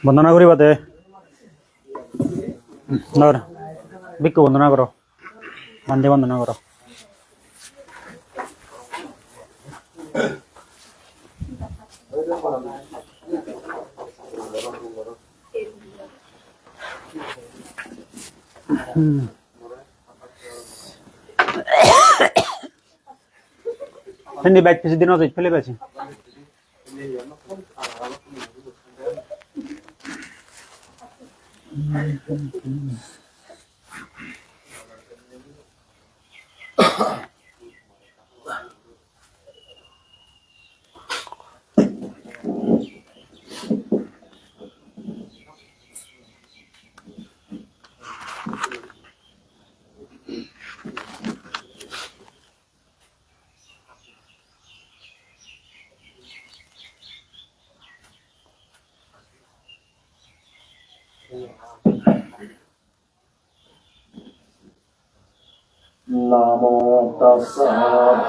বন্দনা করিবা দে নর বিকু বন্দনা করো মানদে বন্দনা করো hindi back pisi din oto fele pachi Namo tassa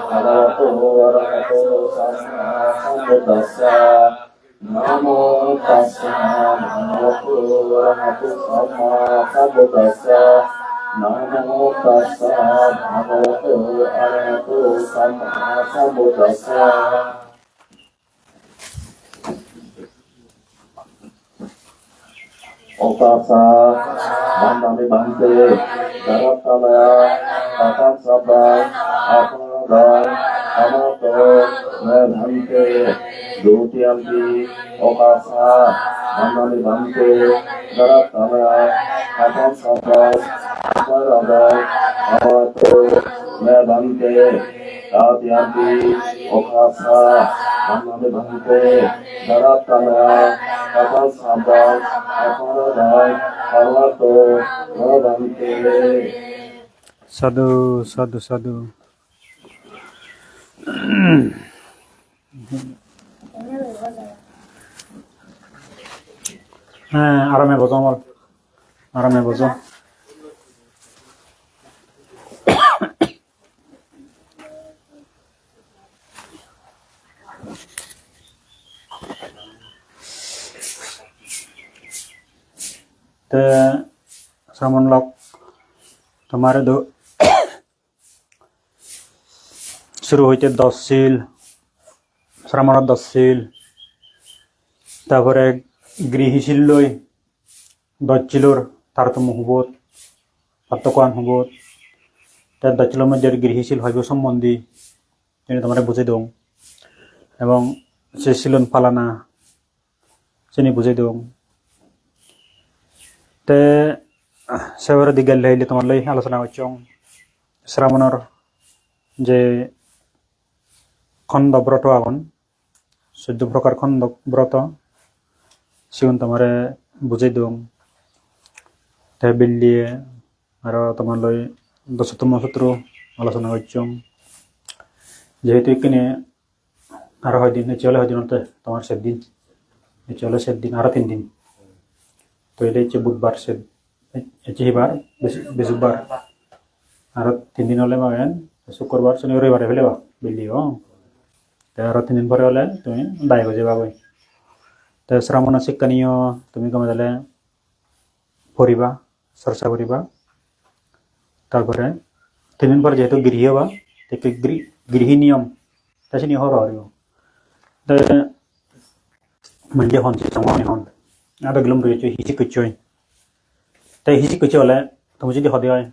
bhagavato arahato samma sambuddhassa. Namo tassa bhagavato arahato samma sambuddhassa. Namo tassa bhagavato arahato samma sambuddhassa. Okasa mandami bante daratalaya akan sabang apadan amato medhante dutiampi okasa mandami bante daratalaya akan sabang apadan amato medhante dutiampi okasa mandami bante daratalaya akan sabang apadan amato medhante. Sadhu, sadhu, sadhu. আরামে বসো আমার আরামে বসো তো শ্রমণ লোক তোমার শুরু হইতে 10 শিল শ্রামণের 10 শিল তারপরে গৃহীশীল লই 10 শিলর তারতম্য হবত পার্থক্যান হবত তার 10 শিলের মধ্যে গৃহীশীল হইব সম্বন্ধী তিনি তোমার বুঝে দং এবং সে শিলন পালানা তিনি বুঝে দং তে সেবার দিকে লাইলে তোমার লাই আলোচনা করছং শ্রাবণের যে খন্ড ব্রত আগুন 14 প্রকার খন্ড ব্রত সেগুন তোমারে বুঝাই দং তে বিল্লিয়ে আর তোমার লাই 10তম সূত্র আলোচনা করছং যেহেতু এখানে আর হয় দিন চলে হয় দিনতে তোমার 7 দিন চলে 7 দিন আর 3 দিন তো এটা হচ্ছে বুধবার সে এবার বৃহস্পতিবার আর 3 দিন হলে মাগেন শুক্রবার শনি রবিবারে ফেলে বা বিল্লি আর 3 দিন পরে হলে তুমি দায় গজে পাবই তো শ্রাবণ শিক্ষণীয় তুমি কমে দিলে পড়িবা চর্চা করিবা তারপরে 3 দিন পরে যেহেতু গৃহী হবা গৃহী নিয়ম তাছে নিয়ে হওয়া হরিব মানে হন সময় হন ada gelum begitu hiji kecoy tapi hiji kecoy oleh kamu jadi hodi ay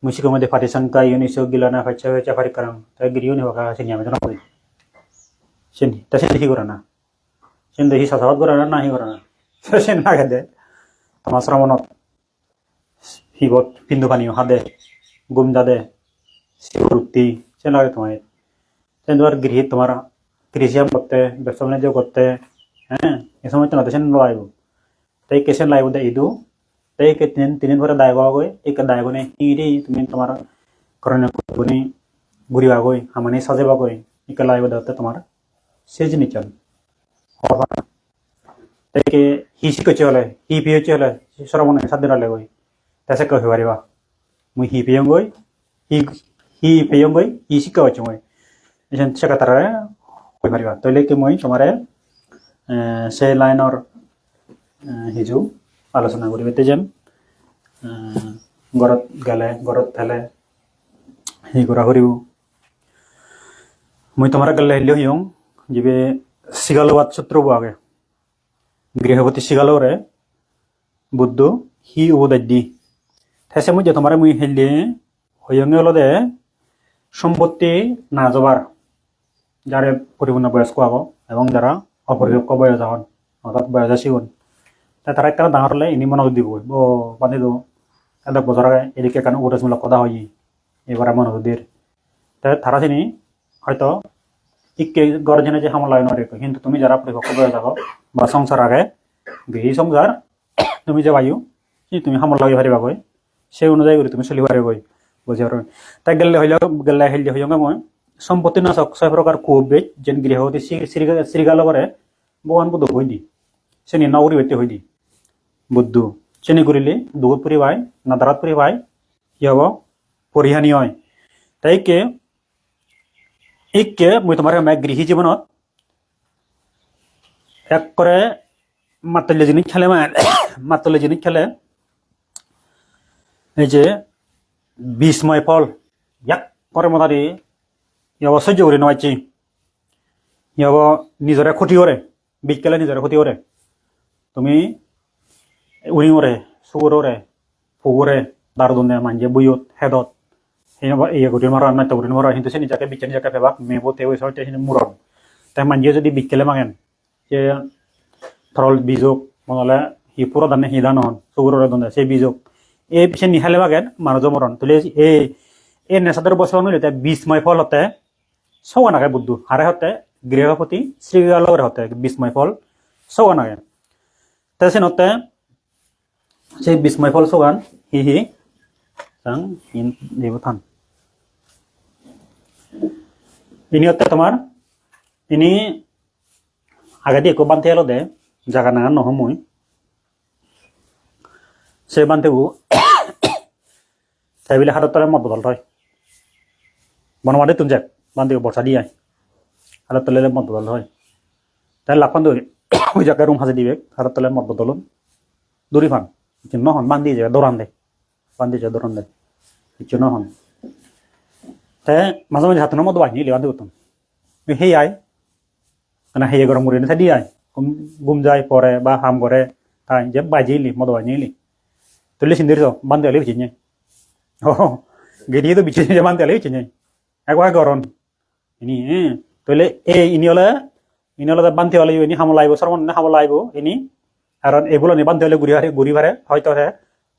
musik kamu de partisan kai ini so gilana faca faca fari karang tapi giriu nih bakal sini aja nak sini tapi sini korana sini deh sasabat korana nahi korana sini nak ada tamasra monot hibot pindu kaniyo hade gumda de siruti sini lagi तुम्हारे sini luar giri तुम्हारा कृषियाम करते व्यवसाय जो करते हैं ये समय तो ना तो sini लोग তাই কেসেন লাইব দে ইদু তাই কে তিন ভরে দায় গই এক দায় গনে ইরি তুমি তোমার করনে কোনি গুরিবা গই হামানে সাজেবা গই এক লাইব দাতে তোমার সেজনি চল হবা তাই কে হিসি কে চলে হি পিও চলে সরমনে সাদিন লাগে গই তাসে কই পারিবা মুই হি পিও গই হি পিও গই হিসি কে চয় সে কথারে কই পারিবা তইলে কি মই তোমারে সে লাইনৰ হিজু আলোচনা করিবে যেন ঘৰত গেলে ঘৰত ফেলে সেই করা করিব মই তোমার গেলে হইলে হইং যে সিগালবাদ সূত্র আগে গৃহপতি সিগালরে বুদ্ধ হি উপদাদ্যি থেসে মই যে তোমার মুই হেলে হইয়ঙে হলদে সম্পত্তি না যাবার যারে পরিপূর্ণ বয়স্ক আগ এবং যারা অপরিপক্ক বয়স হন অর্থাৎ বয়স হন তারা একটা ডাঙর হলে ইনি মনোযোগ দিব ও বান্ধি দেবো তাদের বছর আগে এদিকে কেন উপদেশমূলক কথা হয় এবার মনোযোগ দিয়ে তারা চিনি হয়তো ইকে গর্জনে যে হামলা নয় কিন্তু তুমি যারা পরিপক্ক বয়স থাকো বা সংসার আগে গৃহী সংসার তুমি যে বায়ু তুমি হামলা লাগিয়ে পারিবা গই সেই অনুযায়ী করে তুমি চলি পারিব গই বুঝি পারো তাই গেলে হেলে হইলে মই সম্পত্তি নাশক 6 প্রকার খুব বেশ যেন গৃহবতী শ্রীগাল করে ভগবান বুদ্ধ হই দি সেনি নগরী হইতে হই দি বুদ্ধ চেনি করিলে দুধ পুরি ভাই না দাঁড়াত পুরি ভাই কি হব পরিহানি হয় তাই কে মই তোমার গৃহী জীবনত এক করে মাতলে জিনিস খেলে মাতলে জিনিস খেলে এই যে বিষময় ফল এক করে মতারি ইয়াব সহ্য করে নয়ছি ইয়াব নিজরে ক্ষতি করে বিষ খেলে নিজরে ক্ষতি করে তুমি উৰিঙৰে চুগুৰৰে ফুগুৰে দাৰুদনে মাঞ্জে বুয়ত হেদত এই গুটিৰ মাৰা নাট্য গুটিৰ মাৰা কিন্তু নিজাকে বিজ্ঞান নিজাকে ফেবাক মেব তেও সৈতে মূৰত তাই মাঞ্জিয়ে যদি বিকেলে মাগেন যে ধৰল বীজক মনলে সি পুরো দানে সি দান হন চুগুৰৰে দনে সেই বীজক এই পিছে নিহালে মাগেন মানুহৰ মৰণ তুলি এই নেচাদৰ বছৰ মিলে তাই বিষময় ফল হতে চৌৱা নাগে বুদ্ধ হাৰে হতে গৃহপতি শ্ৰীগালৰ হতে বিষময় ফল চৌৱা নাগে তাই হতে সেই বিষময় ফল সোগান হি চাং ইন দেবথান ইনি হতে তোমার ইনি আগে দিয়ে একো বান্ধে এলো দে জাগা না নহমই সে বান্ধেবু তাই বলে হাতত তলে মত বদল হয় বনমাদে তুমি যাক বান্ধে বর্ষা দিয়ে হাতত তলে মত বদল হয় তাই লাফান ধরে ওই জায়গায় রুম হাজে দিবে হাতত তলে মত বদলুন দূরি ফান নহন বান্ধি যায় দৌড়ান দে বান্ধি যায় দৌড়ান দে কিছু নহন তাই মাঝে মাঝে হাতের মতো বাহিনী বান্ধি করতাম সেই আয় মানে সেই গরম মুড়ি থাকি আয় গুম যায় পরে বা হাম করে তাই যে বাজিলি মতো বাহিনী তুলি সিন্দির বান্ধে হলে বিচিনে ও গেরিয়ে তো বিচিনে বান্ধে হলে বিচিনে একবার গরম ইনি তুলে ইনি হলে বান্ধে হলে ইনি হামলা আইব সরমন হামলা আইব ইনি কারণ এগুলো নিবান্ধে হলে ঘুরি ভারে হয়তো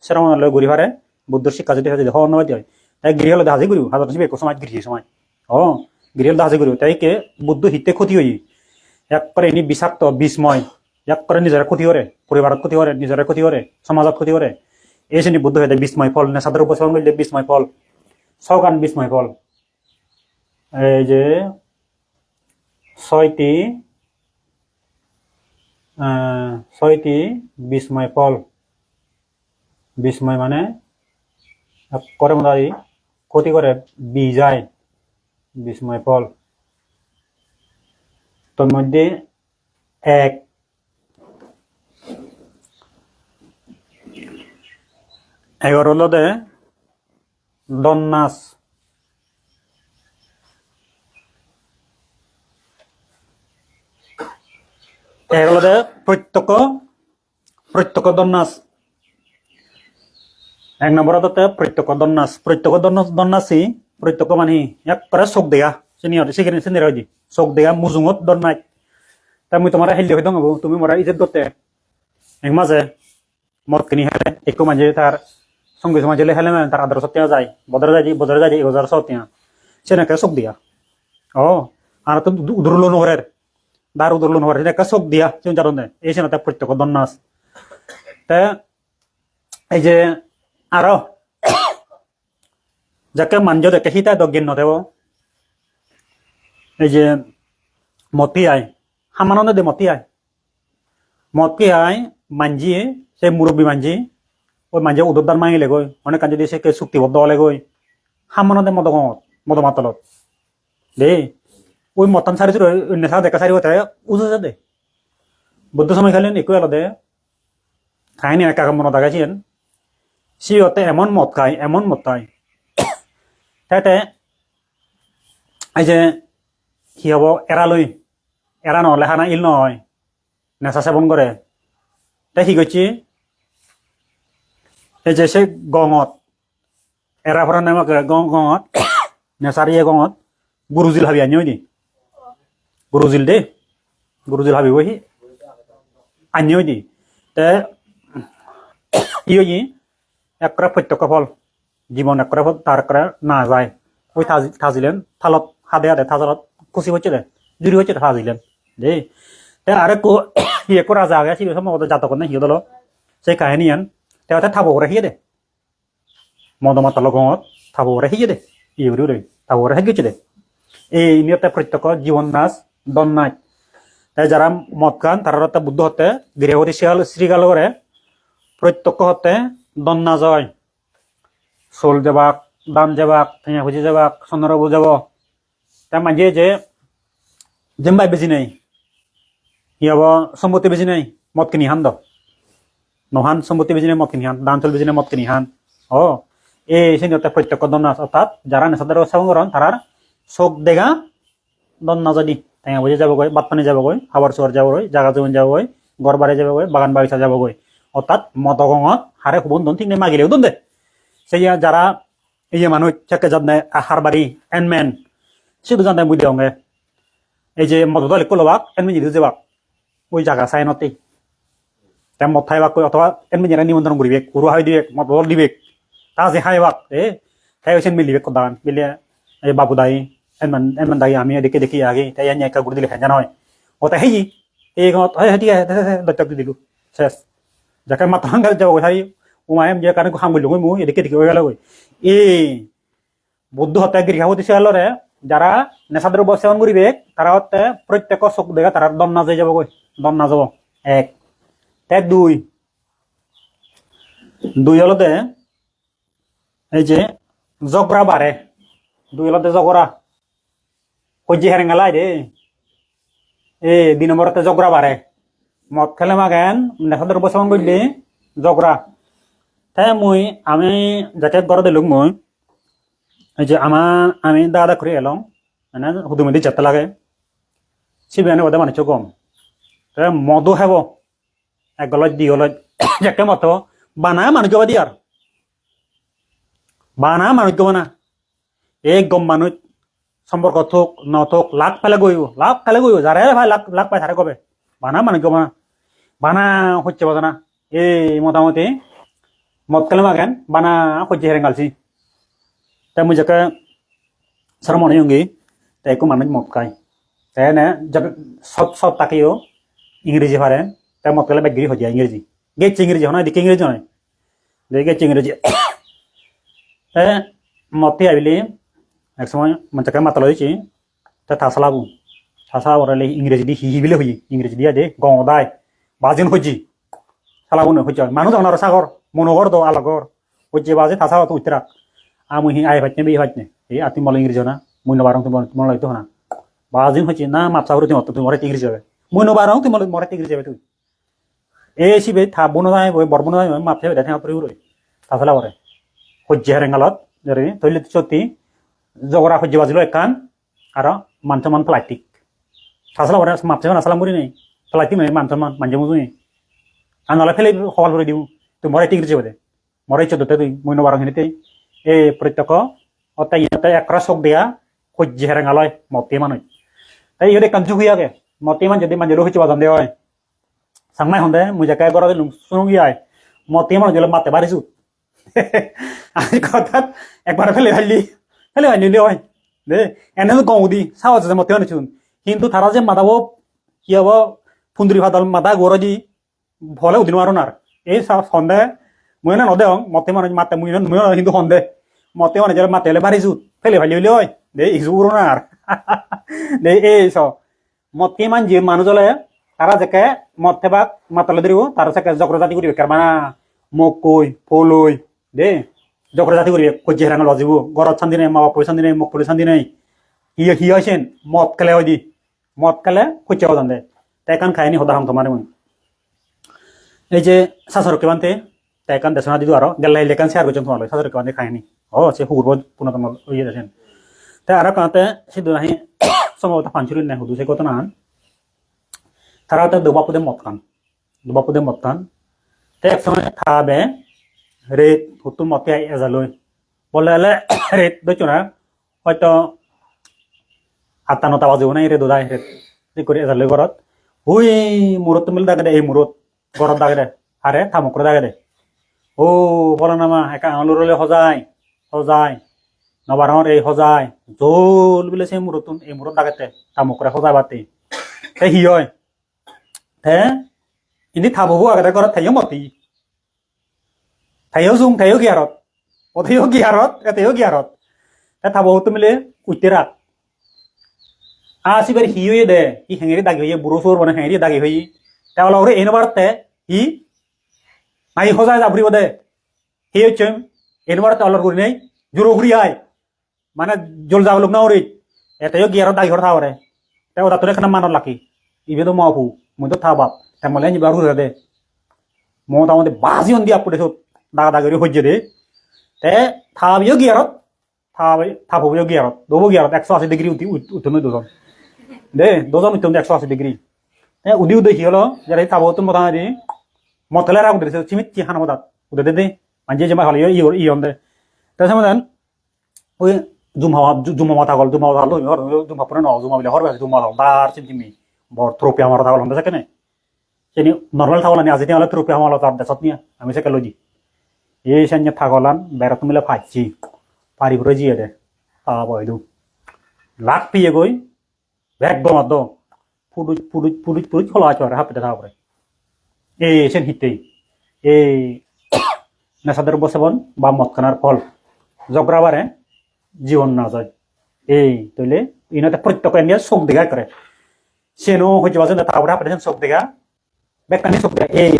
সেরকম হলে ঘুরি ভারে বুদ্ধর শিক্ষা যদি হওয়ার নয় হয় তাই গৃহ হলে হাজি করিব হাজার হিসেবে একো সময় গৃহী সময় গৃহ হলে হাজি করিব তাই কে বুদ্ধ হিতে ক্ষতি হই এক করে ইনি বিষাক্ত বিষময় এক করে নিজের ক্ষতি করে পরিবারত ক্ষতি করে নিজের ক্ষতি করে সমাজত ক্ষতি করে এই শ্রেণী বুদ্ধ হয়ে বিষময় ফল নেশাদের উপসর্গ মিললে বিষময় ফল সকান বিষময় ফল এই যে 6টি বিষময় ফল বিষময় মানে করে মনে ক্ষতি করে বিজায় বিষময় ফল তোর মধ্যে এক এগারো লদে দন্নাস এগুলোতে প্রত্যক্ষ দন্নাস এক নম্বরতে প্রত্যক্ষ দন্নাসি প্রত্যক্ষ মানে এক করে চোখ দেখা চিনি হয় চোখ দেখা মুজুঙত দন্নাই তা মুই তোমার হেলদি হয়ে দঙ্গব তুমি মোরা ইজত করতে এক মাঝে মদ কিনি হেলে একটু মাঝে তার সঙ্গে সমাজে হেলে মানে তার আদর সত্য যায় বদরে যায় 1000 সে নাকি চোখ দিয়া আর তো উদরলো নহরের দার উদরলো নহর একটা চোখ দিয়া চিন্তা এই সে না প্রত্যক্ষ দন্নাস তা এই যে আরো যাকে মানজ দেখে সীতা দজ্ঞান নদেব এই যে মতি আয় সামান্য দে মতি আয় মানজিয়ে সে মুরব্বী মানজি ওই মানজি উদরদান মাঙিলে গই অনেক কাজে দিয়ে সে চুক্তিবদ্ধ হলে গই সামান্য দে মদ মাতলত দেই ওই মতান সারি নেশা দেখা সারি হতে উজে দে বুদ্ধ সময় খেলেন একটু আলাদা খায়নি একা মনে দেখাছিলেন সি হতে এমন মদ খায় তাতে এই যে কি হব এরা নহলে খানা ইল নহয় নেশা সেবন করে তাই কি করছি এই যে সে গঙত এরা ভরা নামক গঙত নেশার গঙত গুরুজিল ভাবি আনি দি গুরুজিল দে গুরুজিল ভাবি বহি আনি দি তে ই একরা প্রত্যক্ষ ফল জীবন একরা ফল তার একরা না যায় ওই থাজিলেন থালত হাদে থাজলত খুশি হচ্ছে রে জুড়ি হচ্ছে থাজিলেন দে তে আরে ইয়ে করা জায়গা ছিল সময় জাতক না হিয়ে দল সেই কাহিনী আন তেতে থাবো করে হিয়ে দে মদমাতাল গঙত থাবো করে হিয়ে দে ইউরি রে থাবো করে হেগেছে দে এই নিয়তে প্রত্যক্ষ জীবন নাচ দন নাচ তাই যারা মদ খান তারা বুদ্ধ হতে গৃহবতী শ্রীগাল করে প্রত্যক্ষ হতে দন না যায় সোল যাবাক দাম যাবাক ঠেঙা খুঁজি যাবাক চন্দ্রবু যাব তার মাঝে যে জেম্বাই বেশি নেই হি হব সম্পত্তি বেশি নেই মদ কিনি হান নহান সম্পত্তি বেশি নেই মদ কিনি হান দান চল বেশি নেই মদ কিনি হান এই সেই প্রত্যক্ষ দন নাচ অর্থাৎ যারা নেশাদার সেবন করেন তারার চোখ দেখা দন না যদি ঠেঙা বুঝে যাবগৈ বাদ পানি যাবগৈ খাবার চোয়ার যাবগৈ জাগা জমিন যাবগৈ ঘর বাড়ি যাবগৈ বাগান বাগিচা যাবগৈ অর্থাৎ মদগঙত হারে খুবন দন ঠিক নেই মাগিলেও দন দে সেই যারা এই যে মানুষ চেকে যাদ নেয় আহার বাড়ি এনমেন সেটু জানতে বুঝতে হঙ্গে এই যে মদ লিখো লবাক এনমেন জিনিস যাবাক ওই জায়গা চাই নতেই তাই মদ খাইবাক অথবা এনমেন যারা নিমন্ত্রণ করিবে উড়া হয় দিবে মদ দিবে তা যে খাইবাক তাই হয়েছেন মিলিবে কদান মিলে এই বাবু দায়ী এনমান দায়ী আমি দেখে দেখি আগে তাই এনে একা গুড়ি দিলে খেঞ্জা নয় ও তাই হেই এই ঠিক আছে দত্তক দিলু শেষ যাকে মাথা হাঙ্গা যাব সারি উমায় যে কারণে খাম বললো মই এদিকে দেখি হয়ে গেল এই বুদ্ধ হত্যা গৃহবতী শিয়ালরে যারা নেশাদ্রব্য সেবন করিবে তারা হতে প্রত্যেক চোখ দেখা তারা দন না যাই যাবগৈ দন না যাব এক দুই হলতে এই যে জগরা বাড়ে দুই হলতে জগরা কজি হেরেঙ্গালাই দে দুই নম্বরতে জগরা বাড়ে মদ খেলে মাগেন নেশাদ্রব্য সেবন করলে জগরা তাই আমি যাকে ঘর দিলুক মই এই যে আমি দাদা করে এলাম মানে হুদুমেদি যেতে লাগে সিবিআনে ওদের মানুষ কম তাই মদও হেব এক গলত দি গলত যাকে মতো বানা মানুষ গবা দি আর বানা মানুষ গবা না এই গম মানুষ সম্পর্ক থোক নথোক লাখ ফেলে গইব যারা ভাই লাখ পাই তারে কবে বানা মানুষ গবা না বানা হচ্ছে বাজা না এই মোটামুটি মদ খেলে মাগেন বানা হচ্ছে হেরেন গালছি তাই মুই যাকে সার মনে হঙ্গি তাই একটু মানুষ মদ খায় তাই না যাকে সব তাকেও ইংরেজি পারে তাই মদ খেলে বেগিরি হয়ে যায় ইংরেজি গেছে ইংরেজি হয় দিকে ইংরেজি নয় গেছে ইংরেজি তাই মদটি আইলি এক সময় যাকে মাতাল হয়েছি তাই থাসালাবো থাসাবলে ইংরেজি দি হিবিলে হই ইংরেজি দিয়া দে গদায় বাজিন হজি সালাবো না হচ্ছে মানুষ আমার সাগর মনোগর দো আলাগর হচ্ছে বাজে থাসা তো উত্তরাক আমি আই ভাইনে বে ভাইনে এই আতি মল ইংরেজি না মুই নবারং তোমার লাইতো না বাজিন হচ্ছে না মাপসা হরে তুমি মরে ইংরেজি যাবে মুই নবারং তুমি মরে ইংরেজি যাবে তুই এই সিবে থাবো না বরবো না মাপসা দেখা পরে উড়ে থাসলা করে হচ্ছে হেরেঙ্গালত জরে তৈলে সত্যি জগরা হচ্ছে বাজিল একান আর মানসমান প্লাস্টিক থাসলা করে মাপসা নাসালাম করি নেই প্লাস্টিক মানে মানসমান মানজে মুজুই আর নলা ফেলে সকাল করে দিব তুই মরে ইংরেজি হবে মরে চোদ্দতে তুই মুই নবারং হিনিতেই এই প্রত্যক্ষ অর্থাৎ ইহঁতে একরা চোখ দিয়া সহ্য হেৰেঙালয় মতি মানুহ তাই ইহঁতে কাঞ্চু খুয়াকে মতি মান যদি মানুহ হচ্ছে বাজান দে হয় চাংমাই সন্ধে মুই জেকাই গড় দিলো শুনুগিয়াই মতি মানুহ দিলে মাতে বাঢ়িছো আমি কথাত একবাৰ ফেলে ভালি হয় দে এনেও কওঁ দি চাওঁ আছে মতি মানুহ কিন্তু তারা যে মাতাব কি হব ফুন্দুরি ভাতাল মাতা গড় দি ভলে উদিন আৰু নাৰ এই সন্ধে মই না নদে মতে মানুষ মাতে মুই কিন্তু সন্ধে মতে মানুষ মাতে হলে বাঢ়িছো ফেলে ভালি হলে হয় দে ইজু না আর দে এই মতে মান যে মানুষ হলে তারা যেকে মদ থেবাক মাতালে দিব তারা চাকে জগ্রজাতি করিবে কারবানা মোক কই ফলই দে জগ্রজাতি করিবে কজি হেরাঙ্গা লজিব ঘরত শান্তি নাই মা বাপ শান্তি নাই মোক পড়ে শান্তি নাই হিয় আছেন মদ খেলে হয় দি মদ খেলে হচ্ছে হদান দে তাই কান খায়নি হদা হাম তোমার এই যে সাসারকে বানতে তাই কান দেশনা দিদু আরো গেলাই লেখান শেয়ার করছেন তোমার সাসারকে বানতে খায়নি ও সে হুরব পুনতম ইয়ে আছেন তাই আরো কাঁতে সে দুনাহি সম্ভবত পাঞ্চুরি নাই হুদু সে কত না তারা তো দুবাপুদে মত খান তাই এক সময় থাবে রেত হুতুম মতে এজালই বলে রেত দেখছো না হয়তো 8টা 9টা বাজিব নাই রে দুদাই রে করে এজালই ঘরত হুই মূরত মিল দাগে দে এই মূরত ঘরত দাগে দে আরে থামক দাগে দে ও বলে নামা একা আঙুললে সজাই নবারর এই সজাই জোল বলে সেই মূরতুন এই মূরত দাগেতে থামকরে সজাই বাতি তে হি হয় হে ইনি থাবহু আগতে ঘরত থাইও মতি থাইও জুম থাইও গিয়ারত অথেও গিয়ারত এতেও গিয়ারত তে থাবহু তুমিলে উইতেরাত আসিবার হি হয়ে দে হি হেঙেরি দাগি হয়ে বুড়ো সোর মানে হেঙেরি দাগি হয়ে তাহলে ওরে এনবারতে হি নাই সজাই যাবরিব দে হি হচ্ছে এনবারতে অলর করি নাই জোরো ঘুরি আয় মানে জল যাব লোক না ওরে এতেও গিয়ারত দাগি হরতা ওরে তে ওটা তোরে খানা মানর লাকি ইবে তো মাফু মুই তো থাবাপ তে মলে নিবার হুরে দে মো তামতে বাজি অন দিয়া পুরে দাগা দাগরি হজ্জে দে তে থাবিও গিয়ারত থাববিও গিয়ারত দবো গিয়ারত 180 ডিগ্রি উঠে দুজন দে দুজন উঠে 180 ডিগ্রি উদি উদে কি হলো যারা থাবো তো মোটা দি মতলে রাখ দিছে চিমিত কি হানা মদাত উদে দে মানজে জমা হলো ই অন দে তে সমাধান ওই জুম মাথা গল জুম হলো জুম পরে ন জুম বলে হরবে জুম হলো দার চিমি বড় ট্রপি আমার থাকল হন্দে কেনে সেনি নরমাল থাকলানি আজি হলো ট্রপি আমার তার দেশত নিয়া আমি সে কেলজি এই সান্য থাকলান বেড়া তুমিলে ফাইছি পারি পুরো জিয়ে দে বয়দু লাখ পিয়ে গই একদম একদম পুরুজ খোলা আছে হাতে থাকবে এই সেন হিতেই এই নেশাদের বসেবন বা মদখানার ফল জগরাবারে জীবন না যায় এই তৈলে ইনাতে প্রত্যেক নিয়ে চোখ দেখা করে সেনো হইতে পারছে না তারপরে আপনি চোখ দেখা বেকানি চোখ দেখা এই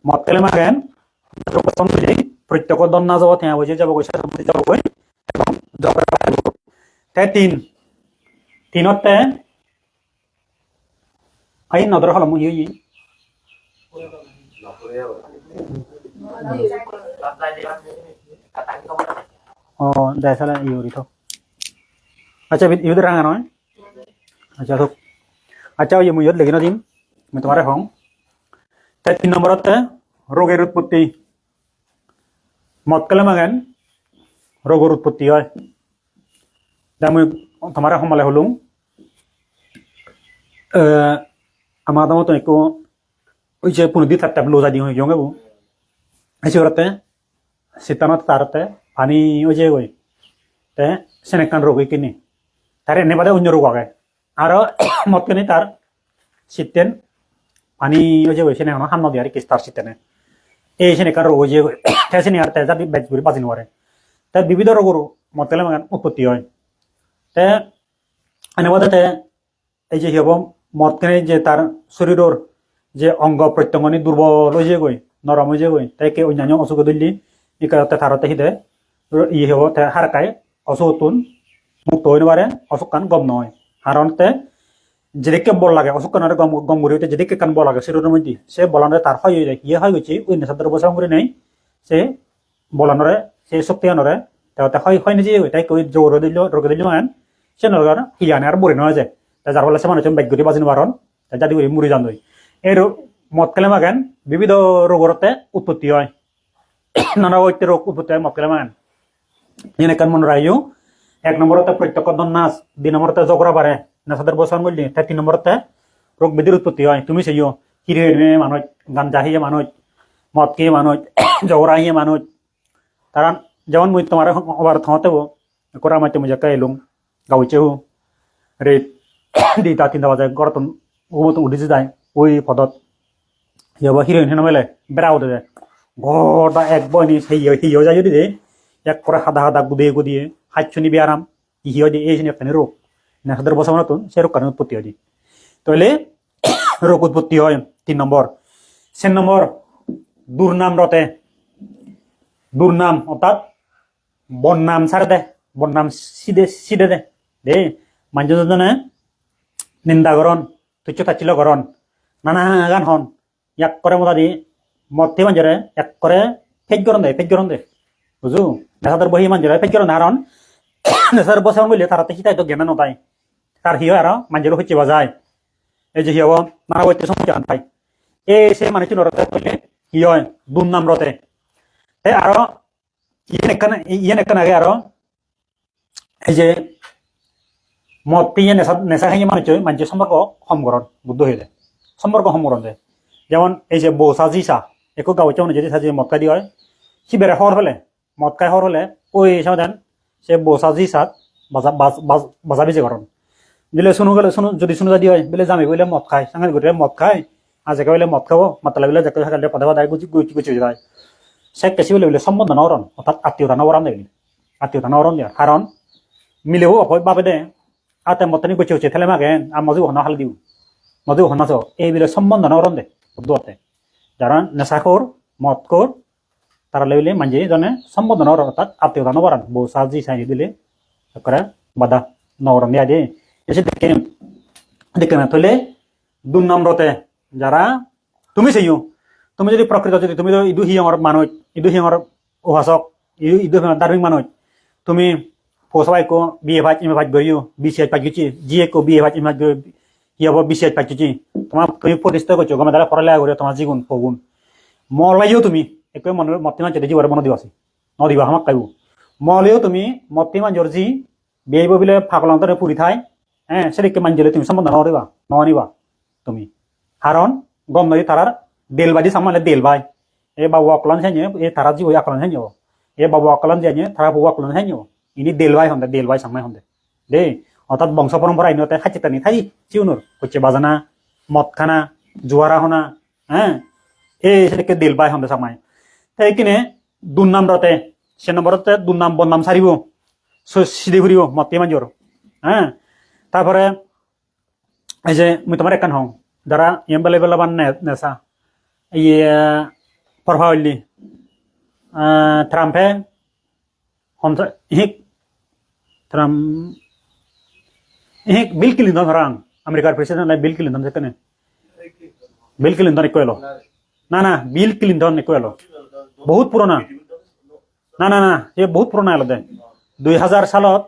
মদ খেলে মাগেন প্রত্যেক দন না যাব ત્યાં বুঝে যাব গৈছে যাব গৈ এবং জগরাবারে তিনতে আই নদর হলম ইয়ে দেখালে ইউরি তো আচ্ছা ইউদের রাঙা নয় আচ্ছা তো আচ্ছা ওই মুইয়ত লেগে না দিন আমি তোমার হং 3 নম্বরতে রোগের উৎপত্তি মদ খেলে মাগেন রোগের উৎপত্তি হয় আমি তোমার সমলে হলুম আমার মতো একটু ওই যে পুনদি তার ট্যাবলো যাই দিও জঙ্গে বু এসে ওরতে শীতানত তারতে পানি ওই যে ওই তে সেনেকান রোগ কিনি তার এনে বাদে অন্য রোগ আগে আর মত কিনি তার শীতেন পানি ওই যে ওই সেনে হাম নদী আর কি তার শীতেনে এই সেনেকান রোগ যে তেসেনি আর তেজা বেজ করে বাজি নরে তার বিবিধ রোগর মত খেলে উৎপত্তি হয় তে এনে বাদে এই যে হব মদ কিনে যে তার শরীরের যে অঙ্গ প্রত্যঙ্গনি দুর্বল হয়ে যে গই নরম হয়ে যে গই তাইকে অন্যান্য অসুখ দিল্লি ইকাতে থারতে হিদে ই হব হারকায় অসুখতুন মুক্ত হইতে পারে অসুখ কান গম নয় হারণতে যেদিকে বল লাগে অসুখ কানের গম ঘুরে হইতে যেদিকে কান বল লাগে শরীরের মধ্যে সে বলানোর তার হয় যায় ইয়ে হয় গেছে ওই নেশাদের বসা করে নেই সে বলানোরে সে শক্তি আনরে তাতে হয় নিজে তাই কই জোর দিল রোগ দিল মান সে নরগার হিয়ানে আর বরে নয় যায় যার ফলে সে মানুষ ব্যাগরি বাজিন বারণ যাদি করে মুড়ি জান এই মদ খেলে মাগেন বিবিধ রোগরতে উৎপত্তি হয় নানা ঐক্যের রোগ উৎপত্তি হয় মদ খেলে মাগেন এনে কান মনে রাখিও 1 নম্বরতে প্রত্যক্ষ নাচ 2 নম্বরতে জগরা বাড়ে নেশাদের বসান বললি 3 নম্বরতে রোগ ব্যাধির উৎপত্তি হয় তুমি সেইও হিরে মানুষ গাঞ্জা হিয়ে মানুষ মদ খেয়ে মানুষ জগরা হিয়ে মানুষ তারা যেমন মুই তোমার আবার থাঁতেও করা মাইতে মুজাকে এলুম গাউছেও রে 2টা 3টা বাজে গড়ত মতো উঠিছে যায় ওই পদত হিয়াবা হিরোইন হেন মেলে বেড়া উঠে যায় ঘরটা এক বয়নি হিও যায় যদি দে এক করে হাদা গুদিয়ে হাইছনি বেয়ারাম হিও দিয়ে এই একটা রোগ নেশাদের বসা নতুন সে রোগ কারণ উৎপত্তি হয় তাহলে রোগ উৎপত্তি হয় 3 নম্বর 4 নম্বর দুর্নাম অর্থাৎ বন্নাম ছাড়ে দে বন্নাম সিদে দে মানুষজনে নিন্দা করন তুচ্ছ তাচ্ছিল্য করন নানা গান হন এক করে মোটা দি মতে মানুষরে এক করে ফেজ করন দে বুঝু নেশাদের বহি মানুষরে ফেজ করন কারণ নেশার বসে বললে তারা তো হিতাই তো জ্ঞান নতাই তার হিও আর মানুষের হচ্ছে বাজায় এই যে হিও নানা বইতে সমস্যা পাই এই সে মানুষ নরতে কইলে কি হয় দুর্নাম রতে আরো ইয়ে একখান আগে আরো এই যে মদ পিয়ে নেশা খাইয়ে মানুষের সম্পর্ক সমকরণ বুদ্ধ হয়ে যায় সম্পর্ক সমকরণ দেয় যেমন এই যে বউ সাজিসা একো গাঁও চাউনে যদি সাজিয়ে মদ খাই দিয়ে হয় সি বেড়ে হর হলে মদ খাই হর হলে ওই সাবধান সে বউ সাজিসাত বাজা বেজে করেন দিলে শুনো যদি শুনো যদি হয় বলে জামি বলে মদ খাই সাংঘাত ঘুরে মদ খাই আজকে বলে মদ খাবো মাতালা বলে যাকে সকালে পদে পদায় গুছি যায় সে কেসি বলে সম্বন্ধ নরণ অর্থাৎ আত্মীয়তা নবরান দেখলি আত্মীয়তা নরণ দেয় কারণ মিলেও অপয় বাবে দে আতে মতনি গুছি হচ্ছে থেলে মাগে আর মজু হনা হাল দিও মজু হনা চো এই বিলে সম্বন্ধ নরণ দে বুদ্ধতে যারা নেশাখোর মদখোর তারা লেবিলে মাঝে জনে সম্বন্ধ নরণ অর্থাৎ আত্মীয়তা নবরান বউ সাজি সাইনি দিলে করে বাধা নরণ দিয়া দিয়ে এসে দেখে না থইলে দুর্নাম্রতে যারা তুমি সেইও তুমি যদি প্রকৃত যদি তুমি ইদু হিয়ঙর মানুষ ইদু হিয়ঙর উহাসক ইদু দার্মিক মানুষ তুমি পোসাইকো বিয়ে ভাজ ইমে ভাজ গইও বিশেষ পাইছি জিয়ে কো বিয়ে ভাজ ইমে হিয়াব বিশেষ পাইছি তোমার তুমি প্রতিষ্ঠা করছো গমে দ্বারা পড়ালে করে তোমার জীবন ফগুন মলাইও তুমি একো মনের মতিমান যদি জীবন মন দিবাসি নদিবা আমাক কাইব মলেও তুমি মতিমান জর্জি বিয়ে বলে ফাকলান্তরে পুরি থাই হ্যাঁ সেদিকে মানজলে তুমি সম্বন্ধ নদিবা নিবা তুমি কারণ গম নদী তারার দেলবাজি সামালে দেলবাই এ বাবু আকলন সাইনে এ তারা জি ওই আকলন সাইনে এ বাবু আকলন জানিয়ে তারা বাবু আকলন সাইনে ইনি দেলবাই সামাই হন্দে দে অর্থাৎ বংশ পরম্পরা ইনতে খাচিতানি থাই চিউনুর হচ্ছে বাজানা মদ খানা জুয়ারা হনা হ্যাঁ এই সেদিকে দেলবাই হন্দে সামাই তাই কিনে দুর্নাম রতে সে নম্বরতে দুর্নাম বদনাম সারিব সিধে ঘুরিব মতে মাঞ্জর হ্যাঁ তারপরে এই যে মুই তোমার একান হও যারা এমবেলে বান নেশা ইয়ে প্রভাবলি ট্রাম্পে বিল ক্লিন্টন ধরাং আমেরিকার প্রেসিডেন্ট বিল ক্লিন্টন সেখানে বিল ক্লিন্টন একো এলো না বিল ক্লিন্টন একো এলো বহুত পুরোনা না এ বহুত পুরোনা এলো দে 2000 সালত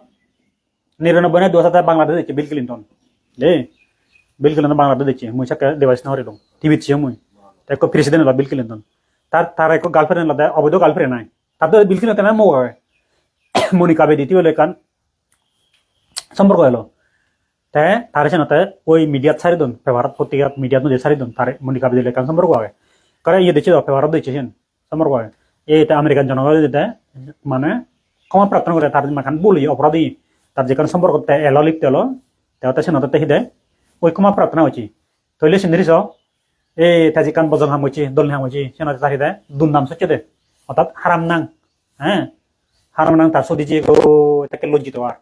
99 না 2000 বাংলাদেশ দেখছে বিল ক্লিন্টন দে বিল ক্লিন্টন বাংলাদেশ দেখছে মুই সাকে দেবাইস না হরিল টিভি ছিল মুই একো প্রেসিডেন্ট হলো বিল ক্লিন্টন তার একো গার্লফ্রেন্ড হলো অবৈধ গার্লফ্রেন্ড নাই তার তো বিল ক্লিন্টন মো হয় মনিকা বেদিতি বলে কান সম্পর্ক হলো তাই তার সেনাতে ওই মিডিয়াত সারি দন ফেভারত পত্রিকা মিডিয়াত নদী সারি দন তার মনিকা বেদি কান সম্পর্ক হয় কারণ ইয়ে দেখছে ফেভারত দেখছে সম্পর্ক হয় এইটা আমেরিকান জনগণ যেটা মানে ক্ষমা প্রার্থনা করে তার মাখান বলি অপরাধী তার যেখানে সম্পর্ক এলো লিপ্ত এলো তেতে সেনাতে হিদে ওই ক্ষমা প্রার্থনা হয়েছি তৈলে সিন্দিরিস এই তাজি কান বজন হামছি দল হামছি সেনাতে তার হিদে দুর্নাম সচ্ছে দে অর্থাৎ হারাম নাং হ্যাঁ হারাম নাং তার সদি যে তাকে লজ্জিত আর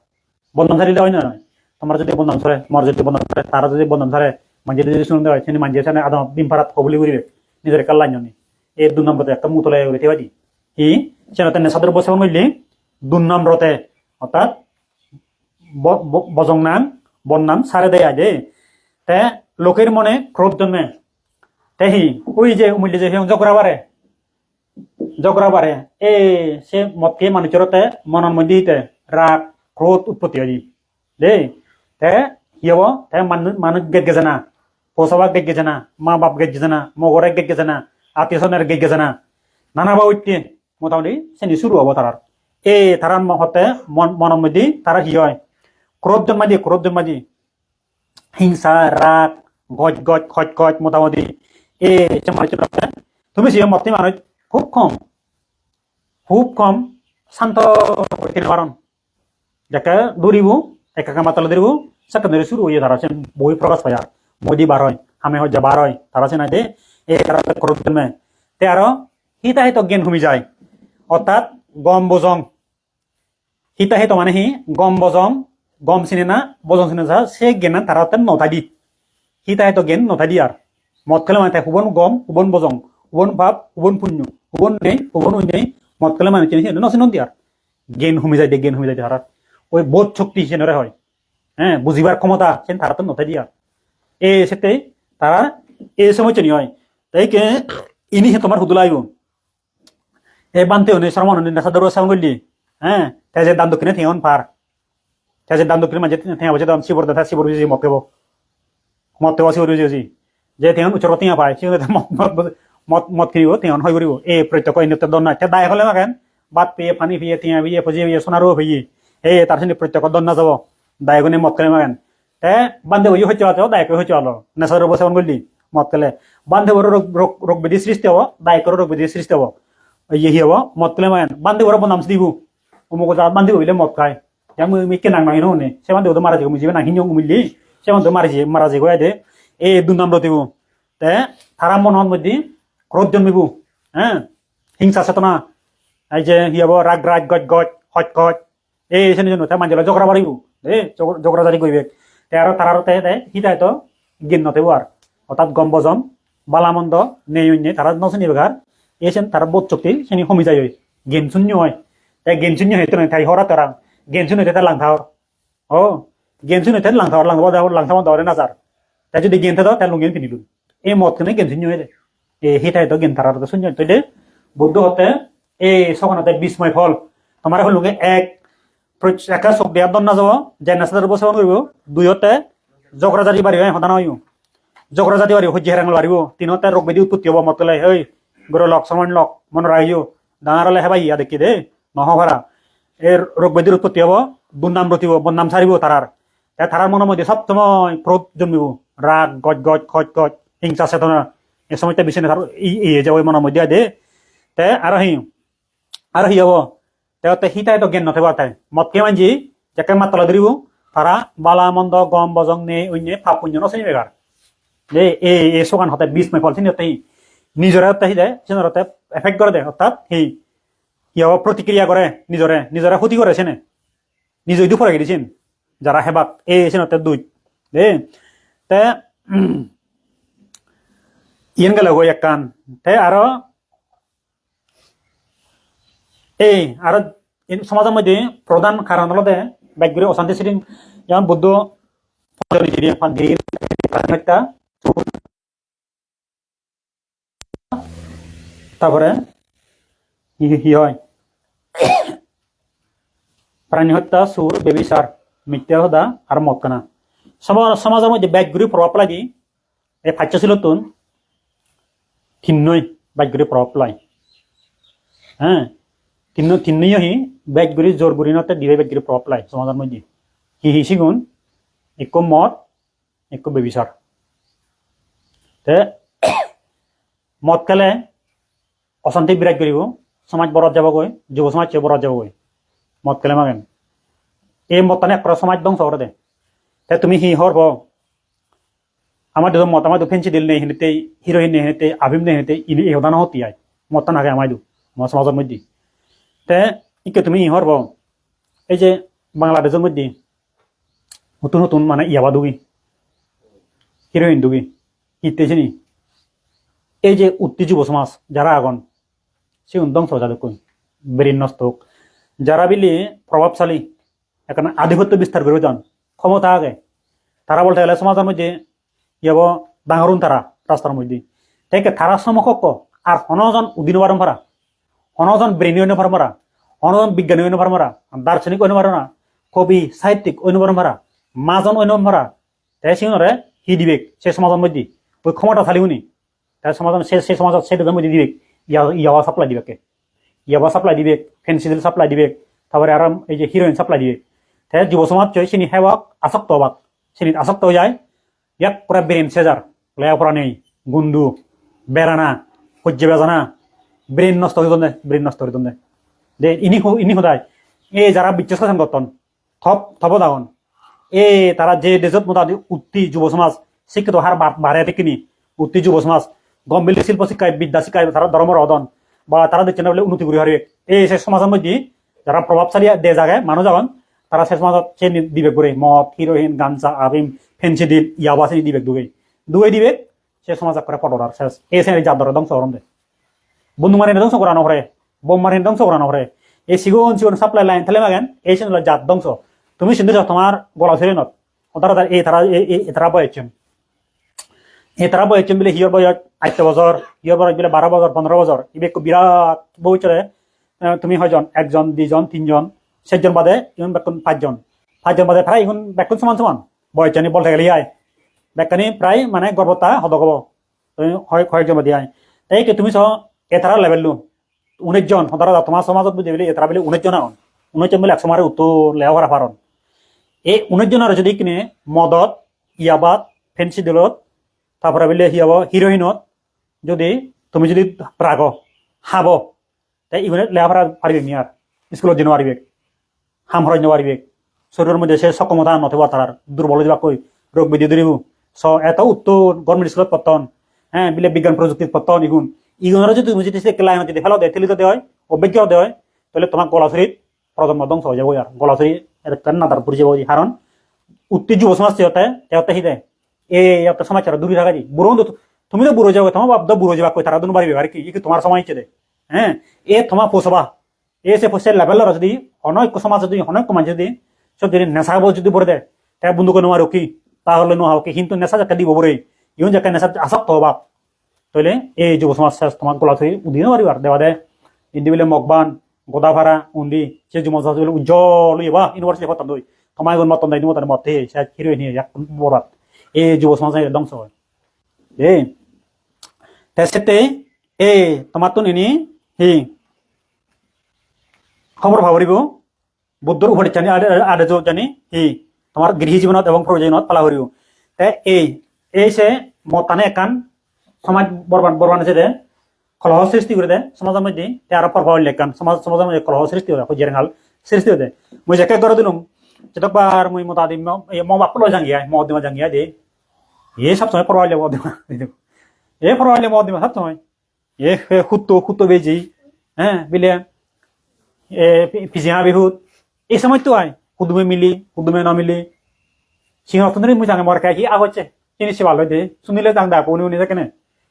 বন্ধন সারিলে হয় না তোমার যদি বন্ধন ধরে মর যদি বন্ধন ধরে তারা যদি বন্ধন ধরে মাঝে যদি শুনতে হয় সে মাঝে সামনে আদম ডিম পাড়াত কবলি করিবে নিজের কাল্লাñ নি এই দুর্নাম্রতে একটা মুতলে উঠে পারি ই সেনাতে নেশাদের বসে মইলি দুর্নাম্রতে অর্থাৎ বজং নাম বন্নাম সারে দেয় আগে তে লোকের মনে ক্রোধ জন্মে তেহি ওই যে মূল্য যে জগরা বারে এ সে মতকে মানুষেরতে মনের মধ্যে রাগ ক্রোধ উৎপত্তি হয় দে তে হিব তে মানুষ গেগে জানা পোষাবাক গেগে জানা মা বাপ গেগে জানা মগরে গেগে জানা আত্মীয় স্বজনের গেগে জানা নানা বা ঐক্যে মোটামুটি সে শুরু হবো তার এই তার হতে মনের মধ্যে তারা কি হয় ক্রোধ জন্মাদি হিংসা রাগ গজ খজ খজ মোটামুটি এই তুমি সে মতে মানুষ খুব কম শান্ত কারণ যাকে দৌড়িব একা মাতাল দৌড়িব সাকে ধরে শুরু হয়ে তারা বই প্রকাশ পায় আর মোদি বার হয় হামে হজ্জা বার হয় তারা সে নাই দে এই তারা ক্রোধ জন্মে তে আরো হিতাহিত জ্ঞান ভূমি যায় অর্থাৎ গম বজং হিতাহিত মানে হি গম বজং গম চিনে না বজং চিনে যা সে জ্ঞান তারা নথা দি হিতাহিত জ্ঞান নথা দি আর মদ খেলে মানে হুবন গম হুবন বজং হুবন ভাব হুবন পুণ্য হুবন নেই হুবন নেই মদ খেলে মানে চিনি নচিন দি আর জ্ঞান ভূমি যায় জ্ঞান ভূমি যায় তারা ওই বোধ শক্তি হিসেবে হয় হ্যাঁ বুঝিবার ক্ষমতা সেন তারা তো নথে দিয়া সেতে তারা সময় চনি হয় তাই কে ইনি তোমার হুদুলাইব বানতে হনে সরমন নেশা দরো সাউন্ড করলি হ্যাঁ তাই যে দান দক্ষিণে থেন পার তাই যে দান দক্ষিণে মাঝে থেন বসে দাম শিবর দাদা শিবর বুঝি মতেব মতেব শিবর বুঝি যে থেন উচ্চর তিয়া পায় সে মত কিনিব থেন হয় করিব প্রত্যক্ষ ইন্যতে দন না দায় হলে মাগেন বাদ পেয়ে পানি পিয়ে তিয়া বিয়ে ফজিয়ে বিয়ে সোনারও হইয়ে তার সঙ্গে প্রত্যক্ষ দন না যাব দায়গুনে মত কেলে মাগেন বান্ধে হই হচ্ছে আছো দায়কে হচ্ছে আলো নেশা দ্রব্য সেবন করলি মত কেলে বান্ধে রোগ ব্যাধি সৃষ্টি হব দায়কর রোগ ব্যাধি সৃষ্টি হব ইয়ে হব মত কেলে মাগেন বান্ধে ওরা বনাম দিব অমুক বান্ধে হইলে মত খায় কে নাং নাহি নে সে বান্ধে মারা যাবো মুজিবে নাহি মিললি সে বান্ধে মারা যাবো দে দুই নম্বর দিব তারা মনের মধ্যে ক্রোধ জন্মিব হ্যাঁ হিংসা চেতনা এই যে হি হব রাগ রাগ গজ গজ হজ গজ সেই জন্য তাই মানুষ জগড়া বাড়িব জগড়া জারি করবে আর তার হিতাই তো জ্ঞান নতেব আর অর্থাৎ গম বজম বালামন্দ নেই তারা নচনি বেগার সেন তারা বোধ চক্তি সেনি কমি যায় জ্ঞান শূন্য হয় তাই জ্ঞান শূন্য হইতে নয় তাই হরা তারা জ্ঞান শূন্য হইতে লাংথাওর জ্ঞান শূন্য হইতে লাংথাওর লাংথাওয়ার দরে নাজার তাই যদি জ্ঞান থাকো তাই লুঙ্গিন কিনিল মত কিনে জ্ঞান শূন্য হয়ে যায় হিতাই তো জ্ঞান তারা শূন্য তৈলে বুদ্ধ হতে সখনতে বিস্ময় ফল তোমার হল একা চোখ দিয়া দন না যাব যে নেশাদার সেবন করব দুইতে জগরা জাতি বাড়ি হয় সদান হইব জগরা জাতি বাড়ি সহ্য হেরাং বাড়িব তিনতে রোগ ব্যাধি উৎপত্তি হব মতলে ঐ গরু লক সময় লক মন রাখিও ডাঙারলে হেবাই ইয়া দেখি দে নহভরা রোগ ব্যাধির উৎপত্তি হব দুর্নাম রতিব বদনাম ছাড়িব তারার মনের মধ্যে সবসময় ক্রোধ জন্মিব রাগ গজ গজ খজ গজ হিংসা চেতনা এই সময়টা বেশি নেতার যাব মনের মধ্যে দে আর হি হব হিতাই তো জ্ঞান নথিব তাই মতকে মানজি যাকে মাতলা ধরিব তারা বালা মন্দ গম বজং নে অন্য পাপ পুণ্য নচনি বেগার সোগান হতে বিস্ময় ফল চিনি নিজরে হি দেয় সিনরতে এফেক্ট করে দেয় অর্থাৎ প্রতিক্রিয়া করে নিজরে ক্ষতি করে সেনে নিজে দুঃখ রাখি দিছেন যারা হেবাত সিনতে দুই ইয়েন গেলে এক কান আরো আর সমাজের মধ্যে প্রধান কারণ হলো ব্যাগগুলি অশান্তি সৃষ্টি যেমন বুদ্ধ তারপরে হয় প্রাণী হত্যা সুর বেবিচার মিথ্যা হদা আর মদ কেনা সমাজের মধ্যে ব্যাগগুলি প্রভাব লাগি এই ফাইচ ছিল তুন ঠিনই ব্যাগগুলি প্রভাব লাই হ্যাঁ তিনিও হি ব্যাগগুলি জোর গুরিনতে দিবে ব্যাগগুলি প্রভাব লাই সমাজের মধ্যে সিগুণ একো মদ একো বেবিচার মদ খেলে অশান্তি বিরাট করিব সমাজ বরত যাবগৈ যুব সমাজ বরত যাবগৈ মদ খেলে মাগেন মদ টানে এক সমাজ ধ্বংস করে দে তুমি হরব আমার দুজন মত আমার ফেন্সি দিল নেই হেনতে হিরোইন নেই হেনতে আভিম নেই হেনতে ইনি এহদা নহতি আয় মদ টান আগে আমার সমাজের মধ্যে ইকে তুমি হরব এই যে বাংলাদেশের মধ্যে নতুন নতুন মানে ইয়াবা দুগি হিরোইন দুগি ইত্তেছে নি এই যে উত্তি যুব সমাজ যারা আগন সে ধ্বংস যাদের কই ব্রেন নষ্ট হোক যারা বিলি প্রভাবশালী এখানে আধিপত্য বিস্তার করে যান ক্ষমতা আগে তারা বলতে গেলে সমাজের মধ্যে ইয়াব ডাঙরুন তারা রাস্তার মধ্যে তাই তারা সমকক্ষ আর হনজন উদিন পারম্পরা হনজন ব্রেনী অন্য পারম্পরা হনজন বিজ্ঞানী অন্য পারম্পরা দার্শনিক অন্য পারম্পরা কবি সাহিত্যিক অন্য পারম্পরা মাজন অন্য পারম্পরা তাই সিংহরে হি দিবেক সে সমাজের মধ্যে ওই ক্ষমতা চালিও নি তাই সমাজ সেই সমাজত সেই মধ্যে দিবেক ইয়াবা সাপ্লাই দিবেকে ইয়াবা সাপ্লাই দিবেক ফেন্সিডিল সাপ্লাই দিবেক তারপরে আরাম এই যে হিরোইন সাপ্লাই দিবেক তাই যুব সমাজ চয় সিনি হেওয়াক আসক্ত হবাক সিনি আসক্ত হয়ে যায় ইয়াক পুরা ব্রেন সেজার লেয়া পড়া নেই গুন্ডু বেড়ানা সহ্য বেজানা ব্রেন নষ্ট হয়ে দে ব্রেন নষ্ট হয়ে দে দে ইনি সদায় যারা বিচ্ছেদ শাসন করতন থপ দাগন তারা যে দেশত মোটামুটি উত্তি যুব সমাজ শিক্ষিত হার বাড়ে দেখিনি উত্তি যুব সমাজ গম্ভীর শিল্প শিক্ষায় বিদ্যা শিক্ষায় তারা ধর্মের অদন বা তারা দেখছে না বলে উন্নতি করে হারিয়ে সে সমাজের মধ্যে যারা প্রভাবশালী দে জায়গায় মানুষ যাবেন তারা সে সমাজত সে দিবে করে মদ হিরোইন গাঞ্জা আবিম ফেন্সিডিল ইয়াবা সে দিবে দুয়ে দিবে সে সমাজ করে পটর শেষ সে যার ধরে ধ্বংস করেন দে বন্ধু মারি ধ্বংস করানো হরে বোম মারি ধ্বংস করানো হরে সিগুন সাপ্লাই লাইন থালে মাগেন সে জাত ধ্বংস তুমি সিন্ধু তোমার গলা ছেড়ে নত ওদারা এই তারা বয়েছেন এই তারা বয়েছেন বলে হিয়র বয়স 8 বছর হিয়র বয়স বলে 12 বছর 15 বছর ইবে বিরাট বউচরে তুমি হয়জন 1 জন 2 জন 3 জন 6 জন বাদে ইউন বেকুন 5 জন বাদে প্রায় ইগুন বেকুন সমান সমান বয়সনি বলতে গেলে আয় বেকানি প্রায় মানে গর্বতা হদগব হয় কয়েকজন বাদে আয় তাই কি তুমি সহ এতারা লেভেল লু 19 জন হদারা তোমার সমাজত বুঝে বলে এতারা বলে 19 জন আন 19 জন বলে 100 মারে উত্তর লেওয়া করা পারন এই 19 জনের যদি কিনে মদত ইয়াবাত ফেন্সি দিলত তারপরে বলে হিরোইনত যদি তুমি যদি রাগ হাব তাই ইগুনে লেখাপড়া পারিবে মিয়ার স্কুলত যেন পারিবে হাম হরাই পারিবে শরীরের মধ্যে সে সক্ষমতা নথবা তার দুর্বল যাবা কই রোগ ব্যাধি দূরিব এত উত্তর গভর্নমেন্ট স্কুলত পত্তন হ্যাঁ বিলে বিজ্ঞান প্রযুক্তির পত্তন ইগুনের যদি তুমি যদি লাইন যদি ফেলাও দেয় থেলিতে দেয় অভিজ্ঞ দেয় তাহলে তোমার গলাছড়িত প্রজন্ম ধ্বংস হয়ে যাবো আর গলাছড়ি না তার পড়ে যাবো কারণ উত্তেজ যুব সমাজ তেহতে হিদে এই একটা সমাচার দূরে থাকা দি বুড়ো তুমি তো বুড়ো যাবো তোমার বাপ বুড়ো যাবা কই তারা দুন বাড়ি আর কি তোমার সময় ইচ্ছে দে হ্যাঁ এ তোমার পোষবা সে পোষে লেভেলের যদি অনেক সমাজ যদি অনেক মানুষ যদি সব যদি নেশা যদি ভরে দেয় তাই বন্ধুকে নোয়ারো কি তাহলে নোহাও কি কিন্তু নেশা যাকে দিব বরে ইউন যাকে নেশা আসক্ত হবা তাহলে এই যুব সমাজ তোমার গোলা থই উদিন পারিবার দেওয়া দেয় ইন্দি বলে মগবান গোদাভাড়া উন্দি সে যুব সমাজ বলে উজ্জ্বল ইবা ইউনিভার্সিটি হতাম দই তোমায় গুণ মতন দায়নি মতন মতে সে হিরোইন বরাত এই যুব সমাজ ধ্বংস হয় সেতে তোমার তো নিনি খবর ভাবরিব বুদ্ধর উপরে জানি আদে জানি তোমার গৃহী জীবনত এবং প্রয়োজনত পালা হরিব এই সে মতানে একান সমাজ বরবান আছে দে কলহ সৃষ্টি করে দে সমাজের মধ্যে আরো প্রভাব লেখান সমাজের মধ্যে কলহ সৃষ্টি হয় জেরেঙাল সৃষ্টি হয়ে দেয় মুই যাকে করে দিলাম যেতবার মুই মতা দিম বাপলো জাঙ্গিয়া মদিমা জাঙ্গিয়া দে সবসময় প্রভাব লেব প্রভাব লেব মদিমা সবসময় খুত্তো বেজি হ্যাঁ বিলে পিজিয়া বিহুত এই সময় তো আয় কুদুমে মিলি কুদুমে ন মিলি সিংহ মুই জানে মর খাই হচ্ছে জিনিস ভালো দে শুনিলে জাং দা উনি কেনে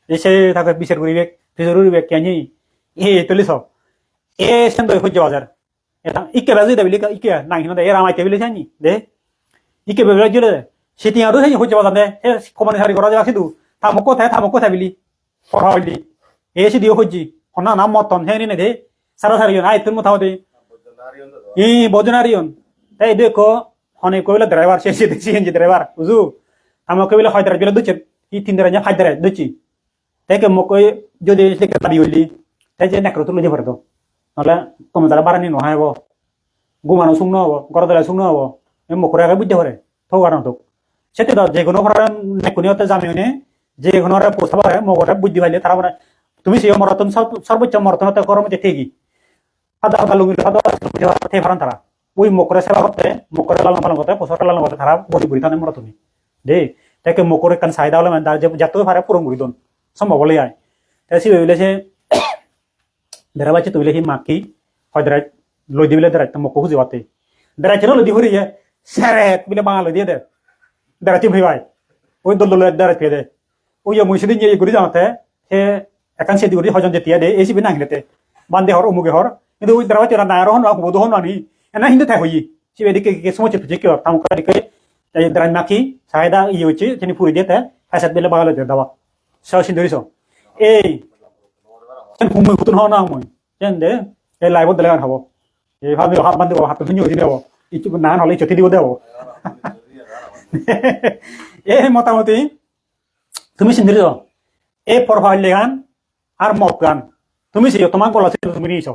এসে থাকে বিচার করিবে কেন তুলিস সেন সহ্য বাজার এটা ইকে বাজি দেবিলি ইকে না দে এরা মাইতে বিলে জানি দে ইকে বেলা জুড়ে সেটি আরো সহ্য বাজার দে কমানি সারি করা যাওয়া কিন্তু থামক কোথায় বিলি পড়া হইলি এসে দিও সহ্যি হনা নাম মতন হে নে দে সারা সারি আয় তোর মতো দে বজনারিয়ন তাই দেখো হনে কইলে ড্রাইভার সিএনজি ড্রাইভার বুঝু আমার কইলে হায়দ্রাবাদ গেলে দুচ্ছে 3 দিন হায়দ্রাবাদ দুচ্ছি তাই মকই যদি দাবি হইলি তাই যে নেকড় তুলে দিয়ে পারতো নহলে তুমি তারা বাড়ানি নহাইব ঘুমানো শুকনো হবো গড় দলা শুকনো হবো মকরে আগে বুঝতে পারে থৌকার তো সেটি তো যে কোনো নেকুনিতে জামিনে যে কোনো পোষাবা মগটা বুদ্ধি পাইলে তারা মানে তুমি সে মরতন সর্বোচ্চ মরতনতে কর্মতে ঠিকই আদা লুঙ্গি ফারান তারা ওই মকরে সেবা করতে মকরে লালন পালন করতে পোষাটা লালন করতে তারা বড়ি বুড়ি তাদের মরতনি দে তাকে মকরে কান চাহিদা হলে মানে যাতে পারে পুরো মুড়ি দন সম্ভব হলে আয় তাই সে বলেছে দেরাবাইছে তো বলে মাকি হয় দেরাই লই দিবিলে দেরাই মক খুঁজে পাতে দেরাইছে লই দি হরিয়ে স্যারে বলে বাঙা লই দিয়ে দে দেরাইতে ভাই ওই দল দেরাই পেয়ে দে ওই মুসিদিন যে ঘুরি যাওয়াতে সে একান সেদি ঘুরি হজন যেতিয়া দে এসি বিনা হিলেতে বান্ধে হর অমুকে হর কিন্তু ওই দেরাবাইছে নায়ার হন বোধ হন আনি এনা হিন্দু থাই হই সে এদিকে সময় চেপে কেউ তামুকে দেরাই মাকি চাহিদা ইয়ে হচ্ছে তিনি পুরি দিয়ে হাসাত বেলে বাঙা লই দিয়ে দেওয়া সে ধরিস মই হুতুন হওয়া না মই যেন দে এই লাইভত দিলে হব এই ভাবি হাত বান্ধব হাতটো ধুনীয়া হৈ দিব ইটো নান হলে চটি দিব দেব এই মোটামুটি তুমি চিন্তিত এই প্রভাব গান আর মদ গান তুমি চিও তোমার গলা তুমি নিয়েছ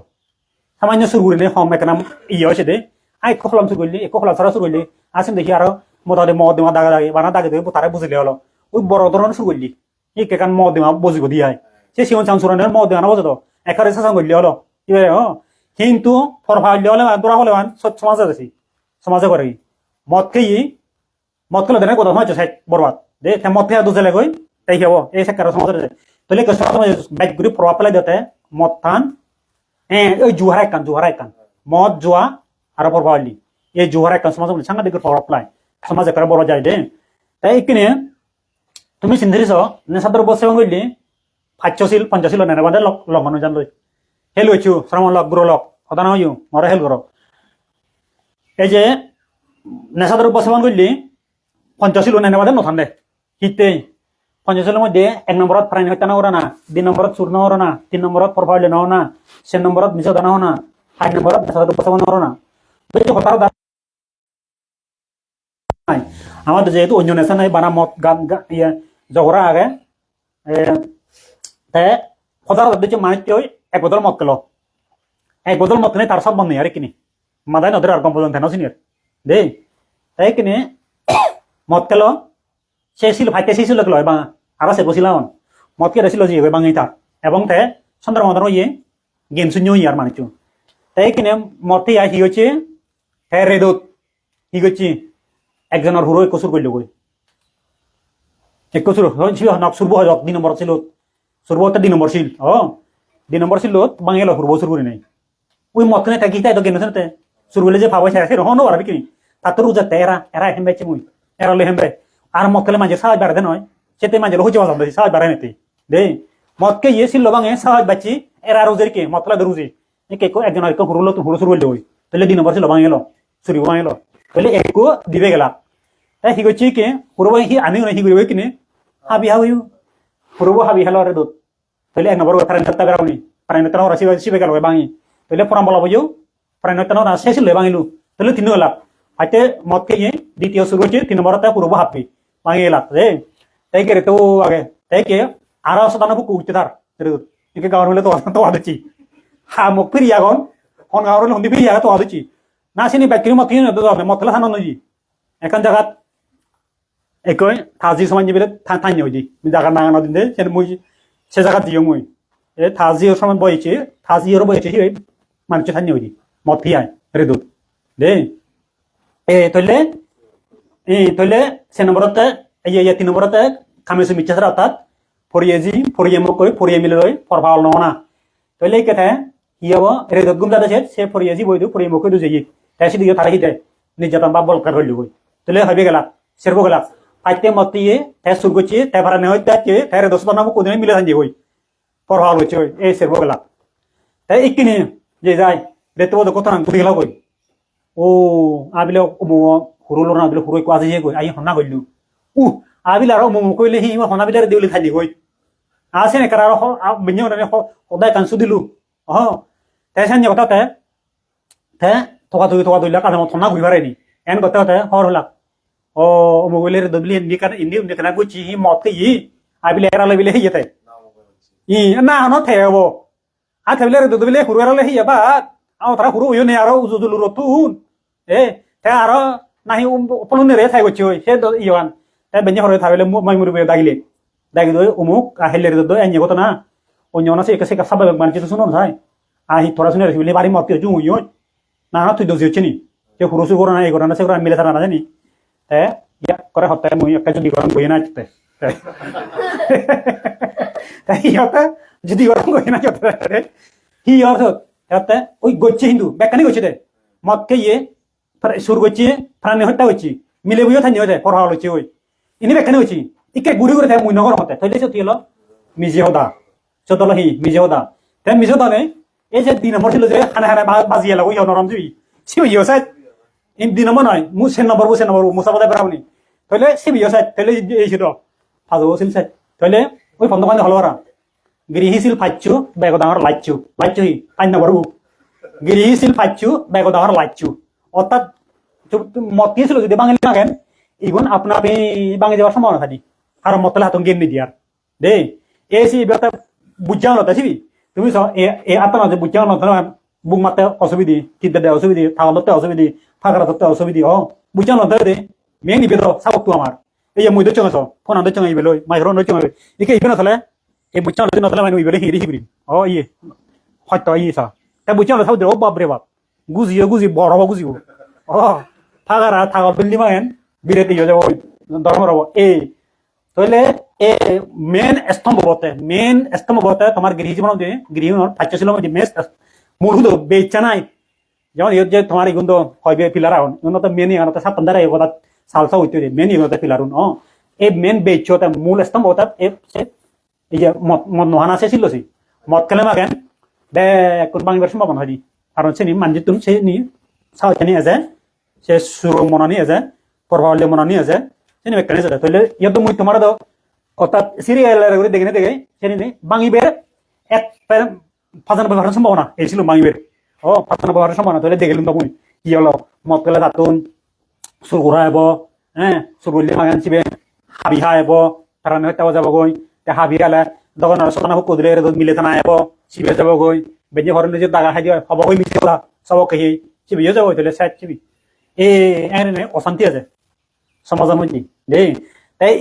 সামান্য সুর করিলে হম এক নাম ইয়ে হয়েছে দে আই খোলাম সুর করলি এক খোলা ছড়া সুর করলি আসেন দেখি আরো মোটামুটি মদ দিমা দাগা দাগে বানা দাগে দেবে তারা বুঝলে হলো ওই বড় ধরনের সুর করলি এই কেকান মদ দিমা বজিব দিয়ে সে সিমন চাংসুরানের মদ দেওয়া বসে তো একারে শাসন করলে হলো এবারে কিন্তু ফরফা হইলে হলে দোরা হলে সমাজে আছে সমাজে করে মদ খেলে দেনে কোথাও হয়েছে সাইড বরবাদ দে মদ খেয়ে দুজেলে গই তাই হব এই সেকার সমাজে আছে তাহলে বাইক ঘুরি প্রভাব পেলাই দিতে মদ টান ওই জুহারা কান মদ জুয়া আর প্রভাব হইলি এই জুহারা কান সমাজে সাংঘাতিক প্রভাব পেলায় সমাজে করে বড় যায় দে তাই এইখানে তুমি চিন্তিছ নেশাদ্র বসে করলি 500 500 নেনে বাদে লগ মানুষ জান লই হেল হইছু শ্রমণ লগ বুড়ো লগ সদান হইও মরে হেল করো এই যে নেশাদ্রব্য সেবন করলি পঞ্চাশিল নাইনে বাদে নথান দে হিতে পঞ্চাশিলের মধ্যে 1 নম্বরত প্রাণী হত্যা না ওরা না 2 নম্বরত চুর না ওরা না 3 নম্বরত পরফাইলে না না 4 নম্বরত মিছা দানা না 8 নম্বরত বেসাদ উপস্থাপন ওরা না তো হতার নাই আমাদের যেহেতু অন্য নেশা নাই বানা মদ গান ইয়ে জগরা আগে তে হতার দিচ্ছে মানুষ ওই 1 বোতল মদ খেলো 1 বোতল মদ কিনে তার সব বন্ধ আর কিনি মাদায় নদের আর কম পর্যন্ত না সিনিয়র দে তাই কিনে মদ খেলো সে ছিল ফাইতে ছিল খেলো বা আর সে বসিলাম মদ কে ছিল যে বাঙাই তার এবং তে সন্ধ্যার মদন ইয়ে গেম শূন্য আর মানুষ তাই কিনে মদ হি হচ্ছে হ্যাঁ রেদত হি করছি একজনের হুরো এক কসুর করল গই এক কসুর নক সুরব হয় 2 নম্বর ছিল সুরব 2 নম্বর ছিল 2 নম্বর ছিল বাঙালি হুরব সুর করি নাই ওই মদ কিনে থাকি তাই তো গেম শুনতে সুর বলে যে ভাবাই আছে রহনো আর বিক্রি তার তো রোজা এরা এরা হেম বেচে মুই এরা লে হেম বে আর মদ খেলে মাঝে সাহায্য বাড়ে নয় সেতে মাঝে হচ্ছে বাজার সাহায্য বাড়ে নিতে দে মদকে ইয়ে ছিল বাঙে সাহায্য বাচ্চি এরা রোজের কে মদ খেলা রোজে কে একজন আর হুরলো তো হুরো সুর বললে ওই তাহলে 2 নম্বর ছিল বাঙালো সুরি বাঙালো তাহলে একো দিবে গেলা তাই হি করছি কি হুরব হি আনি হি করিব কিনে হাবি হাবি হুরব হাবি হালো রে দত তাহলে 1 নম্বর প্রাণতা বেরাউনি প্রাণতা রাশি সিবে গেল বাঙি তাহলে পরাম বলা বুঝো প্রাণতা রাশি ছিল বাঙিলু তাহলে 3 গেলা হাইতে মদ কে ইয়ে দ্বিতীয় শুরু হচ্ছে 3 নম্বরতে হুরব হাবি বাঙি গেলা রে তাই কে তো আগে তাই কে আর সদানা বুক উঠতে তার একে গাওয়ার হলে তো আদছি হা মুখ ফিরি এখন হন গাওয়ার হলে হন্দি ফিরি তো আদছি না চিনি ব্যাকরি মত কিনে মতলা থানো নজি এখন জায়গাত একই থাজি সমান যাবে থানি হইদি জায়গা নাঙানো দিন সে মুই সে জায়গা দিও মুই এ থাজি সমান বইছে থাজি ওর বইছে মানুষ থানি হইদি মত ফিয়ায় রেদু দে তইলে সে নম্বরতে এই 3 নম্বরতে খামেছে মিচ্ছার অর্থাৎ ফরিয়ে মুখ কই ফরিয়ে মিলে রই ফরফাল না তইলে কেথা কি হবো রেদত গুম দাদা সে ফরিয়েছি বইদু ফরিয়ে মুখ দু যাই তাই সিদিকে তারা হিতে নির্যাতন বা বলকার হইল বই তইলে হবে গেলা সেরবো গেলা ফাইতে মতিয়ে তাই সুর করছি তাই ভাড়া নেই তাকে তাই রে 10 নাম কোদিনে মিলে থাকি হই ফরফাল হচ্ছে এই সেরবো গেলা তাই ইকিনি যে যাই রেতো বদ কথা না গুদি গেলা কই ও আবিলে হুরুলো না আবিলে হুরুই কো আজি কই আই হন্না কইলু আবিলে আর মম কইলে হি হন্না বিলে দেউলি খালি কই আসে না কারা বিন্য না সদায় কানসু দিলু তাই সান কথা তে তোকা দুইলা কানে থন্না ঘুরি পারেনি এন কথা হর হলা মোবাইলের দবলি ইন্দি কানা গুচি হি মত কে ই আবিলে এরা লবিলে হি যেতে ই না ন থেবো আ থেবলে রে দবলি হুরু এরা হি বা তারা হুরু ইউ নে আর উজুলু রতুন তে আর নাহি পলনে রে থাই গছি সে ইওয়ান তাই বেঞ্জে হরে থাবেলে মাই মুরবে দাগিলে দাগি দই উমুক আহেলে রে দই এনি কথা না অন্য না সে একাসে কাসাবা মানছে তো শুনো ভাই আহি তোরা শুনে রিলে বাড়ি মত জু ইউ না তুই দজি হচ্ছে নি যে হুরুসু করে না এই করে না সে করে মিলে থানা না জানি ইয়া করে হতে মুই একটা যদি গরম বই না চতে তাই ইয়া যদি গরম বই না চতে হি অর্থ হতে ওই গচ্ছে হিন্দু বেকানি গচ্ছে দে মত কে ইয়ে সুর গচ্ছে প্রাণী হত্যা হচ্ছে মিলে বইও থানি হতে পড়াল হচ্ছে ওই ইনি বেকানি হচ্ছে ইকে গুড়ি করে থাকে মুই নগর হতে তাইলে সে তুইলো মিজে হদা চতল হি মিজে হদা তাই মিজে হদা নে এই যে 2 নম্বর ছিল যে হানা হানা বাজিয়ে লাগো ইয়া নরম জুই সি ইয়া সাইড ইন 2 নম্বর নয় মু সে নম্বর মুসাবাদা বেরাবনি তাইলে সি ইয়া সাইড তাইলে এই ছিল ফাজো সিল সাইড তাইলে ওই ফন্দকান হলওয়ারা গিরিহিছিল ফাচ্চু বেগদার লাচ্চু হি 5 নম্বর গিরিহিছিল ফাচ্চু বেগদার লাচ্চু অর্থাৎ মত ছিল যদি বাঙালি নাগেন ইগুন আপনা আপনি বাঙালি যাওয়ার সম্ভাবনা থাকি আর মতলে হাতন গেম নি দিয়ার দে এসি ব্যাপারটা বুঝাও না তাই তুমি এ আত্মা না যে বুঝাও না বুক মারতে অসুবিধি চিন্তা দেওয়া অসুবিধি থাকা ধরতে অসুবিধি ফাঁকা ধরতে অসুবিধি বুঝাও না দে মেয়ে নিবে তো সাবক তো আমার এই যে মুই দচ ফোন আনতে চঙাই বেলো মাইক্রো নচ একে ইবে না এই বুঝাও না তাহলে মানে ইবেলে হিরি হিবরি ইয়ে হয়তো ইয়ে সা তাই বুঝাও না সাব দে বাপ রে বাপ গুজি বড় গুজিও থাকারা থাকার বিল্ডিং মাগেন বিরেতি হয়ে যাব ধর্ম রব তাহলে মেন স্তম্ভ বলতে তোমার গৃহ জীবন যে গৃহ ফাইচ ছিল মেন মূল হুদ বেচা নাই যেমন যে তোমার এগুলো হইবে পিলার আউন এগুলো তো মেন এগুলো সাত পন্দারা এগুলো সালসা হইতে মেন এগুলো পিলার এই মেন বেচ মূল স্তম্ভ এই যে মদ নোহানা সে ছিল মদ খেলে মাগেন বাংলার সম্ভাবনা হয় কারণ সে মানজিতুন সে নি সাউথানি আছে সে সুর মনানি আছে প্রভাবলে মনানি আছে সেনি মেকানে যেটা তাহলে ইয়াতো মুই তোমার দাও কথা সিরিয়াল করে দেখে দেখে সেনি বাঙিবের এক ফাজানো ব্যবহারের সম্ভাবনা এই ছিল বাঙিবের ফাজানো ব্যবহারের সম্ভাবনা তাহলে দেখলাম তো মুই কি হলো মত পেলে দাতুন সুরগুড়া হব সুরগুলি মাগান চিবে হাবি হাইব তারা হত্যা যাব গই হাবি হালে তখন সতনা হোক কদলে মিলে থানা হব চিবে যাব গই বেজে ঘরের নিজে দাগা খাই দিয়ে হব গই মিছে সবকে সেই চিবিয়ে যাব তাহলে সাইড চিবি এনে অশান্তি আছে সমাজের মধ্যে দেই তাই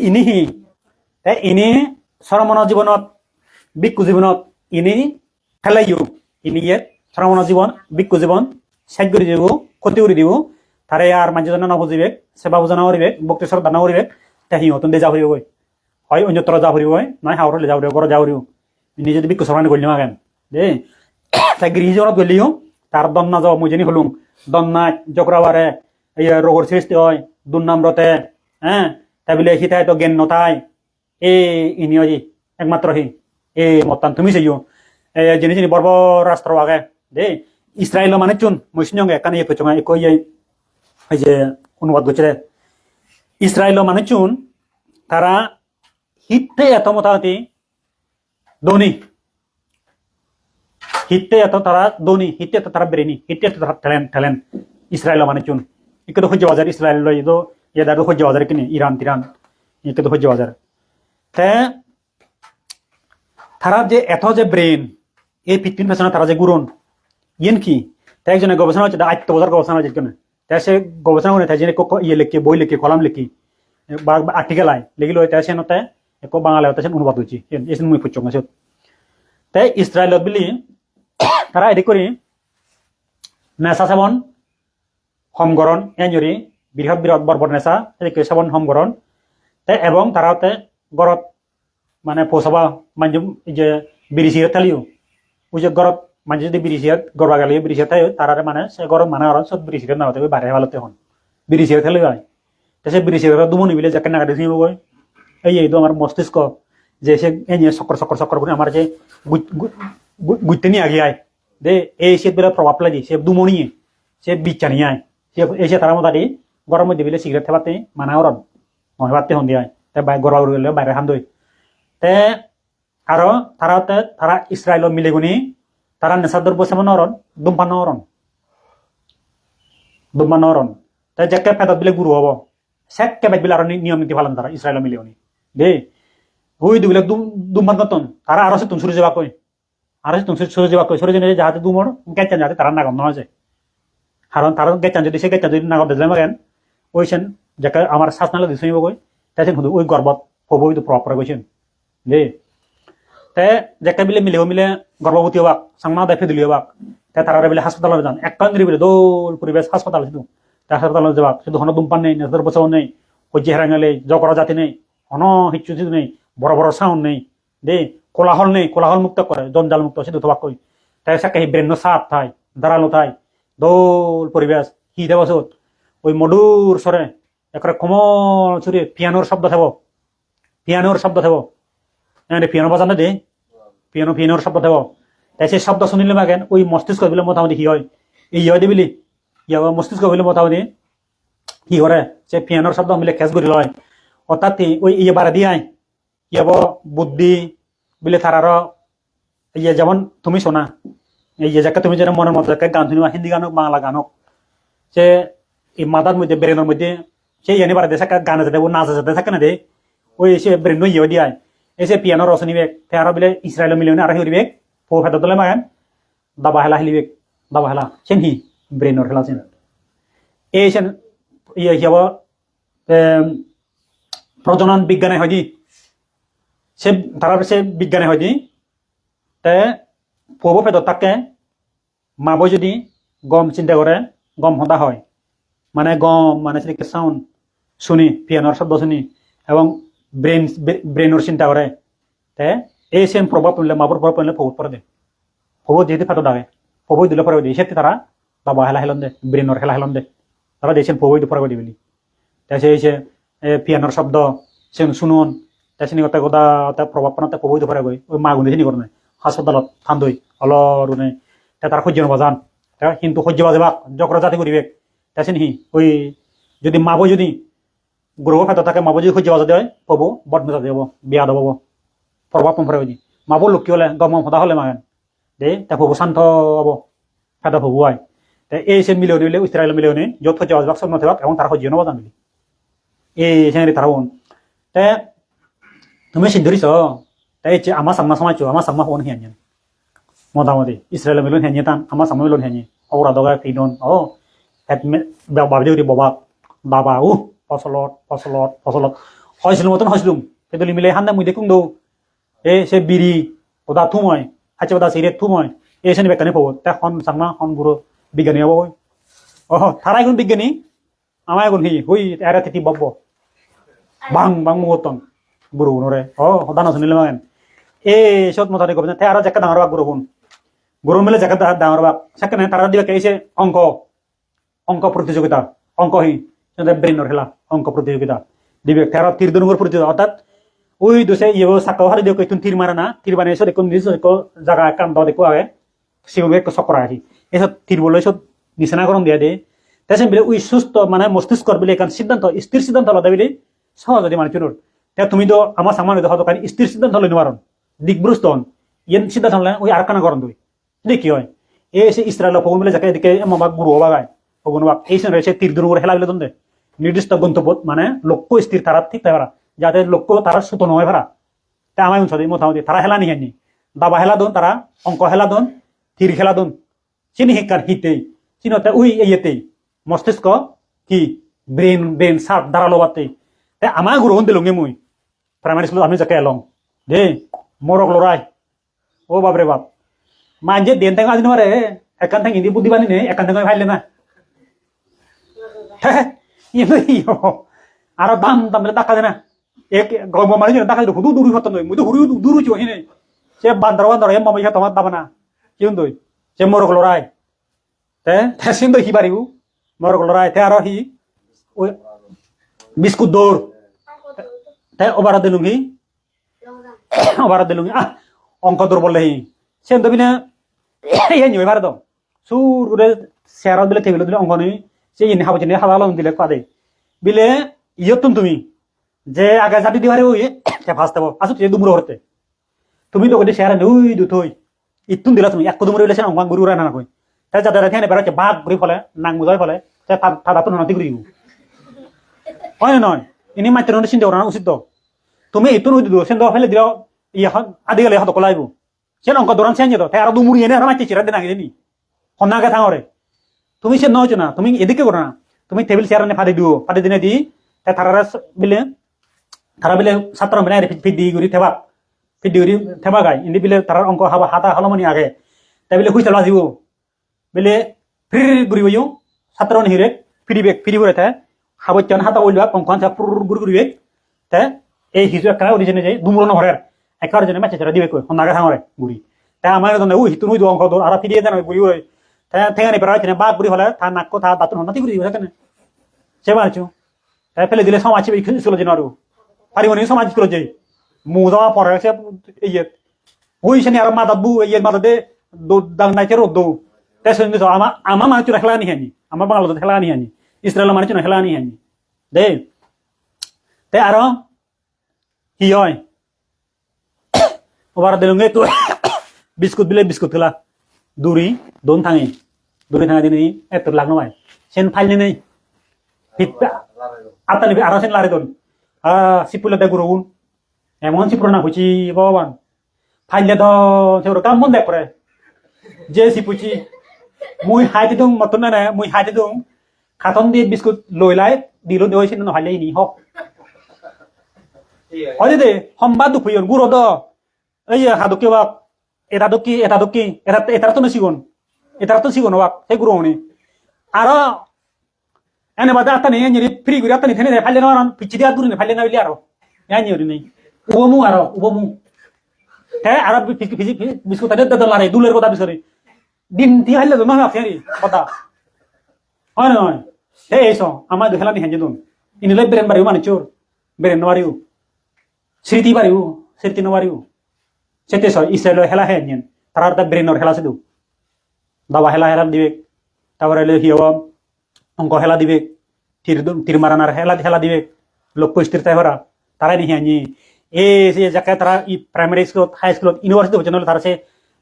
ইনি সরমনৰ জীৱনত বিক্ষু জীৱনত ইনি খেলাইও ইনিয়ে সরমনৰ জীৱন বিক্ষু জীৱন সাইড করে দিব ক্ষতি করে দিব তারে আর মানুষজন নবুঝিবে সেবা বুঝানো করিবে ভক্তি শ্রদ্ধা না করিবে তা সিহঁতন দে যাবরিব গই হয় অন্যত্র যাবরিব নয় হাওড়লে যাবরিব ঘর যাবরিব ইনি যদি বিক্ষু সরমানি করলি মাগেন দেই তাই গৃহ জীবনত গেলিও তার দন্না যাওয়া মুজনি হলুম দন্না জকরাবারে এই রোগর সৃষ্টি হয় দুর্নাম্রতে তাই বলে হিতায় তো জ্ঞান নতাই ইনিও জি একমাত্র হি মতান তুমি সেইও জিনিস বর্বর রাষ্ট্র আগে দে ইসরায়েল মানে চুন মুসলিম একানে পেছনে কই এই যে অনুবাদ করছে ইসরায়েল মানে চুন তারা হিতে এত মোটামুটি ধনী হিতে এত তারা ধনী হিতে এত তারা বেরেনি হিতে এত তারা ট্যালেন্ট ইসরায়েল মানে চুন ইকে হজ্জ বাজার ইসরায়েল ইদো ইয়াদার হজ্জ বাজার কিনে ইরান তিরান ইকে তো হজ্জ বাজার তারা যে এত যে ব্রেন এই পৃথিবীর পেছনে তারা যে গুরন ইয়েন কি তাই একজনের গবেষণা হচ্ছে 8 বছর গবেষণা হচ্ছে কেন তাই সে গবেষণা করে তাই ইয়ে লিখি বই লিখি কলাম লিখি বা আর্টিকেল আয় লিখিল তাই সে নতে এক বাঙালি হতে অনুবাদ হয়েছি এই মুই ফুচক আছে তাই ইসরায়েলত বলি তারা এদিক করি নেশা সেবন সমগরণ এঞ্জুরি বৃহৎ বৃহৎ বর্বর নেশা এদিকে সেবন সমগরণ তাই এবং তারা হতে গড়ত মানে পৌঁছাবা মানুষ যে বিড়ি সিগারেট থালিও ওই যে গড়ত মানুষ যদি বিড়ি সিগারেট গড়বা গেলে বিড়ি সিগারেট থাকে তারা মানে সে গরম মানে আর সব বিড়ি সিগারেট না হতে বাইরে ভালোতে হন বিড়ি সিগারেট থালি হয় তো সে বিড়ি সিগারেট দুমনি মিলে যাকে নাগাড়ি শুনিব গই এই তো আমার মস্তিষ্ক যে সে চক্কর চক্কর চক্কর করে আমার যে গুইতে নিয়ে আগে আয় দে এই সে বেলা প্রভাব লাগি সে দুমনিয়ে সে বিচ্ছা নিয়ে আয় সে এসে তারা মতো গরম মধ্যে বিলে সিগারেট থাকতে মানা ওরন মনে পারতে হন দিয়ে তাই গরম গেলে বাইরে হান দই তে আরো তারা ইসরায়েল মিলেগুনি তারা নেশা দ্রব্য সেবন অরণ ধূমপান অরণ তাই যাকে পেটত বিলে গুরু হব সেকে বাইক বিলে আরো নিয়ম নীতি পালন তারা ইসরায়েল মিলেগুনি দে ওই দুবিলাক ধূমপান করতন তারা আরো সে তুমি সরে যাবা কই আরো তুমি সরে যাবা কই সরে জেনে যাহাতে দুমর গেচান যাতে তারা নাগম নয় যায় কারণ তারা গেচান যদি সে গেচান যদি নাগম দিলে মাগেন ওইছেন যাকে আমার শ্বাস নালে দিছে কই তাই শুধু ওই গর্বত হবই তো প্রপার কইছেন দে তে যাকে বিলে মিলে গর্ভবতী হবাক সাংমা দেখে দিলি হবাক তে তারা বিলে হাসপাতালে যান এক কান্দ্রি বিলে দোল পরিবেশ হাসপাতাল শুধু হাসপাতালে যাবাক শুধু হন ধূমপান নেই নেশার বছর নেই হজ্জি হেরাঙালে জগরা জাতি নেই হন হিচ্ছু নেই বড় বড় সাউন্ড নেই দে কোলাহল মুক্ত করে জঞ্জাল মুক্ত শুধু তোমাক কই তাই সাকে ব্রেন সাপ থাই দাঁড়ালো থাই দোল পরিবেশ হি দেবছর ওই মধুর স্বরে একরে কোমল চুরি পিয়ানোর শব্দ থাকব পিয়ানো বাজানো দে পিয়ানোর শব্দ থাকব তাই সেই শব্দ শুনিলে মাগেন ওই মস্তিষ্ক বিলে মোটামুটি কি হয় এই হয় দিবিলি মস্তিষ্ক বিলে মোটামুটি কি করে সে পিয়ানোর শব্দ মিলে খেস করি লয় অর্থাৎ ওই ইয়ে বাড়া দিয়ে ইয়াব বুদ্ধি বিলে তারার ইয়ে যেমন তুমি শোনা এই যে যাকে তুমি যেন মনের মতো গান শুনিবা হিন্দি গান হোক বাংলা গান হোক সে এই মাথার মধ্যে ব্রেনের মধ্যে সেই এনে বাড়া দেশে গান যেতে নাচ যেতে থাকে না দে ওই সে ব্রেন ইয়ে দিয়ে এসে পিয়ানোর রস নিবেক তেয়ার বিলে ইসরায়েল মিলিয়নে আর হিরিবেক ফো ফেদত দলে মায়েন দাবা হেলা হিলিবেক দাবা হেলা সেন হি ব্রেনৰ হেলা সেন এই সেন ইয়ে হিয়াব প্রজনন বিজ্ঞানে হয় দি সে তারা সে বিজ্ঞানে হয় দি তে পূর্ব ফেদত তাকে মাবো যদি গম চিন্তা করে গম হতা হয় মানে গম মানে সাউন্ড শুনি পিয়ানোর শব্দ শুনি এবং ব্রেনের চিন্তা করে তে এই সেম প্রভাব পড়লে মাপুর প্রভাব পড়লে ফবুত পরে দে ফবুত যেহেতু ফেটো ডাকে ফবই দিলে পরে দিয়ে সেতে তারা বাবা হেলা হেলন দে ব্রেনের খেলা হেলন দে তারা দিয়েছেন ফবই দিয়ে পরে দিবি তাই সে পিয়ানোর শব্দ সে শুনুন তাই সে কথা কথা প্রভাব পড়াতে ফবই দিয়ে পরে গই ওই মা গুণে চিনি করে হাসপাতালত ঠান্ডই অলরুনে তার সহ্য বাজান কিন্তু সহ্য বাজাবাক জকর জাতি করিবে তাই হি ওই যদি মাবো যদি গ্রহ ফেতো থাকে মাবো যদি খুঁজে বাজা দেয় পাবো বট মেজা দেবো বিয়া দেবো প্রভাব পম্পরে বুঝি মাবো লক্ষ্মী হলে গম হতা হলে মাগেন দে তা পাবো শান্ত হবো ফেতো পাবো আয় তা এই সে মিলিয়ে দিলে ইসরায়েল মিলিয়ে নি যত খুঁজে বাজবাক সব নথে এবং তারা খুঁজিয়ে নেবো জানবি এই সেখানে তারা বোন তে তুমি সিদ্ধরিস তাই আমার সামনা সময় আমার সামনা ফোন হিয়ান মোটামুটি ইসরায়েল মিলন হিয়ান টান আমার সামনে মিলন হিয়ান ওরা দগা ফিডন ও বাবা দেউরি বাবা বাবা ফসলত হয়েছিল মতন হয়েছিলুম সেগুলি মিলে হান্দা মুই দেখুন দৌ সে বিড়ি ওদা থুময় হাঁচে ওদা সিরেট থুময় সে বেকানি পাবো তা সামনা গুরু বিজ্ঞানী হবো তারা এখন বিজ্ঞানী আমার এখন হুই এরা তিতি বব্ব বাং মুহূর্তন গুরু নরে দানা শুনিলে মাগেন সত মতানি করবেন তাই আরো জায়গা ডাঙর বাক গুরু মিলে জায়গা ডাঙর বাক সেখানে তারা দিবে কেছে অঙ্ক প্রতিযোগিতা অঙ্কহীন ব্রেনর খেলা অঙ্ক প্রতিযোগিতা দিবে তেরো তীর দুনুর প্রতিযোগিতা অর্থাৎ ওই দোষে ইয়ে সাকাও হারি দিও কইতুন তীর মারে না তীর বানিয়ে এসে দেখুন নিজ জায়গা কান্দ দেখো আগে সিগুলো একটু চক্র আহি এসব তীর বলে সব নিশানা করণ দিয়া দে তাই বলে ওই সুস্থ মানে মস্তিষ্ক বলে এখান সিদ্ধান্ত স্থির সিদ্ধান্ত লদা বলে সহজ যদি মানে চুরুর তা তুমি তো আমার সামান হয়তো কারণ স্থির সিদ্ধান্ত লই নিবারণ দিকব্রস্ত হন ইয়েন সিদ্ধান্ত হলে ওই আর কানা করণ দুই দেখি কি হয় সে ইসরায়েল ফগুন মিলে যাকে এদিকে মামাক গুরু বাগায় ফগুনবাক এই সঙ্গে রয়েছে তীর দুনুর খেলা বলে দন্দে নির্দিষ্ট গন্তব্য মানে লক্ষ্য স্থির তারা ঠিক তাই ভাড়া যাতে লক্ষ্য তারা সুত নয় ভাড়া তা আমার অঞ্চলে মোটামুটি তারা হেলা নিহানি দাবা হেলা দন তারা অঙ্ক হেলা দন তীর খেলা দন চিনি শিক্ষার হিতেই চিনতে ওই ইয়েতেই মস্তিষ্ক কি ব্রেন সাপ দাঁড়ালো বাতেই তাই আমার গ্রহণ দিলুঙ্গে মুই প্রাইমারি স্কুল আমি যাকে এলং দে মরক লড়াই ও বাপরে বাপ মাঝে দেন থাকা আজি নরে একান থাকি ইন্দি বুদ্ধি বানি নে একান থাকি ভাইলে না আর দাম দাম টাকা দে না এক গম মানে টাকা দিল হুদু দূরি হতো নয় মুই তো হুরি দূর হইছো হিনে সে বান্দর এম মামাই তোমার দাবা না কিউন দই সে মরক লড়াই তে সিন দই হি বারিউ মরক লড়াই তে আর হি ওই বিস্কুট দৌড় তাই ওবার দিলুঙ্গি অঙ্ক দৌড় বললে হি সে দবি না এই নিবে ভারত সুর করে শেয়ার দিলে টেবিল দিলে অঙ্ক নেই সে ইনি হাবো চিনি হাওয়া দিলে পাদে বিলে ইয়তুন তুমি যে আগে জাতি দিবারে ওই ফার্স্ট দেবো আসো তুই দুমুড়ো হরতে তুমি তো শেয়ার ওই দুথই ইতুন দিলা তুমি এক দুমুড়ো দিলে অঙ্ক গুরু রানা কই তাই যাদের এখানে বেড়াচ্ছে বাঘ ঘুরি ফলে নাং বুঝাই ফলে তাই তো নতি ঘুরি হয় না নয় ইনি মাত্র চিন্তা করা উচিত তুমি ইতুন ওই দিও সেন ফেলে দিও ইয়ে আদি গেলে হতো কলাইব সে অঙ্ক দৌড়ান চেঞ্জ তো তাই আর দুমুড়ি এনে আর মাইতে চিরা দেন আগে নি হন্নাকে থাঙরে তুমি সে নয় না তুমি এদিকে করো না তুমি টেবিল চেয়ার ফাঁদে দিও ফাঁদে দিনে দি তারা বিলে ছাত্র মিলে ফিট দি গুড়ি থেবা ফিট দি গুড়ি থেবা গাই ইন্দি বিলে তার অঙ্ক হাবা হাতা হলমনি আগে তাই বিলে হুইসেল বাজিব বিলে ফ্রি গুড়ি বইও ছাত্র হিরে ফিরি করে থাকে হাবচ্চন হাতা বলবা অঙ্ক গুড়ি গুড়ি তে এই হিজু একটা ওরিজিনে যাই দুমুড়ো নহরের একার জন্য মেচে চেরা দিবে কই হন্নাকে থাঙরে গুড়ি তাই আমার ওই হিতুন ওই অঙ্ক আর ফিরিয়ে দেন গুড়ি ওই ঠেঙানি পেরা হয়েছে বাঘ গুড়ি হলে তার নাক থা দাঁতন হন্নাতি গুড়ি দিবে কেন সে মারছো তাই ফেলে দিলে সমাজ চলে যেন আরো পারিবনি সমাজ করে যাই মু যাওয়া পরে সে ইয়ে ওই সে আর মাদাত বু ইয়ের মাদাতে নাইতে রোদ দৌ তাই আমার মানুষ খেলা নি হানি আমার বাংলাদেশ খেলা নি হানি ইসরায়েল মানুষ খেলা নি হানি দে তাই আর কি হয় ওবার দিলুঙ্গে তো বিস্কুট বিলে বিস্কুট খেলা দূরি দোন থাঙে দূরে থাঙা দিনে এত লাগ নয় সেন ফাইলে নেই আতা নিবি আরো সেন লারে দোন সিপুলে দে গুরুন এমন সিপুর না হইছি ভগবান ফাইলে তো সেগুলো কাম মন দেখ করে যে সিপুছি মুই হাইতে দিম মতন না মুই হাইতে দিম খাতন দিয়ে বিস্কুট লইলাই দিল দেওয়াইছে না হাইলে নি হক হয় দে সম্বাদ দুপুইন গুরু দ এই হাদুকি বাক এটা দকি এটা তো সিগন বাক সেই গুরু হনি আর এনে বাদে আত্তা নেই এনে ফ্রি করে আত্তা নেই ফাইলে না পিছি দিয়া দূরে ফাইলে না বিলি আর এনে ওরি নেই উপমু হ্যাঁ আর বিস্কুট আদে লারে দুলের কথা বিসরি ডিম দি হাইলে তো না আপনি কথা হয় না নয় হে এইসো আমার দেখলা নি হেঞ্জে দুন ইনিলে ব্রেন বাড়িও মানে চোর ব্রেন বাড়িও স্মৃতি বাড়িও স্মৃতি নবাড়িও সেতে সয় ইসরায়েল হেলা হে নিন তারা তা ব্রেনর হেলা সেদু দাবা হেলা দিবে তারপরে হিও অঙ্ক হেলা দিবে তীর মারানার হেলা দিবে লোক পরিস্থিতি তাই হরা তারাই নিহি আনি এ যে যাকে তারা primary school high school university হচ্ছে নহলে তারা সে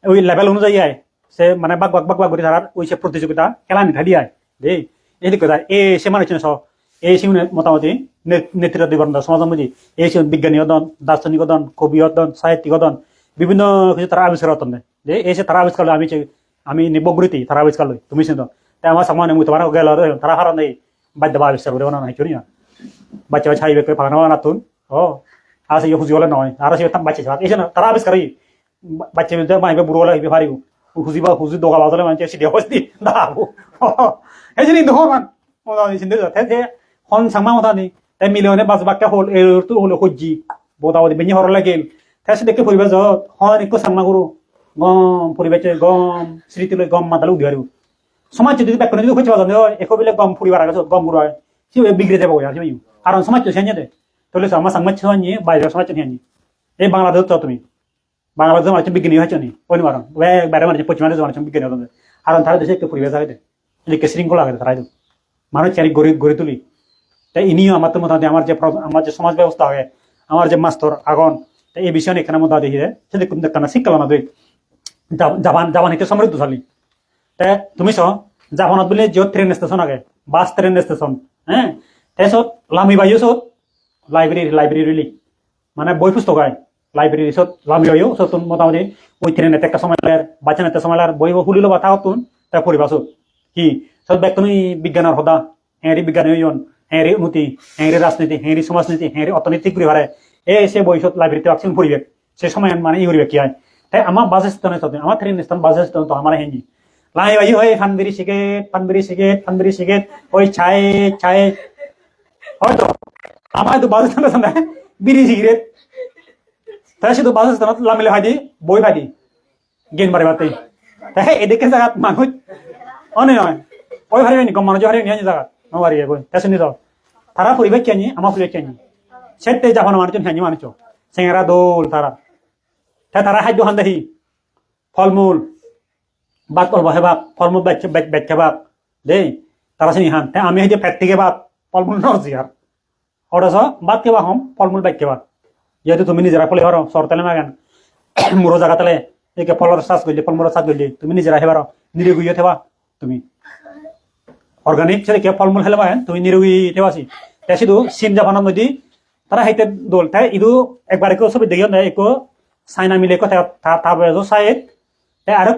ওই লেভেল অনুযায়ী আয় সে মানে বাক করে তারা ওই সে প্রতিযোগিতা খেলা নিঠা দিয়ে আয় দেই এই কথা এ সে মানে স এই সে মোটামুটি নেতৃত্ব দিবন সমাজের মধ্যে এই সে বিজ্ঞানী হদন দার্শনিক হদন কবি হদন সাহিত্যিক হদন বিভিন্ন কিছু তারা আবিষ্কার হতেন যে এই সে তারা আবিষ্কার আমি বগ্রীতি তারা আবিষ্কার লই তুমি শুনো তাই আমার সামনে মুই তোমার গেল তারা হারান নেই বাদ্য বা আবিষ্কার করে বানানো হয়েছিল না বাচ্চা ছাই বেকে ফাঁকা নাতুন ও আর সে হুজি হলে নয় আর সে বাচ্চা এই না তারা আবিষ্কার বাচ্চা মাইবে বুড়ো হলে পারিব হুজি দোকা বাজলে মানুষ সিটি অবস্থি দাবো এই জিনিস দোকান চিন্তা যে হন সাংমা মতা নেই তাই মিলিয়নে বাজ বাক্যা হল এর তো হলো হজ্জি বোতাবদি বেঞ্জি হর লাগিল তাই সে দেখে পরিবেশ হন একটু সাংমা করু গম পরিবেশে গম স্মৃতি লই গম মাতালে উঠি পারিব সমাজ যদি ব্যাকরণ যদি খুঁজে পাওয়া যায় একো বেলে গম ফুরিবার আগে গম গুড়া সে বিগড়ে যাবো আর কারণ সমাজ তো সেঞ্জে দে তাহলে আমার সাংমাজ ছিনি বাইরের সমাজ নিয়ে এই বাংলাদেশ তো তুমি বাংলাদেশ মানুষ বিজ্ঞানী হয়েছে নি ওই মারণ বাইরে মানুষ পশ্চিমাদেশ মানুষ বিজ্ঞানী হতো কারণ তারা দেশে একটু পরিবেশ আগে এদিকে শৃঙ্খলা আগে তারাই মানুষ চারি গড়ে তুলি তাই ইনিও আমার তো মোটামুটি আমার যে সমাজ ব্যবস্থা হয় আমার যে মাস্তর আগন তাই এই বিষয়ে এখানে মোটা দেখি সেদিক কোনো শিক্ষা না দুই জাপান হইতে সমৃদ্ধশালী তাই তুমি চ জাপানত বলে জিও ট্রেন স্টেশন আগে বাস ট্রেন স্টেশন হ্যাঁ তাৰপিছত লামি বাইও চত লাইব্রেরি মানে বই পুস্তক হয় লাইব্রেরি চত লামি বাইও চতুন মোটামুটি ওই ট্রেন একটা সময় বাচ্চা একটা সময় বই খুলি ল'বা থাকতুন তাই পড়িবা চত কি চত ব্যাগ তুমি বিজ্ঞানের সদা হেঁৰি বিজ্ঞান হেঁৰি উন্নতি হেঁৰি রাজনীতি হেঁৰি সমাজনীতি হেঁৰি অর্থনীতি ঘুরে হারে সে বই চত লাইব্রেরিতে আকশন পড়িবে সে সময় মানে ই করিবে কি হয় তাই আমার বাস স্টেশনে চত আমার ট্রেন স্টেশন বাস স্টেশন তো আমার হেঁজি লাই বাজি হয় ফানবিরি সিগারেট ওই ছাই হয়তো আমার তো বাস স্টেশন বিড়ি সিগারেট তাই শুধু বাস স্টেশনত লামিলে ভাই দি বই ভাই দি গেন মারে বাতে তাই এদিকে জায়গাত মানুষ অনে নয় ওই ভারি গম মানুষ হারি নিয়ে জায়গা নবারি বই তাই শুনি যাও তারা পরিবেশ কেনি আমার পরিবেশ কেনি সেতে জাপান মানুষ হেঁজি মানুষ সেঙ্গেরা দোল তারা খাদ্য খান দেখি ফলমূল বাদ পড়ব হেবাক ফলমূল বেচ খেবাক দেই তারা চিনি হান আমি সেই প্রেক্টিকে বাদ ফলমূল নজি আর অথচ বাদ কেবা হম ফলমূল বেচ খেবা যেহেতু তুমি নিজেরা ফলে হর সরতালে মাগান মোর জায়গাতালে একে ফলর চাষ করলি ফলমূলের চাষ করলি তুমি নিজেরা হেবার নিরোগী থেবা তুমি অর্গানিক সেদিকে ফলমূল হেলে মাহেন তুমি নিরোগী থেবাছি তাই শুধু চীন জাপানের মধ্যে তারা হাইতে দোল তাই ইদু একবার একো ছবি দেখিও না একো চাইনা মিলে কথা সাইড তাই আর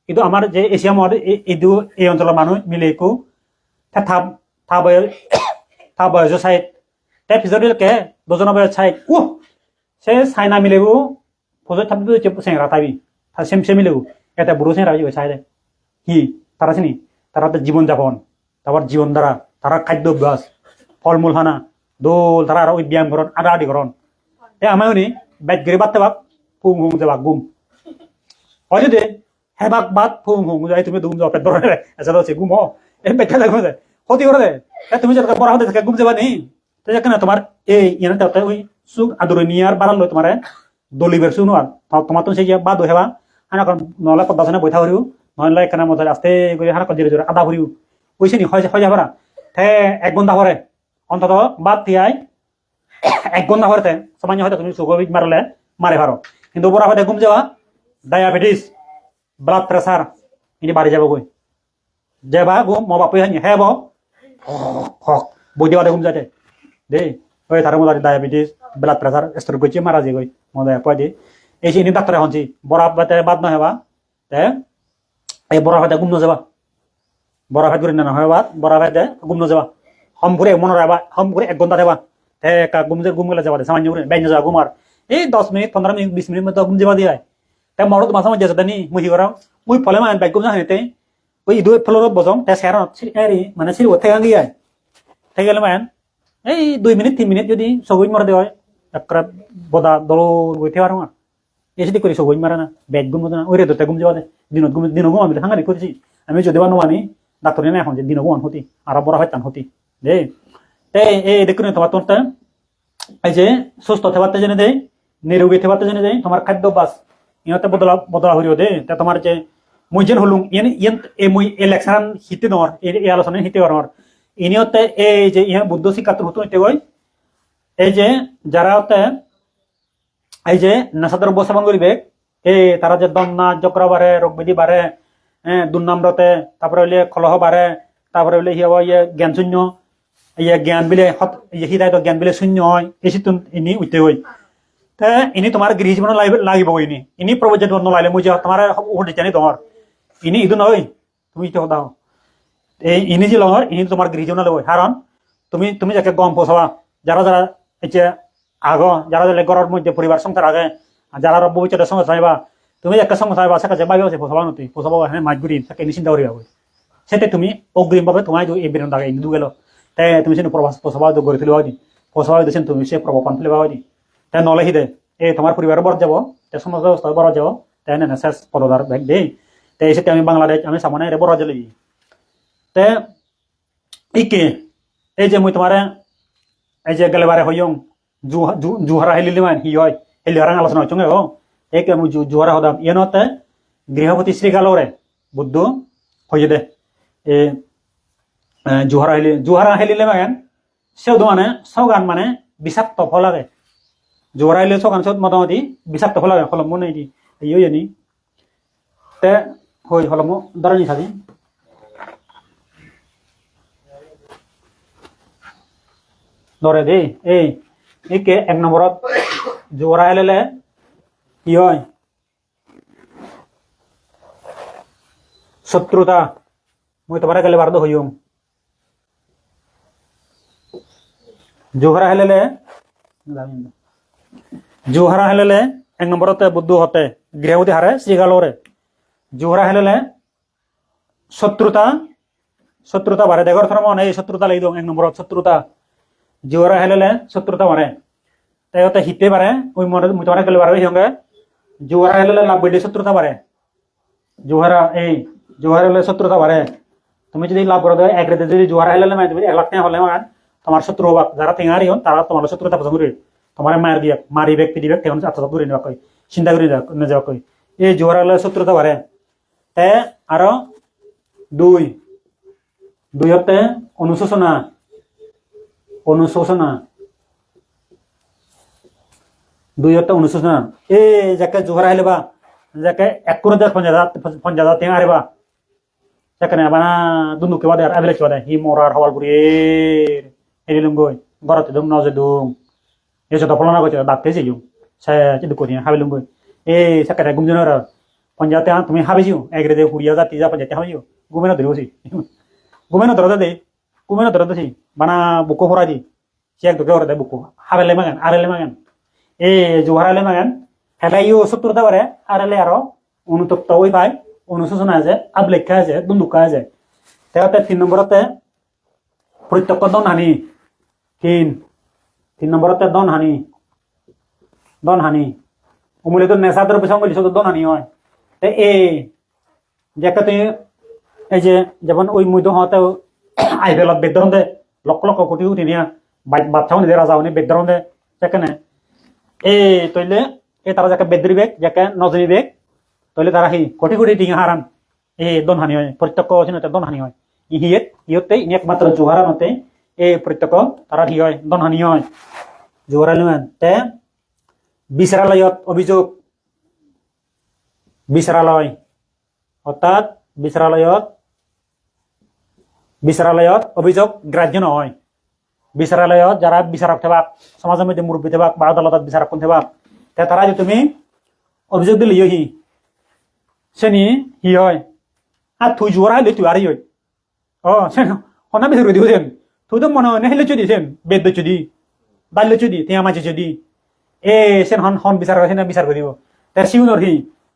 কিন্তু আমার যে এশিয়া মহাদেশ এই অঞ্চলের মানুষ মিলে একো থা বয়স সাইড তাই পিছকে দুজনের বয়স সাইড সে চাইনা মিলেবো ফজর থাকবে সেংরা তাবি সে মিলেবো এটা বুড়ো সেংরা সাইড কি তারা চিনি তারা জীবনযাপন তারপর জীবন দ্বারা তারা খাদ্য অভ্যাস ফলমূল হানা দোল তারা আর ওই ব্যায়াম করন আদি করন তাই আমার উনি ব্যাট গিয়ে বাদ তেবাক ফুং হুং যাবাক গুম হয় যদি হেবাক বাদ ফুং হুং যাই তুমি দুম যাও পেট ধরে এসে হচ্ছে গুম এই পেটটা লাগবে যায় ক্ষতি করে দেয় তুমি যেটা বড় হতে থাকে গুম যাবা নেই তাই কেন তোমার এই ইয়ানে তাতে ওই সুখ আদরণীয় আর বাড়াল তোমার দলিবের শুনো আর তোমার তো সেই বাদ হেবা হানা নহলে পদ্মাসনে বৈঠা করিও নহলে এখানে মতো আস্তে করে হানা জোরে জোরে আদা করিও ওইসে নি হয় যাবা না তে 1 ঘন্টা পরে অন্তত বাদ দিয়াই 1 ঘন্টা পরে সামান্য হয়তো তুমি সুগর মারলে মারে ভারো কিন্তু বড় হতে ঘুম যাওয়া ডায়াবেটিস ব্লাড প্রেসার ইনি বাড়ি যাব কই যাবা ঘুম মো বাপে হানি হেব বই দেওয়া ঘুম যাতে দেই ওই তার মধ্যে ডায়াবেটিস ব্লাড প্রেসার স্ট্রোক করছে মারা যায় কই মজা কয় দি এই যে ইনি ডাক্তার হনছি বড় বাতে বাদ না হেবা তে এই বড় হতে ঘুম ন যাবা বড় ভাত করে না হয় বাদ বড় ভাত ঘুম ন যাবা হম ঘুরে মনে রাখবা হম ঘুরে 1 ঘন্টা দেবা তে ঘুম গেলে যাবা সামান্য করে বেঞ্জ যাবা ঘুমার এই 10 মিনিট 15 মিনিট 20 মিনিট মতো ঘুম যাবা দিয়ে তে মরদ মাথা মধ্যে যেতে নি মুহি করাও মুই ফলে মান বাইক ঘুম যা হেতে ওই ইদু ফলর বজম তে সেরা এরি মানে সির ওতে গাঙ্গি আই তাই গেল মান এই 2 মিনিট 3 মিনিট যদি সগুই মরে দেয় একরা বদা দল গইতে পারো না এসে করি সগুই মারা না ব্যাগ ঘুম না ওই রে দতে ঘুম যাবা দে দিন ঘুম আমি হাঙ্গারি করছি আমি যদি বানো মানি ডাক্তার না এখন যে দিন ঘুম হতি আর বড় হয় তান হতি দে এই দেখুন তোমার তোরটা এই যে সুস্থ থেবাতে জেনে দেয় নিরোগী থেবাতে জেনে দেয় তোমার খাদ্যাভ্যাস ইহতে বদলা হরিও দে তা তোমার যে মুই যেন হলুম মুই ইলেকশন হিতে নর এই আলোচনা হিতে নর ইনিহতে এই যে ইহা বুদ্ধ শিক্ষাত হতো নিতে গই এই যে যারা এই যে নেশা দ্রব্য সেবন করিবে এই তারা যে দন্না জকরা বাড়ে রোগ ব্যাধি বাড়ে দুর্নাম্রতে তারপরে হইলে কলহ বাড়ে তারপরে হইলে ইয়ে জ্ঞান শূন্য ইয়ে জ্ঞান বিলে হিদায়ত জ্ঞান বিলে শূন্য হয় এই সিদ্ধ ইনি উঠতে হই তা ইনি তোমার গৃহ জীবন লাগিব ইনি প্রবজ্য নলাইলে মুই যে তোমার উঠে জানি তোমার ইনি ইদু নয় তুমি ইতে সদা এই ইনি যে লহর ইনি তোমার গৃহ জীবন লব কারণ তুমি যাকে গম পোষাবা যারা যারা এই যে যারা যারা ঘরের মধ্যে পরিবার সংসার আগে যারা রব্য বিচারের সঙ্গে চাইবা তুমি একটা সঙ্গে চাইবা সেটা যে বাইবে পোষাবা নতি পোষাবা হ্যাঁ মাঝগুড়ি তাকে ইনি চিন্তা করিবা সেটা তুমি অগ্রিম ভাবে তোমায় এই বেরন দাগে ইন্দু গেল তাই তুমি সে প্রভাস পোষাবা গড়ে তুলিবা দি পোষাবা দিয়েছেন তুমি সে প্রভাবান তুলিবা দি তাই নলে হিদে এই তোমার পরিবার বর যাব তাই সমাজ ব্যবস্থা বড় যাব তাই না শেষ পদদার ব্যাগ দেই তাই সেটা আমি বাংলাদেশ আমি সামনে বড় জেলে তে ইকে এই যে মুই তোমার এই যে গেলেবারে হইয়ং জুহারা হেলিলি মান হি হয় হেলি হারাং আলোচনা হচ্ছে ও একে মুই জুহারা হদাম ইয়েনতে গৃহপতি শ্রীকালরে বুদ্ধ হইয়ে দে এ জুহারা হেলিলে মান সেও মানে সগান মানে বিষাক্ত ফল লাগে জোহরা হেলিলে সগান সব মোটামুটি বিষাক্ত ফল লাগে হলম মনে দি ইয়ে নি তে হই হলম দাঁড়ানি সাজি ধরে দেই একে এক নম্বরত জোহরা হেলিলে কি হয় শত্রুতা মই তোমার গেলে বারদ হইম জোহরা হেলিলে এক নম্বরতে বুদ্ধ হতে গৃহপতি হারে শ্রীকালরে জোহরা হেলিলে শত্রুতা বাড়ে দেখর ধর্ম এই শত্রুতা লাগি এক নম্বরত শত্রুতা জোহরা হেলিলে শত্রুতা বাড়ে তাই হতে হিতে পারে ওই মনে তোমার গেলে বাড়বে সঙ্গে জোহরা হেলিলে লাভ বইলে শত্রুতা বাড়ে জোহরা হলে শত্রুতা বাড়ে তুমি যদি লাভ করে দেয় এক রেতে যদি জোহরা হেলিলে মানে তুমি 1 লাখ টাকা হলে মানে তোমার শত্রু হবা যারা টেঙারি হন তারা তোমার শত্রুতা পছন্দ করে তোমার মার দিয়ে মারিবে পিটিবে তেমন আত্মসাত করে নেওয়া কই চিন্তা করে না যাওয়া কই এই জোহরা হলে শত্রুতা বাড়ে তে আরো দুই হতে অনুশোচনা দুই হতে অনুশোচনা এই যাকে জোহরা হেলে বা যাকে এক করে দেখ পঞ্জাদা টেঙারে বা সেখানে বানা দুনুকে বাদে আর আবেলেক বাদে হি মরার হওয়াল করি এরিলুম গই গরতে দুম নজে দুম এই যত ফলনা কইতে দাঁতে যাইও সে চিদু করি হাবিলুম গই এই সেখানে গুমজনর পঞ্জাতে তুমি হাবিজিও একরে দে হুড়িয়া জাতি যা পঞ্জাতে হাবিজিও গুমেনা ধরিবছি গুমেনা ধরতে দে গুমেনা ধরতে সি বানা বুকো ফরাজি সে এক দকে ওরে দে বুকো হাবেলে মাগান আরেলে মাগান এই জোহারালে মাগান হেলাইও শত্রুতা পারে আরেলে আরো অনুতপ্ত ওই পায় অনুশোচনা আছে আবলেখা আছে দুন্দুকা আছে তেতে 3 নম্বরতে প্রত্যক্ষ দন হানি তিন নম্বরতে দন হানি অমূল্য তো নেশাদের পেছন বলি শুধু দন হানি হয় এই যাকে তুই এই যে যেমন ওই মধ্য হতে আইবেলত বেদরণ দে লক্ষ লক্ষ কোটি কোটি নিয়া বাচ্চাও নিজে রাজা উনি বেদরণ দে সেখানে এই তৈলে এই তারা যাকে বেদরি বেগ যাকে নজনী বেগ তৈলে তারা কোটি কোটি টিঙা হারান এই দন হানি হয় প্রত্যক্ষ চিহ্নতে দন হানি হয় ইহতে একমাত্র জোহারা মতে এই প্রত্যক্ষ তারা কি হয় দন হানি হয় জোহারা তে বিচারালয়ত বিচারালয় অর্থাৎ বিচারালয়ত অভিযোগ গ্রাহ্য নহয় বিচারালয়ত যারা বিচারক থাক সমাজের মধ্যে মুরব্বী থাক বা আদালতত বিচারক কোন থাক তারা যে তুমি অভিযোগ দিলে সেনি হয় আর তুই জোরা হলে তুই আর হয় সনা বিচার দিব যেন তুই তো মনে হয় হেলে চদিছেন বেদ চদি বাল্য চদি তিয়া মাঝে চদি সেন হন বিচার করে বিচার করে দিব তার সিউনর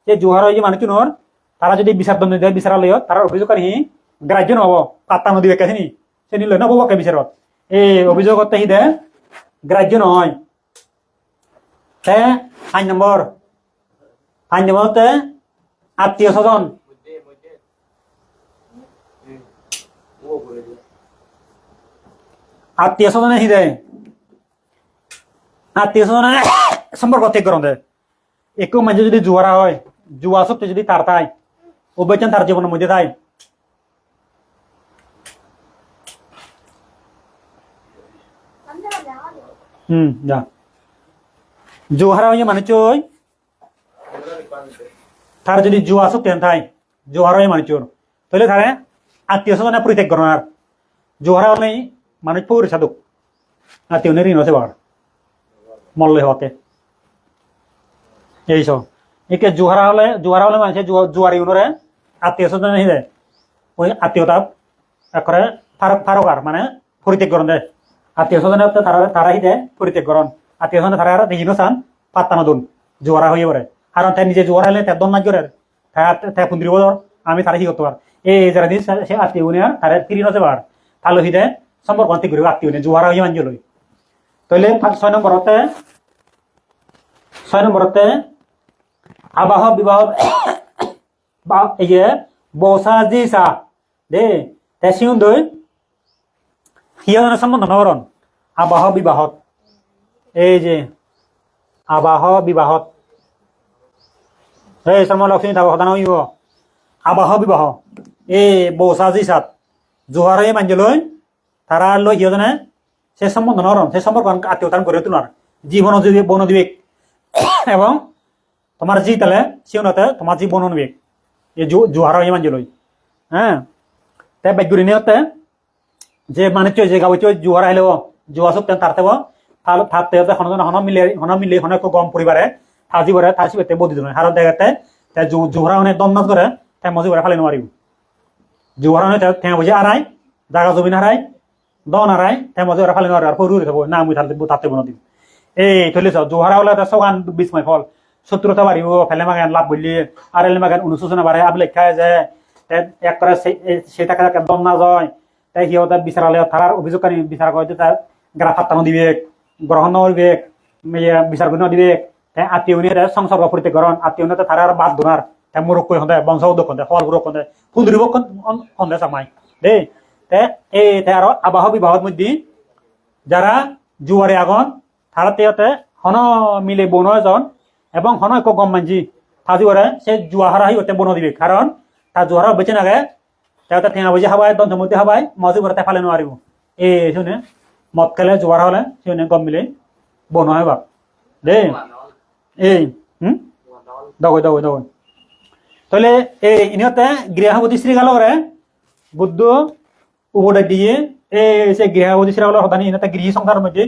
যে জোহার হয় যে মানুষ নর তারা যদি বিচারদণ্ড দেয় বিচারালয়ত তার অভিযোগকারী গ্রাহ্য নহব পাত্তা নদী একাখিনি সে নিল নব বিচারত অভিযোগত দে গ্রাহ্য নহয় 5 নম্বরতে আত্মীয় স্বজন আত্মীয় স্বজনে সম্পর্ক ঠিক করতে একটু মাঝে যদি জুয়ারা হয় জুয়া শক্তি যদি তার তাই অবৈচান তার জীবনের মধ্যে তাই যা জোহারা হয়ে মানে চই তার যদি জুয়া আসুক তেন থাই জোহারা হয়ে মানে চোর তাহলে তারে আত্মীয় স্বজনে পরিত্যাগ করেন আর জোহারা হলে মানুষ পৌরে সাধুক আত্মীয় ঋণ আছে বার মল্লে হতে এইসব একে জোহারা হলে মানুষের জুয়ারি উনরে আত্মীয় স্বজন হয়ে যায় ওই আত্মীয়তা একরে ফারক আর মানে পরিত্যাগ করেন দেয় আত্মীয় স্বজনে তারা হিদে পরিত্যাগ করেন আত্মীয় স্বজনে তারা দেখিনো চান পাত্তা নদুন জোয়ারা হয়ে পড়ে কারণ তাই নিজে জোয়ার হলে তার দন না করে তাই পুন্দির বদর আমি তারা শিখতে পার এই যারা দিন সে আত্মীয় উনিয়ার তারা তিরিন আছে বার তাহলে হিদে সম্পর্ক আন্তি করি আত্মীয় উনি জোয়ারা হয়ে মানজ লই তাহলে 6 নম্বরতে আবাহ বিবাহ বা এই যে বসা জিসা দে তাই সিউন দই হিয়াজনের সম্বন্ধ নরণ আবাহ বিবাহত এই যে আবাহ বিবাহত এই শর্মা লক্ষ্মী থাকো সদান হইব আবাহ বিবাহ এই বসা জিসাত জোহারে মানজলৈ তারা লই হিয়াজনে সে সম্বন্ধ নরণ সে সম্পর্ক আত্মীয়তান করে তোলার জীবন বনদিবেক এবং তোমার জি তাহলে সিউনতে তোমার জি বনবিবেক এই জোহার হয়ে মানজলৈ হ্যাঁ তাই বেগুরি নিয়তে যে মানে যে গাবো জোহার আহিলে জোয়া চুপ তার তেব থাকতে হন মিলে হন গম পরিবারে থাজি বরে থাজি পেতে বদি দিল হারত দেখাতে তাই জোহরা হনে দন্দাজ করে তাই মজি বরে ফালে নোৱাৰিব জোহরা হনে ঠেঙা বুঝে আড়াই জাগা জমিন হারাই দন হারাই তাই মজি বরে ফালে নোৱাৰিব আর পরু থাকবো না মুই তাতে বন দিম এই থলিছ জোহরা হলে সগান বিস্ময় ফল শত্রুতা বাড়িব ফেলে মাগান লাভ বললি আর এলে মাগান অনুশোচনা বাড়ে আবলে খায় যায় এক করে সেই টাকা দম না যায় তাই সিহঁতে বিচারালে থারার অভিযোগকারী বিচার করে তার গ্রাফ হাত্তানো দিবে গ্রহণ নকরবে বিচার করে দিবে তাই আত্মীয় সংসর্গ পরিত্যাগরণ আত্মীয় থারার বাদ দোনার তাই মুরুখ করে সন্দেহ বংশ উদ্যোগ সন্দেহ ফল গুরুক সন্দেহ ফুলদুরিব সন্দেহ চামাই দেই এই আর আবাহ বিবাহত মধ্যে যারা জুয়ারে আগন তারা তেতে হন মিলে বন এজন এবং হন এক গম মানজি থাজি করে সে জুয়া হারা হইতে বন দিবে কারণ তার জুয়ারা বেঁচে নাগে তাতে ঠেঙা বুঝে হাবাই দন্ত মধ্যে হাবাই মজি করে তাই ফালে নোৱাৰিব এই শুনে মদ খেলে জোয়ার হলে শুনে গম মিলে বন হয় বাপ দেই এই দগৈ তাহলে এই ইনিহতে গৃহবতী শ্রীকালরে বুদ্ধ উপদেশ দিয়ে এই সে গৃহবতী শ্রীকালর সদানি ইনতে গৃহ সংসারের মধ্যে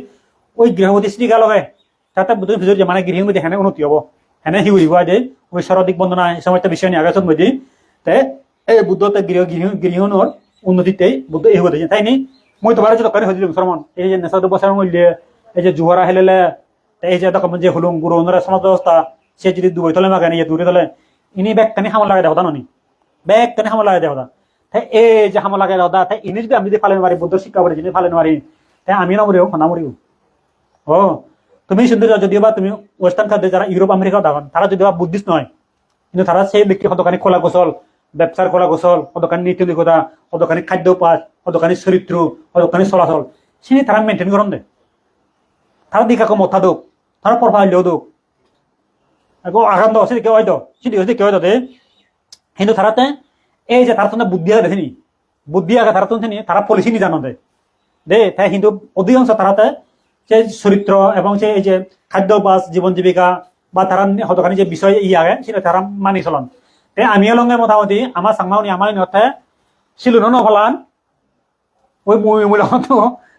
ওই গৃহবতী শ্রীকালরে তাতে বুদ্ধ ভিতর যে মানে গৃহের মধ্যে হেনে উন্নতি হব হেনে হিউরিব যে ওই শরদিক বন্দনা এই সময় বিষয় নিয়ে আগাছর মধ্যে তে এই বুদ্ধতে গৃহণর উন্নতিতেই বুদ্ধ এই হতে তাই নি মই তোমার যে দরকারি হয়েছিল মুসলমান এই যে নেশা বছর মূল্যে এই যে জুহারা হেলেলে এই যে তখন যে হলুম গুরু অন্যরা সমাজ ব্যবস্থা সে যদি দুবই তলে মাগানি দূরে তলে ইনি ব্যাগ কানি হামলা লাগাই দেওয়া নি ব্যাগ কানি হামলা লাগাই দেওয়া তাই এই যে হামলা লাগাই দেওয়া তাই ইনি যদি আমি যদি ফালে মারি বুদ্ধ শিক্ষা বলে যিনি ফালে মারি তাই আমি না মরিও না মরিও ও তুমি সুন্দর যদিও বা তুমি ওয়েস্টার্ন খাদ্য যারা ইউরোপ আমেরিকা দাবান তারা যদিও বা বুদ্ধিস্ট নয় কিন্তু তারা সেই ব্যক্তি কতখানি খোলা গোসল ব্যবসার খোলা গোসল কতখানি নীতিলিকতা কতখানি খাদ্য পাস কতখানি চরিত্র কতখানি চলাচল সে তারা মেনটেন করেন দে তারা দিকাকে মথা দোক তারা পরফা হইলেও দোক আগাম দাও সেদিকে হয় তো সেদিকে কেউ দে কিন্তু তারাতে এই যে তার তো বুদ্ধি আগে দেখেনি বুদ্ধি আগে তারা তো তারা পলিসি নি জানো দে তাই কিন্তু অধিকাংশ তারাতে সে চরিত্র এবং সে এই যে খাদ্যাভ্যাস জীবন জীবিকা বা তারা কতখানি যে বিষয় আগে সেটা তারা মানি চলন তাই আমি লঙ্গে মোটামুটি আমার সাংমাউনি আমার ইনতে সিলুনো নফলান ওই মূল্য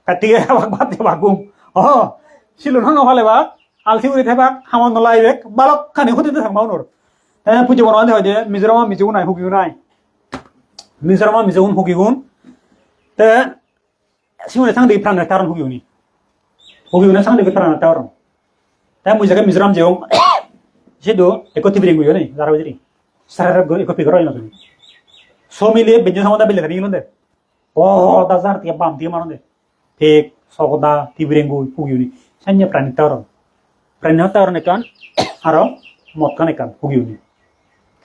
কাটিয়ে বাগুম সিলুনো নফালে বা আলসি উড়ি থাকবা খামন নলাইবে বালক খানি খুঁটিতে থাকমাউনোর পুজো বনাতে হয় যে মিজোরামা মিজুও নাই হুকিও নাই মিজোরামা মিজুন হুকিগুন তে সিউনে সাংদি প্রাণ তারন হুকিউনি সাংদি প্রাণ তারন তাই মুই জায়গায় মিজোরাম যেও সেদো একটি বিরিং গুলো নেই যারা বুঝি সারা একটি ঘর হয় না তুমি সো মিলিয়ে বেঞ্জন সামদা বিলে থাকি দে ও দাজার তিয়া বাম দিয়ে মারন দে ঠিক সকদা তিবিরেঙ্গু হুকিউনি সান্য প্রাণী তারন একান আর মতকান একান হুকিউনি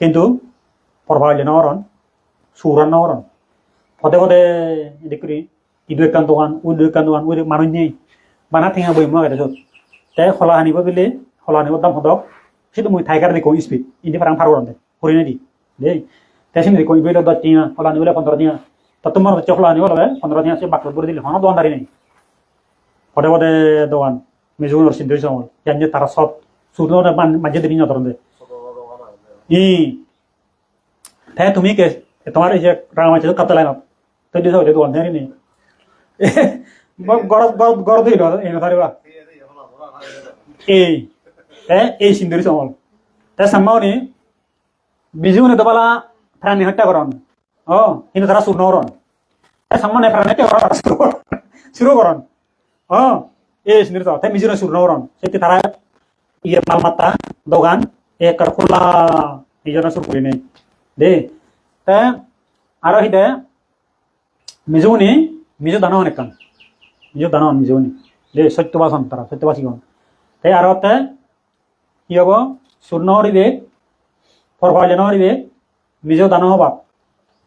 কিন্তু প্রভাব নরন সুরান নরন পদে পদে দেখি ইদু একান দোকান ওই মানুষ নেই বানা ঠেঙা বই মই গেছে তাই খোলা আনিব পেলে খোলা আনিব দাম সদক সেটা মই ঠাইকার দেখো স্পিড ইন্দি ফারাং ফার দে হরি নাই দি দেই তাই সে দেখো ইবেল 10 টিয়া খোলা আনিবলে 15 টিয়া তো তোমার হচ্ছে খোলা আনিব লগে 15 টিয়া সে বাকত করে দিলে হন দোকানদারি নাই পদে পদে দোকান মিজুনের সিন্ধুরি সমল জানি তারা সব শুধু মাঝে দিবি নতরন দে ই তাই তুমি কে তোমার এই যে রাম আছে কাতা লাইন তো দিছো যে দোকান জানি নি গরব গরব গরব দিল এই না পারিবা এই সিন্ধুরি সমল তাই সাম্মাওনি বিজুনে দবালা প্রাণী হত্যা করন কিন্তু তারা শুরু নরন তাই সাম্মানে প্রাণী হত্যা শুরু করন এই সিন্ধুরি তো তাই মিজুনে শুরু নরন সেটি তারা ইয়ে মালমাত্তা দোকান একর খোলা এই জন্য শুরু করি নেই দে তা আরো হিতে মিজুনি মিজু দানা অনেক কান মিজু দানা মিজুনি দে সত্যবাসন তারা সত্যবাসী গণ তাই আরো কি হব শূন্য হরিবে ফরফাইলেন হরিবে মিজু দানা হবা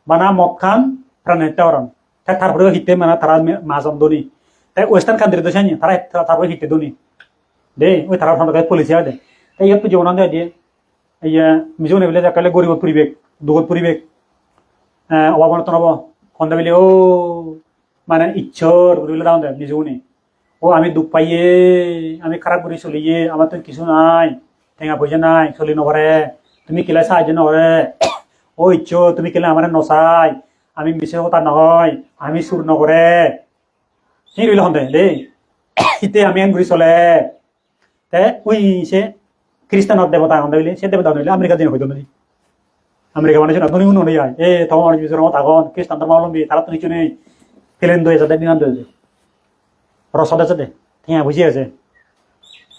বানা মক্কান প্রাণেত্যাবরণ তাই তারপরে হিতে মানে তারা মাজন দনি তাই ওয়েস্টার্ন কান্ট্রি তো চাইনি তারা তারপরে হিতে দনি দে ওই তারা ঠান্ডা পলিসি হয় দে তাই ইয়ার পুজো বানান দিয়ে এই মিজু নেবলে যাকালে গরিব পরিবেশ দুগত পরিবেশ অভাব তো নব সন্ধ্যা বেলে ও মানে ইচ্ছর ঘুরিলে দাও দে মিজু নি ও আমি দুঃখ পাইয়ে আমি খারাপ করে চলিয়ে আমার তো কিছু নাই টেঙা পয়সা নাই চলি নভরে তুমি কেলে সাহায্য নভরে ও ইচ্ছ তুমি কেলে আমার নচাই আমি মিছে কথা নহয় আমি চুর নকৰে সেই রইল সন্দেহ দেই ইতে আমি ঘুরি চলে তে ওই সে খ্রিস্টানত দেবতা সন্দেহ বলি সে দেবতা নইলে আমেরিকা দিন হইতো নদী আমেরিকা মানুষ নতুন কোনো নই হয় তোমার বিচরণ আগন খ্রিস্টান ধর্মাবলম্বী তারা তো কিছু নেই প্লেন দয়ে যাতে বিমান দয়ে যায় রসদ আছে দে হ্যাঁ বুঝিয়ে আছে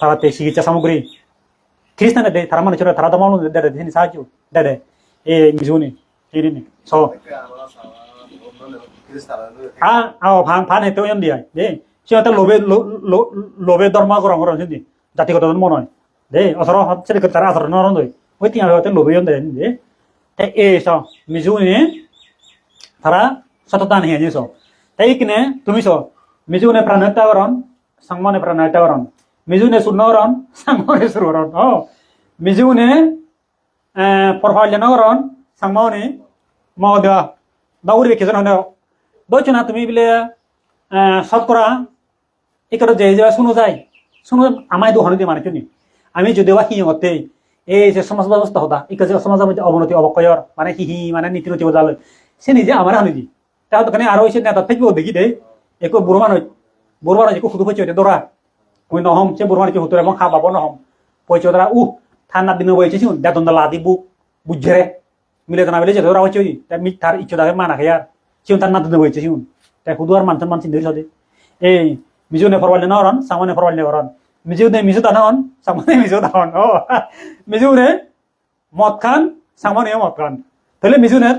তারা চিকিৎসা সামগ্রী খ্রিস্টানে দে তারা মানুষের তারা ধর্মাবলম্বী দে দে সাহায্য দে দে মিজুনি এই নি স ফান হেতেও এম দিয়ে দে সিহঁতে লোভে ধর্ম গ্রহণ করেন যদি জাতিগত ধর্ম নয় দে অসর হচ্ছে তারা আচরণ নরন দই ওই তিয়া হতে লোভে এম দেয় দে তাই স মিজুনি তারা সততা নিয়ে স তাই কিনে তুমি স মিজুনে প্রাণত্যাবরণ সাংমানে প্রাণত্যাবরণ মিজুনে সুনরণ সাংমানে সুরণ মিজুনে পরফাইলেনরণ সাংমানে মহোদয় দাউরি বেকেজন হনে দইছ না তুমি বলে শতকরা এখানে যে শুনো যায় শুনো আমায় দোহানো দিয়ে মানে নি আমি যদিও বা হিঙতে এই যে সমাজ ব্যবস্থা হতা একে যে সমাজের মধ্যে অবনতি অবক্ষয়র মানে হিহি মানে নীতি নতি বজালে সে নিজে আমার হানি দি তার দোকানে আরো এসে নেতা থাকবো দেখি দে একো বুড়ো মানুষ একো সুদু পয়সা দৌড়া ওই নহম সে বুড়ো মানুষ হুতরে এবং খাওয়াবো নহম পয়সা ধরা ঠান্ডার দিনে বইছে শুন দেতন লাদি বুক বুঝে মিলে না বলে যে ধরা হচ্ছে তার ইচ্ছা দেখে মানা খাই আর সিউন তার নাতিনে বইছে শুন তাই হুদু আর মানছেন মানছেন ধরে সাথে এই মিজুনে ফরওয়ালে না হরন সামনে ফরওয়ালে হরন মিজুনে মিজু দানা হন সামনে মিজু দাহন মিজুনে মদ খান সামনে মদ খান তাহলে মিজুনে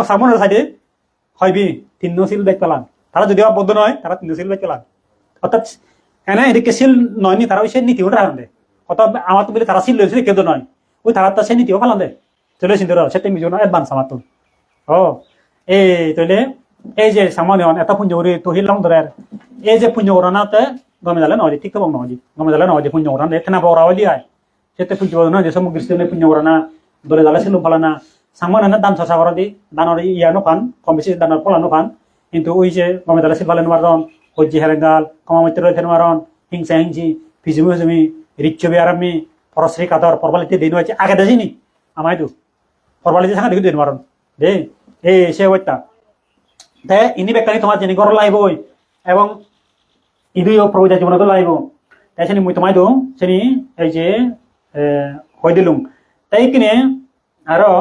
সামনের সাইডে হয়বি তিন সিল বেগ পেলান তারা যদিও বদ্ধ নয় তারা তিন সিল বেগ পেলান অর্থাৎ এনে এদিকে সিল নয়নি তারা ওই সে নীতিও রাখেন দে অর্থাৎ আমার তো বলে তারা সিল লইছে কেউ নয় ওই তারা তো সে নীতিও ফেলান দে চলে সিন্ধু সেটা মিজুনে অ্যাডভান্স আমার তো এই তাহলে এই যে সামনে এটা পুঞ্জ করে তো হিলাম ধরে এই যে পুঞ্জ করানাতে গমে জালে নয় ঠিক তো নয় গমে জালে নয় পুঞ্জ করান এখানে বড় হলি আয় সেটা পুঞ্জ করানো যে সমগ্র স্থানে পুঞ্জ করানা ধরে জালে ছিল ফালানা সামনে না দান চর্চা করা দি দানের ইয়ানো ফান কম বেশি দানের ফলানো ফান কিন্তু ওই যে গমে জালে ছিল ফালেন মারন হজ্জি হেরেঙ্গাল কমামিত্র রয়েছেন মারন হিংসা হিংসি ফিজুমি হুজুমি রিচ্ছবি আরামি পরশ্রী কাতর পরবালিতে দিন হয়েছে আগে দেখিনি আমায় তো পরবালিতে থাকা দেখি দিন মারন দে এই সে ওইটা তে ইনি বেকারি তোমার জেনে ঘর লাইব এবং ইদুও প্রভুজা জীবন তো লাইব তাই সেনি মুই তোমায় দিও সেনি এই যে হয়ে দিলুম তাই কিনে আরো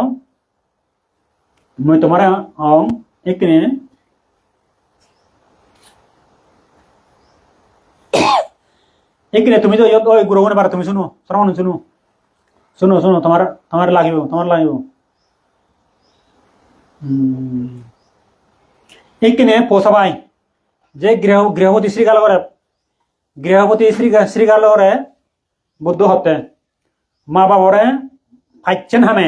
মুই তোমার এখানে এখানে তুমি তো ওই গুরুগণে পারো তুমি শুনো শ্রবণ শুনো শুনো শুনো তোমার লাগিব এইখানে পৌঁছাবাই যে গৃহপতি শ্রীকালরে বুদ্ধ হতে মা বাবরে ফাইছেন হামে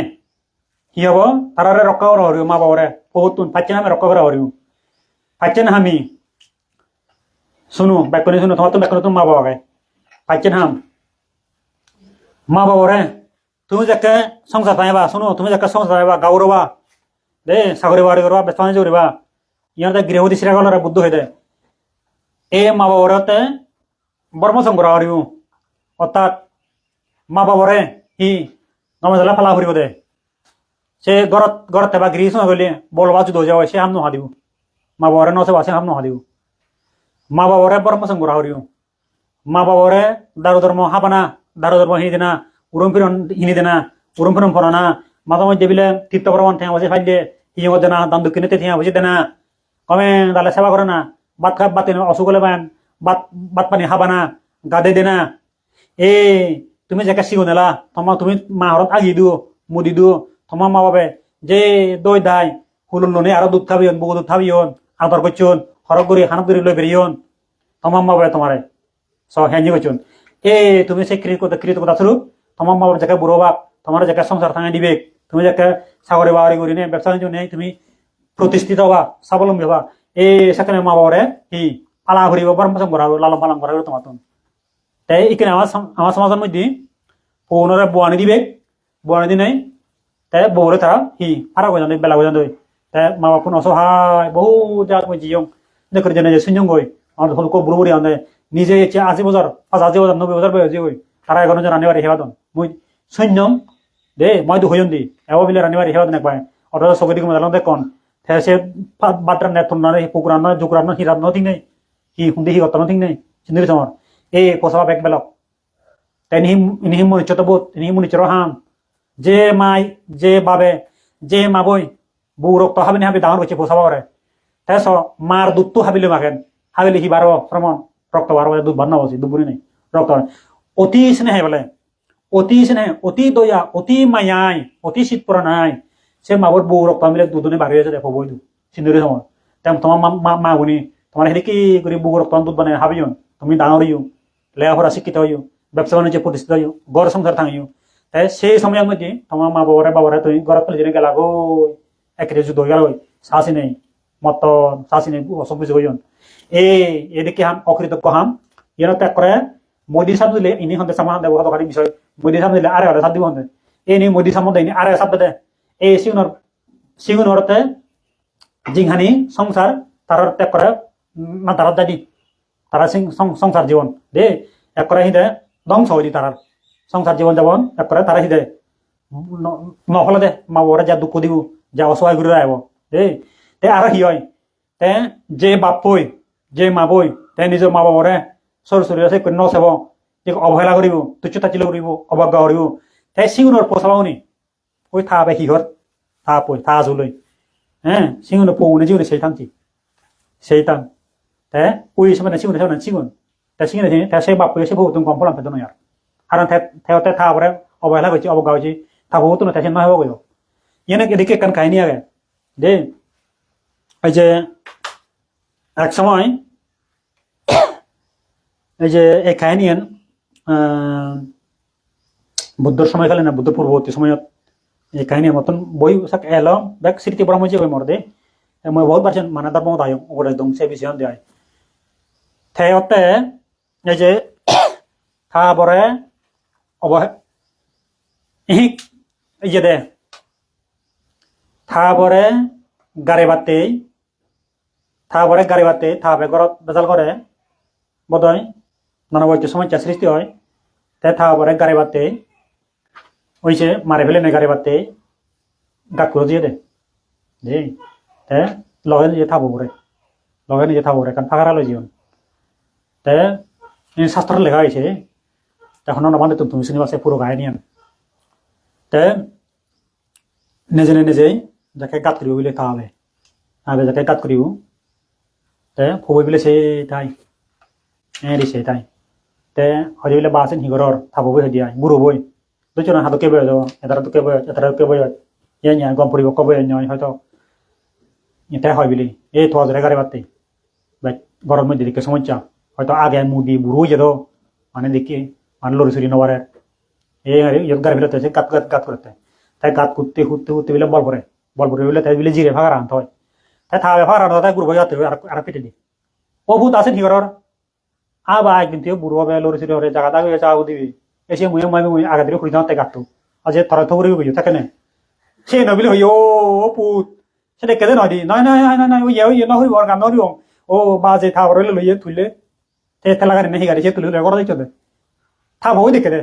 কি হব তারারে রক্ষা করা হরিও মা বাবরে বহুত ফাইছেন হামে রক্ষা করা হরিও ফাইছেন হামি শুনো ব্যাকরণী শুনো তোমার তো ব্যাকরণ মা বাবাকে ফাইছেন হাম মা বাবরে তুমি যাকে সংসার পাইবা শুনো তুমি যাকে সংসার পাইবা গাউরবা দে চাকরি বাকরি করবা ব্যস্ত বাণিজ্য কৰিবা ইহঁতে গৃহপতি শ্ৰীকালৰে বুদ্ধ হৈ দে এই মা বাবৰতে বৰ্মচং কৰা হৰিও অর্থাৎ মা বাবরে হি নমাজলা ফালা ফুরিব দে সে ঘরত বা গৃহ সময় গলি বলবা যুদ্ধ যাওয়া সে হাম নহা দিব মা বাবরে নসে বাসে হাম নহা দিব মা বাবরে পরমসং করা হরিও মা বাবরে দারু ধর্ম হাবানা দারু ধর্ম হি দেনা উরম ফিরন হিনি দেনা উরম ফিরন ফরানা মাঝে মধ্যে বিলে তীর্থ প্রমাণ ঠেয়া বসে ফাইলে হিজো দেনা দাম দক্ষিণেতে ঠেয়া বসে দেনা কমে দালে সেবা করে না বাত খাপ বাতে অসুখ হলে বান বাত পানি হাবানা গাদে দেনা এ তুমি যাকে শিখো নেলা তুমি মা হরত আগি দিও মুদি দিও তোমার মা বাবে যে দই দাই হুলুন লনে আরো দুধ খাবিয়ন বহু দুধ খাবিয়ন আদর করছুন হরক করি হানক করি লই বেরিয়ন তোমার মা বাবে তোমারে হ্যাঁ করছুন এ তুমি সেই কৃতজ্ঞতা স্বরূপ তোমার মা বাবার যাকে বুড়ো বাপ তোমার যাকে সংসার থাঙাই দিবে তুমি যাকে সাগরে বাড়ি করি নে ব্যবসা বাণিজ্য নেই তুমি প্রতিষ্ঠিত হবা স্বাবলম্বী হবা এই সেখানে মা বাবারে কি পালা ঘুরিব বরম করা লালন পালন করা তোমার তাই এখানে আমার সমাজের মধ্যে পৌনরে বোয়ানি দিবে বোয়ানি দি নাই তাই বউরে তারা হি ফারা গজান বেলা গজান দই তাই মা বাপ অসহায় বহু জাত মই জিয়ং দেখে জেনে শুনজং গই আমার হলকো বুড়ো বুড়ি আনে নিজে 80 বছর 80 বছর 90 বছর বয়স গই তারা এখন রানিবারি হেবাদন মই সৈন্যম দে মই দু হইন দি এও বিলে রানিবারি হেবাদন একবার অত সগদি মজাল দেখুন সে বাটরা নে তুলনা পুকুরান জুকুরান হিরান নথিং নেই হি হুন্দি হি অত নথিং নেই সিন্ধুরি সমর এই পোষা বেক বেলক তাই নিহিম মনিচত বোধ নিহিম মনিচর হাম যে মাই যে বাবে যে মাবই বউ রক্ত হাবিনি হাবি ডাঙর হচ্ছে পোষা বাবরে তাই মার দুধ তো হাবিলে মাখেন হাবিলে হি বারো শ্রমণ রক্ত বারো দুধ বান্না বসি দুপুরি নেই রক্ত অতি স্নেহে বলে অতি স্নেহ অতি দয়া অতি মায়াই অতি শীতপরা নাই সে মাবর বউ রক্ত হাবিলে দুধনে বাড়ি হয়েছে দেখো বই দু সিন্ধুরি সময় তেম তোমার মা গুনি তোমার হেৰি কি কৰি বউ রক্ত দুধ বানাই হাবিও তুমি ডাঙর হইও লেখাপড়া শিক্ষিত হইও ব্যবসা বাণিজ্য প্রতিষ্ঠিত হইও গড় সংসার থাঙিও তাই সেই সময়ের মধ্যে তোমার মা বাবারে তুমি ঘরে তুলে জেনে গেলা গো একেরে যুদ্ধ গেল শাসি নেই মতন শাসি নেই অসব কিছু হইন এদিকে হাম অকৃতজ্ঞ হাম ইয়ানো ত্যাগ করে মোদী সাপ দিলে ইনি হন্তে সামা দেব হতকারী বিষয় মোদী সাপ দিলে আরে সাপ দিব হন্তে এই নি মোদী সাপ দেয়নি আরে সাপ দে এই সিগুনরতে জিংহানি সংসার তার ত্যাগ করে না তারা দাদি তারা সংসার জীবন দে এক করে হিদে ধ্বংস হইলি তারার সংসার জীবন যাবন এক করে তারা হিদে নহলে দে মা বাবারে যা দুঃখ দিব যা অসহায় ঘুরে আইব দে তে আর হি হয় তে যে বাপ বই যে মা বই তে নিজৰ মা বাবারে সৰু সৰু আছে ন চাব যে অবহেলা কৰিব তুচ্ছ তাচিল কৰিব অবজ্ঞা কৰিব তাই সিগুনৰ পোচাবাওনি ওই থাবে হিহর থা পই থা জুলই হ্যাঁ সিগুনের পৌনে জীবনে সেই থামছি সেই থাম তে ওই সময় সিগুন সেवन সিগুন তে সিগুন তে সেই বাপ এসে বহু তুমি কম পলাম পেতো আর কারণ তে থা পরে অবহেলা করছি অবজ্ঞা হয়েছি থা বহু তো তে নয় হবো ইয়ে এদিকে কান কাহিনী আগে দে এই যে এক সময় এই যে এই কাহিনী বুদ্ধর সময়কালে না বুদ্ধ পূর্ববর্তী সময়ত এই কাহিনীর মতন বই সাক এলো ব্যাক স্মৃতি বড় মজে বই মরদে মই বহুত পারছেন মানে ধর্ম দায় ওগুলো একদম সে বিষয় দেয় থেয়তে এই যে থা বরে অবহে এই যে দে থা বরে গাড়ি বাতে থা বেগরত বেজাল করে বোধহয় নানা বইতে সমস্যা সৃষ্টি হয় তে থা বরে গাড়ি বাতে ওইছে মারে ফেলে নেই গাড়ি বাতে গাত করে দিয়ে দে তে লগে নিজে থাবো পরে কারণ ফাঁকা লই জীবন তে শাস্ত্র লেখা হয়েছে তখন মানে তুমি শুনি পাশে পুরো গায়ে নিয়ে তে নিজেই যাকে গাত করিব বলে খাওয়াবে যাকে গাত করিব তে ফুবই বলে সেই তাই সেই তাই তে হয়ে বলে বাসেন হিগরর থাবো বই হয়ে দিয়ে বুড়ো বই দুজন হাতকে বয়ে যাবো এটাকে বয়ে ইয়ে গম পড়ব কবে নয় হয়তো এটাই হয় বলি এই তো হাজারে গাড়ি বাড়তে গরম মধ্যে দিকে সমস্যা হয়তো আগে মুদি বুড়ো যেত মানে দেখি মানে লড়ি সরি নবারে এই গাড়ি ফেলতে হয়েছে গাত করতে তাই গাত করতে বলে বল পরে বলে তাই বলে জিরে ভাগার আনতে হয় তাই থাবে ভাগার আনতে তাই বুড়ো যাতে আর পেটে দিই ও ভূত আছে ঠিকর আবার একদিন থেকে বুড়ো হবে লড়ি সরি হরে জায়গা দাগে চাও দিবি এসে মুই আগে দিকে খুঁড়ি যাতে গাতটো আজ থরে থরে গেছো থাকে না সে নবিলে হই ও পুত সেটা কেদে নয় দি নয় ওই না হইব আর গান নরিব ও বা যে থা বরলে লইয়ে তুললে তে তেলা গাড়ি নেই গাড়ি সে তুলে করে দিচ্ছে থাম হই দেখে দে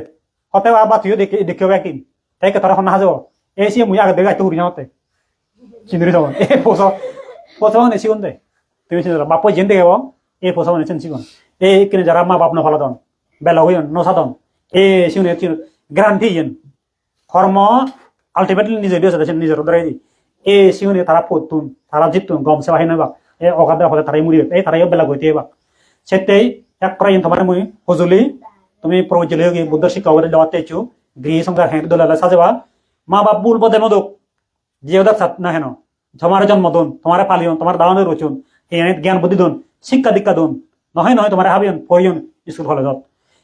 হতে বা তুইও দেখে দেখেও একদিন তাই কে তোরা হন না হাজো এই সে মুই আগে দেখে তো উড়ি হতে চিন্দিরি যাবো এ পোষা মানে সিগুন দে তুমি চিন্তা বাপ জেন দেখে এই পোষা মানে চেন সিগুন এই কিনে যারা মা বাপ না ভালো দন বেলা হইন নসাদন এই সিগুনে গ্যারান্টি ইয়েন কর্ম আলটিমেটলি নিজে দিয়ে নিজের ধরে দি এই সিগুনে তারা পতুন তারা জিতুন গম সে বাহিনী বাক এ অগাদা হলে তারাই মুড়ি এই তারাই বেলা গইতে বাক সেটাই এক করাই তোমার মুই হজুলি তুমি প্রবচলে গিয়ে বুদ্ধ শিক্ষা করে দেওয়াতে চু গৃহ সংসার হ্যাঁ দোলা সাজেবা মা বাপ বুল বদে মদক যে ওদের সাত না হেন তোমার জন্ম দন তোমার পালিয়ন তোমার দাওয়ানের রচুন এই জ্ঞান বুদ্ধি দন শিক্ষা দীক্ষা দন নহয় নহয় তোমার হাবিয়ন পড়িয়ন স্কুল কলেজত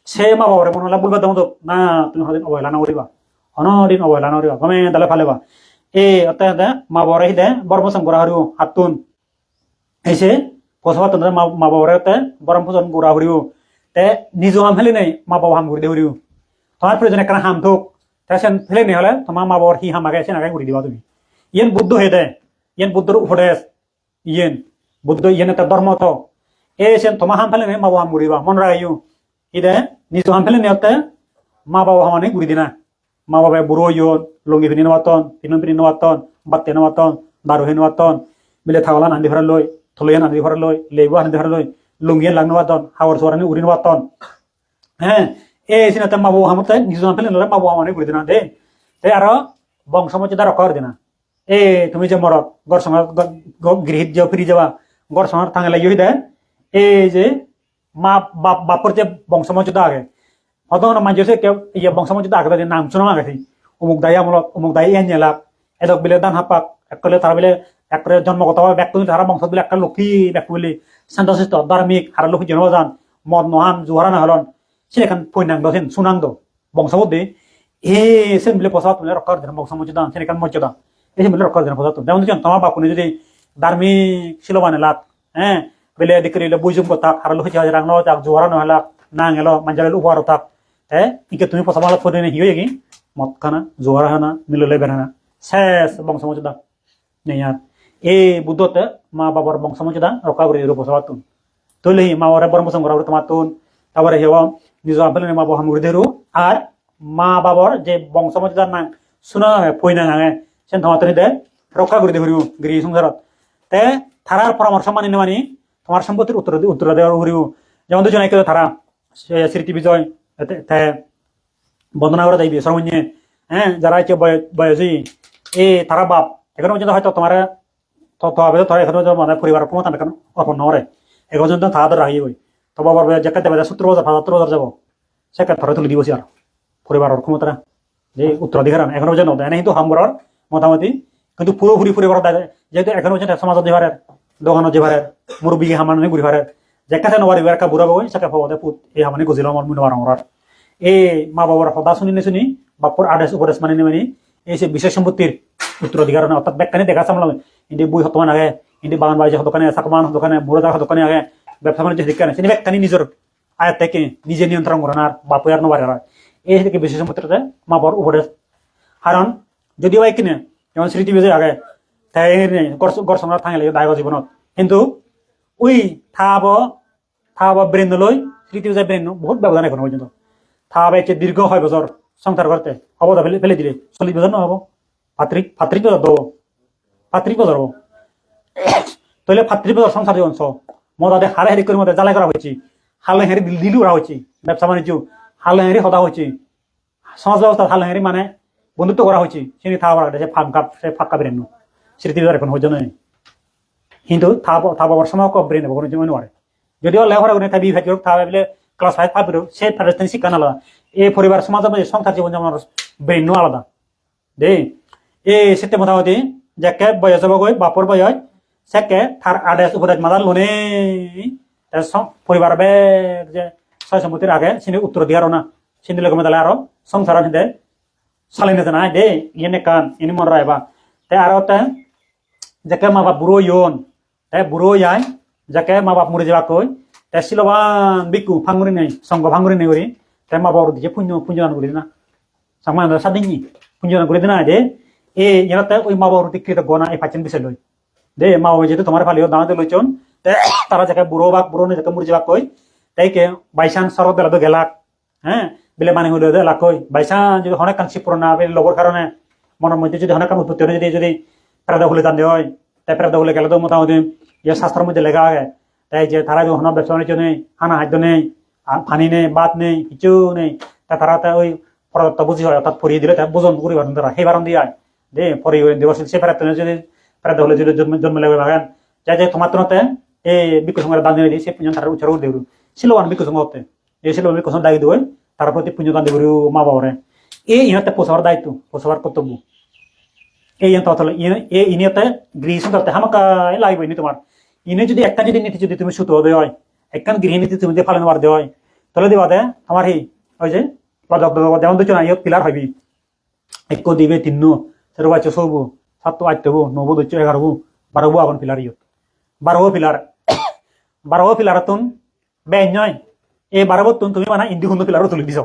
সে মা বাবার মনে হলে বুল বদে মদক না তুমি হদিন অবহেলা না করিবা অনদিন অবহেলা না করিবা গমে দালে ফালেবা এ অত মা বাবার হিদে বর্মসং করা হরিও হাতুন এসে পশবা তন্দ্র মা বাবার বরম ফসন গুড়া হরিও তে নিজ হাম ফেলে নেই মা বাবা হাম ঘুরি দে হরিও তোমার প্রয়োজন একটা হাম থোক তেসেন ফেলে নেই হলে তোমার মা বাবার হি হাম আগে সেন আগে ঘুরি দিবা তুমি ইয়েন বুদ্ধ হে দে ইয়েন বুদ্ধর উপদেশ ইয়েন বুদ্ধ ইয়েন একটা ধর্ম তো এ সেন তোমার হাম ফেলে নেই মা বাবা হাম ঘুরিবা মন রাখিও ইদে নিজ হাম ফেলে নেওয়াতে মা বাবা হামানে ঘুরি দিনা মা বাবা বুড়ো ইয়ন লঙ্গি ফিনি নেওয়াতন পিনুন ফিনি নেওয়াতন বাত্তে নেওয়াতন দারু হে নেওয়াতন মিলে থাগলা নান্দি ভরা লই থলইয়া নান্দি ভরা লই লেবু নান্দি ভরা লই লুঙ্গিয়ান লাগ নেওয়াতন হাওয়ার সোয়ারানি উড়ি নেওয়াতন হ্যাঁ এই সিনাতে মা বাবা হামতে নিজ হাম ফেলে নিলে মা বাবা হামানে ঘুরি দিনা দে তে আর বংশমর্যাদা রক্ষা করে দিনা এ তুমি যে মরত গড় সঙ্গে গৃহীত যে ফিরি যাবা গড় সঙ্গে থাঙে লাগিয়ে দেয় এই যে মা বাপর যে বংশমর্যাদা আগে হত মাঝে কেউ ইয়ে বংশমর্যাদা আগে নাম শোনা আগে অমুক দায়ী আমলত অমুক দায়ী এন জেলাক এদক বিলে দান হাপাক একলে তারা বিলে একরে জন্মগতভাবে ব্যক্ত তারা বংশত বিলে একটা লক্ষ্মী ব্যক্তি বলে শান্তশিষ্ট ধার্মিক আর লক্ষ্মী জনজান মদ নহান জুহারা না হলন সেখান পৈনাং দেন সুনাং দ বংশবদ্ধি এ সেন বিলে পশাত মিলে রক্ষা দেন বংশমর্যাদা সেখান মর্যাদা এই মিলে রক্ষা দেন পশাত যেমন তোমার বাপুনি যদি ধার্মিক ছিল মানে লাত হ্যাঁ বেলে দিকে বুঝুম কথা আর লক্ষ্মী হাজার রাং নক জুহারা নহলাক না গেল মাঞ্জাল উপহার থাক হ্যাঁ ইকে তুমি পশামালা ফোনে হিয়ে গি মদ খানা জোয়ার হানা মিললে বেড়ানা শেষ বংশমর্যাদা নেই আর এই বুদ্ধতে মা বাবার বংশমর্যাদা রক্ষা করে পশাতুন তৈলি মা বাবার বরমসং করা তোমার তুন তারপরে হেও নিজ আপেলে মা বাবা মুড়ি দেরু আর মা বাবার যে বংশমর্যাদার নাম শুনা ফইনা নাঙে সেন তোমার দে রক্ষা করে দেবরিও গৃহ সংসারত তে থারার পরামর্শ মানি নেমানি তোমার সম্পত্তির উত্তর দেওয়ার হরিও যেমন দুজন একে তারা স্মৃতি বিজয় বন্দনা করে যাইবে সর্বন্যে হ্যাঁ যারা হচ্ছে বয়সী এ তারা বাপ এখন পর্যন্ত হয়তো তোমার তোরা এখন মানে পরিবারের ক্ষমতা এখন অর্পণ নরে এখন পর্যন্ত তাদের রাখি হই তো বাবার যেটা দেবে 70,000 যাবো সেটা ধরে তুলে দিবসি আর পরিবারের ক্ষমতা যে উত্তরাধিকার এখন পর্যন্ত দেয় না কিন্তু হামগড়ার মোটামুটি কিন্তু পুরোপুরি পরিবার দেয় যেহেতু এখন পর্যন্ত সমাজত যেভারে দোকানত যেভারে মুরব্বী হামানে ঘুরি ভারে যেখানে নবারি একটা বুড়া বই সেটা পাবো পুত এই হামানে গজিল আমার মনে আমার এই মা বাবার সদা শুনি শুনি বাপুর আদেশ উপদেশ মানি নেমানি এই যে বিশেষ সম্পত্তির উত্তরাধিকার অর্থাৎ ব্যাখ্যানে দেখা সামলাম ইন্দি বই হতমান আগে ইন্দি বাগান বাড়ি দোকানে চাকমান দোকানে বুড়া দোকানে আগে ব্যবসা বাণিজ্য শিক্ষা নেই ব্যাখ্যানি নিজের আয়াত থেকে নিজে নিয়ন্ত্রণ করেন আর বাপু আর নবারে এই থেকে বিশেষ সম্পত্তিতে মা বাবার উপদেশ কারণ যদিও বা কিনে যেমন স্মৃতি বিজয় আগে তাই গড় সংগ্রাম থাঙে দায়ব জীবনত কিন্তু ওই থাব ব্রেন লই স্মৃতি বিজয় ব্রেন বহুত ব্যবধান এখন পর্যন্ত থাবা এসে দীর্ঘ 6 বছর সংসার করতে অবদা ফেলে দিলে 40 বছর না হবো পাত্রিক বছর দেবো পাত্রিক বছর হবো তাহলে 35 বছর সংসার জীবন মদাদে হারে হারি করে মধ্যে জ্বালাই করা হয়েছে হালে হেরি দিলু করা হয়েছে ব্যবসা বাণিজ্য হালে হেরি হতা হয়েছে সমাজ ব্যবস্থা হালে হেরি মানে বন্ধুত্ব করা হয়েছে সেটি থাবা সে ফাঁকা ব্রেন স্মৃতি বিজয় এখন হচ্ছে নয় কিন্তু থাবার সময় ব্রেন হবো কোনো জন্য নয় যদিও লেখাপড়া করে থাকি থাবা বলে ক্লাস 5 সে ফার্স্ট শিক্ষা আলাদা এই পরিবার সমাজের মধ্যে সংসার জীবন যেমন ব্রেন আলাদা দে এই সেতে মোটামুটি যাকে বয়স যাব গই বাপর বয়স সেকে তার আদেশ উপদেশ মাদার লোনে পরিবার বেগ যে ছয় সম্পত্তির আগে সিনি উত্তরাধিকার না সিনি লোক মেদালে আরো সংসার হিন্দে চালিয়ে নিতে না দে ইয়ে কান ইনি মন রায়বা তাই আরো যাকে মা বাপ বুড়ো ইয়ন তাই বুড়ো ইয়াই যাকে মা বাপ মরে যাবা কই তাই শিলবান বিকু ভাঙুরি নেই সঙ্গ ভাঙুরি নেই করি তাই মা বাবার দিকে পুঞ্জদান করি না সামনে সাদিনী পুঞ্জদান করে দিনা দে এই ইয়াতে ওই মা বাবার কৃত গনা এই পাচন বিষয় লই দে মা বাবা যেহেতু তোমার ফালিও দাঁড়াতে লইছন তারা যাকে বুড়ো নেই যাকে মরে যাবা কই তাই কে বাইসান সরদ বেলা গেলাক হ্যাঁ বেলে মানে হইলে লাখ বাইসা যদি অনেক কান শিবপুর না লগর কারণে মনের মধ্যে যদি অনেক কান উৎপত্তি হলে যদি প্রাদা হলে টান হয় তাই প্রাদা হলে গেলে তো মোটামুটি ইয়ে শাস্ত্রের মধ্যে লেখা আগে তাই যে তারা যখন ব্যবসা বাণিজ্য নেই খানা খাদ্য নেই পানি নেই বাদ নেই কিছু নেই তা তারা ওই পদার্থ বুঝি হয় অর্থাৎ পরিয়ে দিলে তার বোজন করি বারণ তারা সেই বারণ দিয়ে দে পরি দেবশীল সে প্রাপ্ত যদি প্রাপ্ত হলে যদি জন্ম লাগবে ভাগান যাই যে তোমার তোনাতে এই বিকুসংঘের দান দিয়ে সে পুঞ্জন তার উচ্চারণ দেবু ছিল বিকুসংঘ হতে এই ছিল বিকুসং দায়ী দেবে তার প্রতি পুঞ্জ দান দেবু মা বাবারে এই ইহতে পোষাবার দায়িত্ব পোষাবার কর্তব্য এই ইনিতে গৃহীণ করতে হামাকায় লাগবে নি তোমার ইনে যদি একটা যদি নীতি যদি তুমি সুতো দেওয়া হয় একখান গৃহনীতি তুমি যদি পালন করা দেওয়া হয় তাহলে দিবা দে আমার এই ওই যে যেমন দুজন ইয়ত পিলার হইবি এক দিবে তিন সেরো বাচ্চা সবু সাত আট দেবো নবো দুচ্চ 11 12 আগুন পিলার ইয়ত 12 পিলার তুন বেআইন নয় এই 12 তুন তুমি মানে ইন্দি খুন্দ পিলারও তুলি দিছ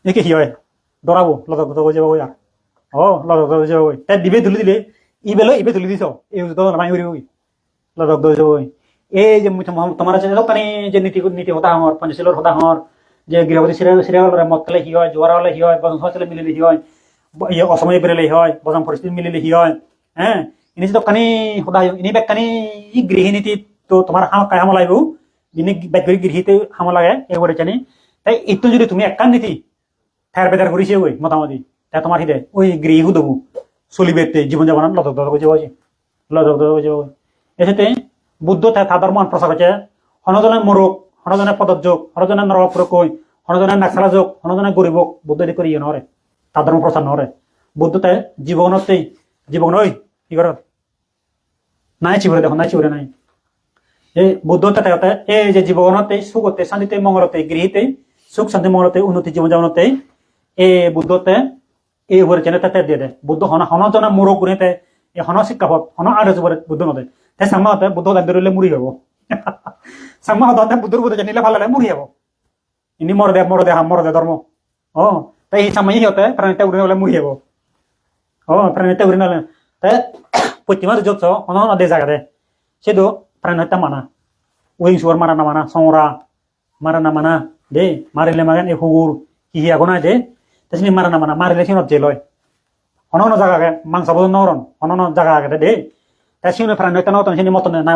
একে কি হয় ডরাবো লজক যাব আর ও লজক যাব তাই দিবে তুলি দিলে ইবে তুলি দিছ এই তো নামাই করি লজক যাব এই যে তোমার আছে দোকানে যে নীতি হতা হর পঞ্চশীলর হতা হর যে গৃহপতি সিরিয়াল মত খেলে কি হয় জোয়ার হলে কি হয় বজন হলে মিলিলে কি হয় অসময়ে বেরোলে হয় বজন পরিস্থিতি মিলিলে কি হয় হ্যাঁ ইনি দোকানি হতা ইনি বেকানি গৃহিণীতি তো তোমার হামা লাগবে যিনি বেকারি গৃহীতে হামা লাগে এবারে জানি তাই একটু যদি তুমি একখান নীতি ঠের বেদার করিছে ওই মোটামুটি তাই তোমার হিদে ওই গৃহ দেবো চলিবে জীবনযাপন লজক যাব এসেতে বুদ্ধ তার ধর্ম প্রচার হচ্ছে হনজনের মোরক হনজনের পদযোগ হনজনের নরপুরক হনজনের নাকসালা যোগ হনজনের গরিবক বুদ্ধ দি করি নরে তার ধর্ম প্রচার নরে বুদ্ধ তাই জীবন ওই কি কর নাই চিবরে দেখো নাই চিবরে নাই এই বুদ্ধ তাতে এই যে জীবনতে সুখতে শান্তিতে মঙ্গলতে গৃহীতে সুখ শান্তি মঙ্গলতে উন্নতি জীবনযাপনতে এই বুদ্ধতে এই উপরে চেনে তাতে দিয়ে দেয় বুদ্ধ হনজনের মোরক গুণেতে এই হন শিক্ষাপথ হন আরে বুদ্ধ নদে তাই সাংমা হতে বুদ্ধ দাঁড়িয়ে মুড়ি হবো সাংমা হতে বুদ্ধর বুদ্ধ জানিলে ভালো লাগে মুড়ি হবো ইনি মরদে ধর্ম ও তাই এই সামাই হতে প্রাণীটা উড়ে হলে মুড়ি হবো ও প্রাণীটা উড়ে নলে তাই পশ্চিমা যোগ হন দে জায়গাতে সে তো প্রাণ হত্যা মানা উইং সুয়ার মারা না মানা সংরা মারা না মানা দে মারিলে মাগান এ হুগুর কি আগো না দে তাই মারা না মানা মারিলে সে জেল হয় হন জায়গা মাংস বোধন নরন হন জায়গা আগে দে তাই সিউনে প্রাণ হত্যা নতন সে মতন না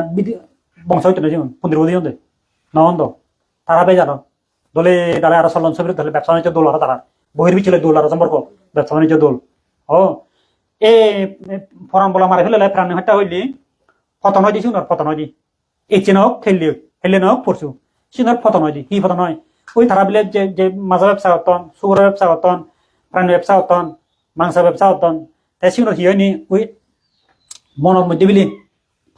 বংশ হইতো না জীবন পন্দির বোধ দে নন্দ তারা বে জানো দলে তারা আরো চলন ছবি দলে ব্যবসা বাণিজ্য দোল আর তারা বহির্বিচলে দোল আর সম্পর্ক ব্যবসা বাণিজ্য দোল ও এ ফরান বলা মারি ফেলে প্রাণ হত্যা হইলি পতন হয় দি সিউনার পতন হয় দি এই চেন হোক খেললে হোক পড়ছু সিউনার পতন হয় দি কি পতন হয় ওই তারা বিলে যে মাজা ব্যবসা হতন সুগরের ব্যবসা হতন প্রাণ ব্যবসা হতন মাংস ব্যবসা হতন তাই সিউনার কি হয়নি ওই মনের মধ্যে বিলি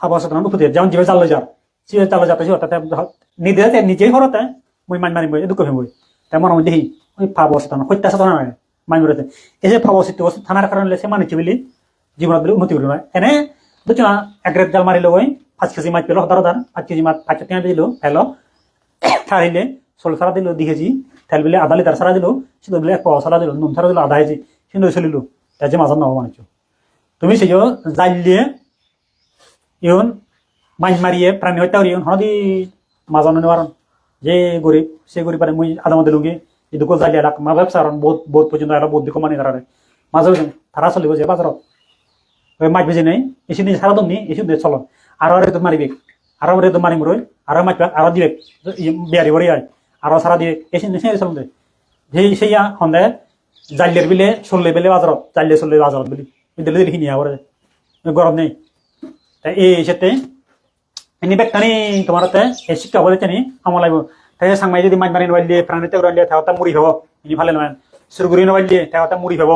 ভাবা সতন উপদে যেমন জিবে চাল যার সিবে চাল যাতে তাতে নিজেই ঘরতে মই মান মারিম দুঃখ ভেবই তাই মনের মধ্যে ওই ভাব সতন হত্যা সতন নয় মাইন বেরোতে এই যে ভাব থানার কারণে সে মানিছে বলি জীবনত বলে উন্নতি করি নয় এনে বুঝছো না এক রেট জাল মারিল ওই 5 কেজি মাছ পেলো হতার 5 কেজি মাছ 5 টাকা দিল পেলো ছাড়িলে 16 সারা দিল 2 কেজি তেল বিলে আধা লিটার সারা দিল শুধু বিলে 1 সারা দিল নুন সারা দিল আধা কেজি সুন্দর চলিল তাই যে মাছের নাম মানিছ তুমি সেই জাল দিয়ে ইউন মাছ মারিয়ে প্রাণী হত্যা করি হনদি মাজানো নেওয়ার যে গরিব সে গরিব পারে মুই আধা মধ্যে লুঙ্গি এই দুঃখ জালিয়া লাখ মা ব্যবসা বহুত পর্যন্ত এলা বহুত দিক মানি তারা মাঝে তারা চলিব যে বাজারত ওই মাছ বেজে নেই এসে নিয়ে সারা দম নি এসে দিয়ে চলো আরো তো মারিবে আরো তো মারিম রই আরো মাছ আরো দিবে বিয়ারি ভরি আয় আরো সারা দিয়ে এসে নিয়ে চলতে সেই সন্ধ্যে জালিয়ার বিলে চললে বেলে বাজারত জালিয়ে চললে বাজারত বলি দিলে দিলে কিনি আবার গরম নেই তাই এই সেতে এনে বেকানি তোমার এই শিক্ষা বলে চেনি আমার লাগবে তাই সাংমাই যদি মাছ মারি নবাইল দিয়ে প্রাণীতে উড়াল দিয়ে তাহলে মুড়ি হব ইনি ভালে নয় সুরগুড়ি নবাইল দিয়ে তাহলে মুড়ি হব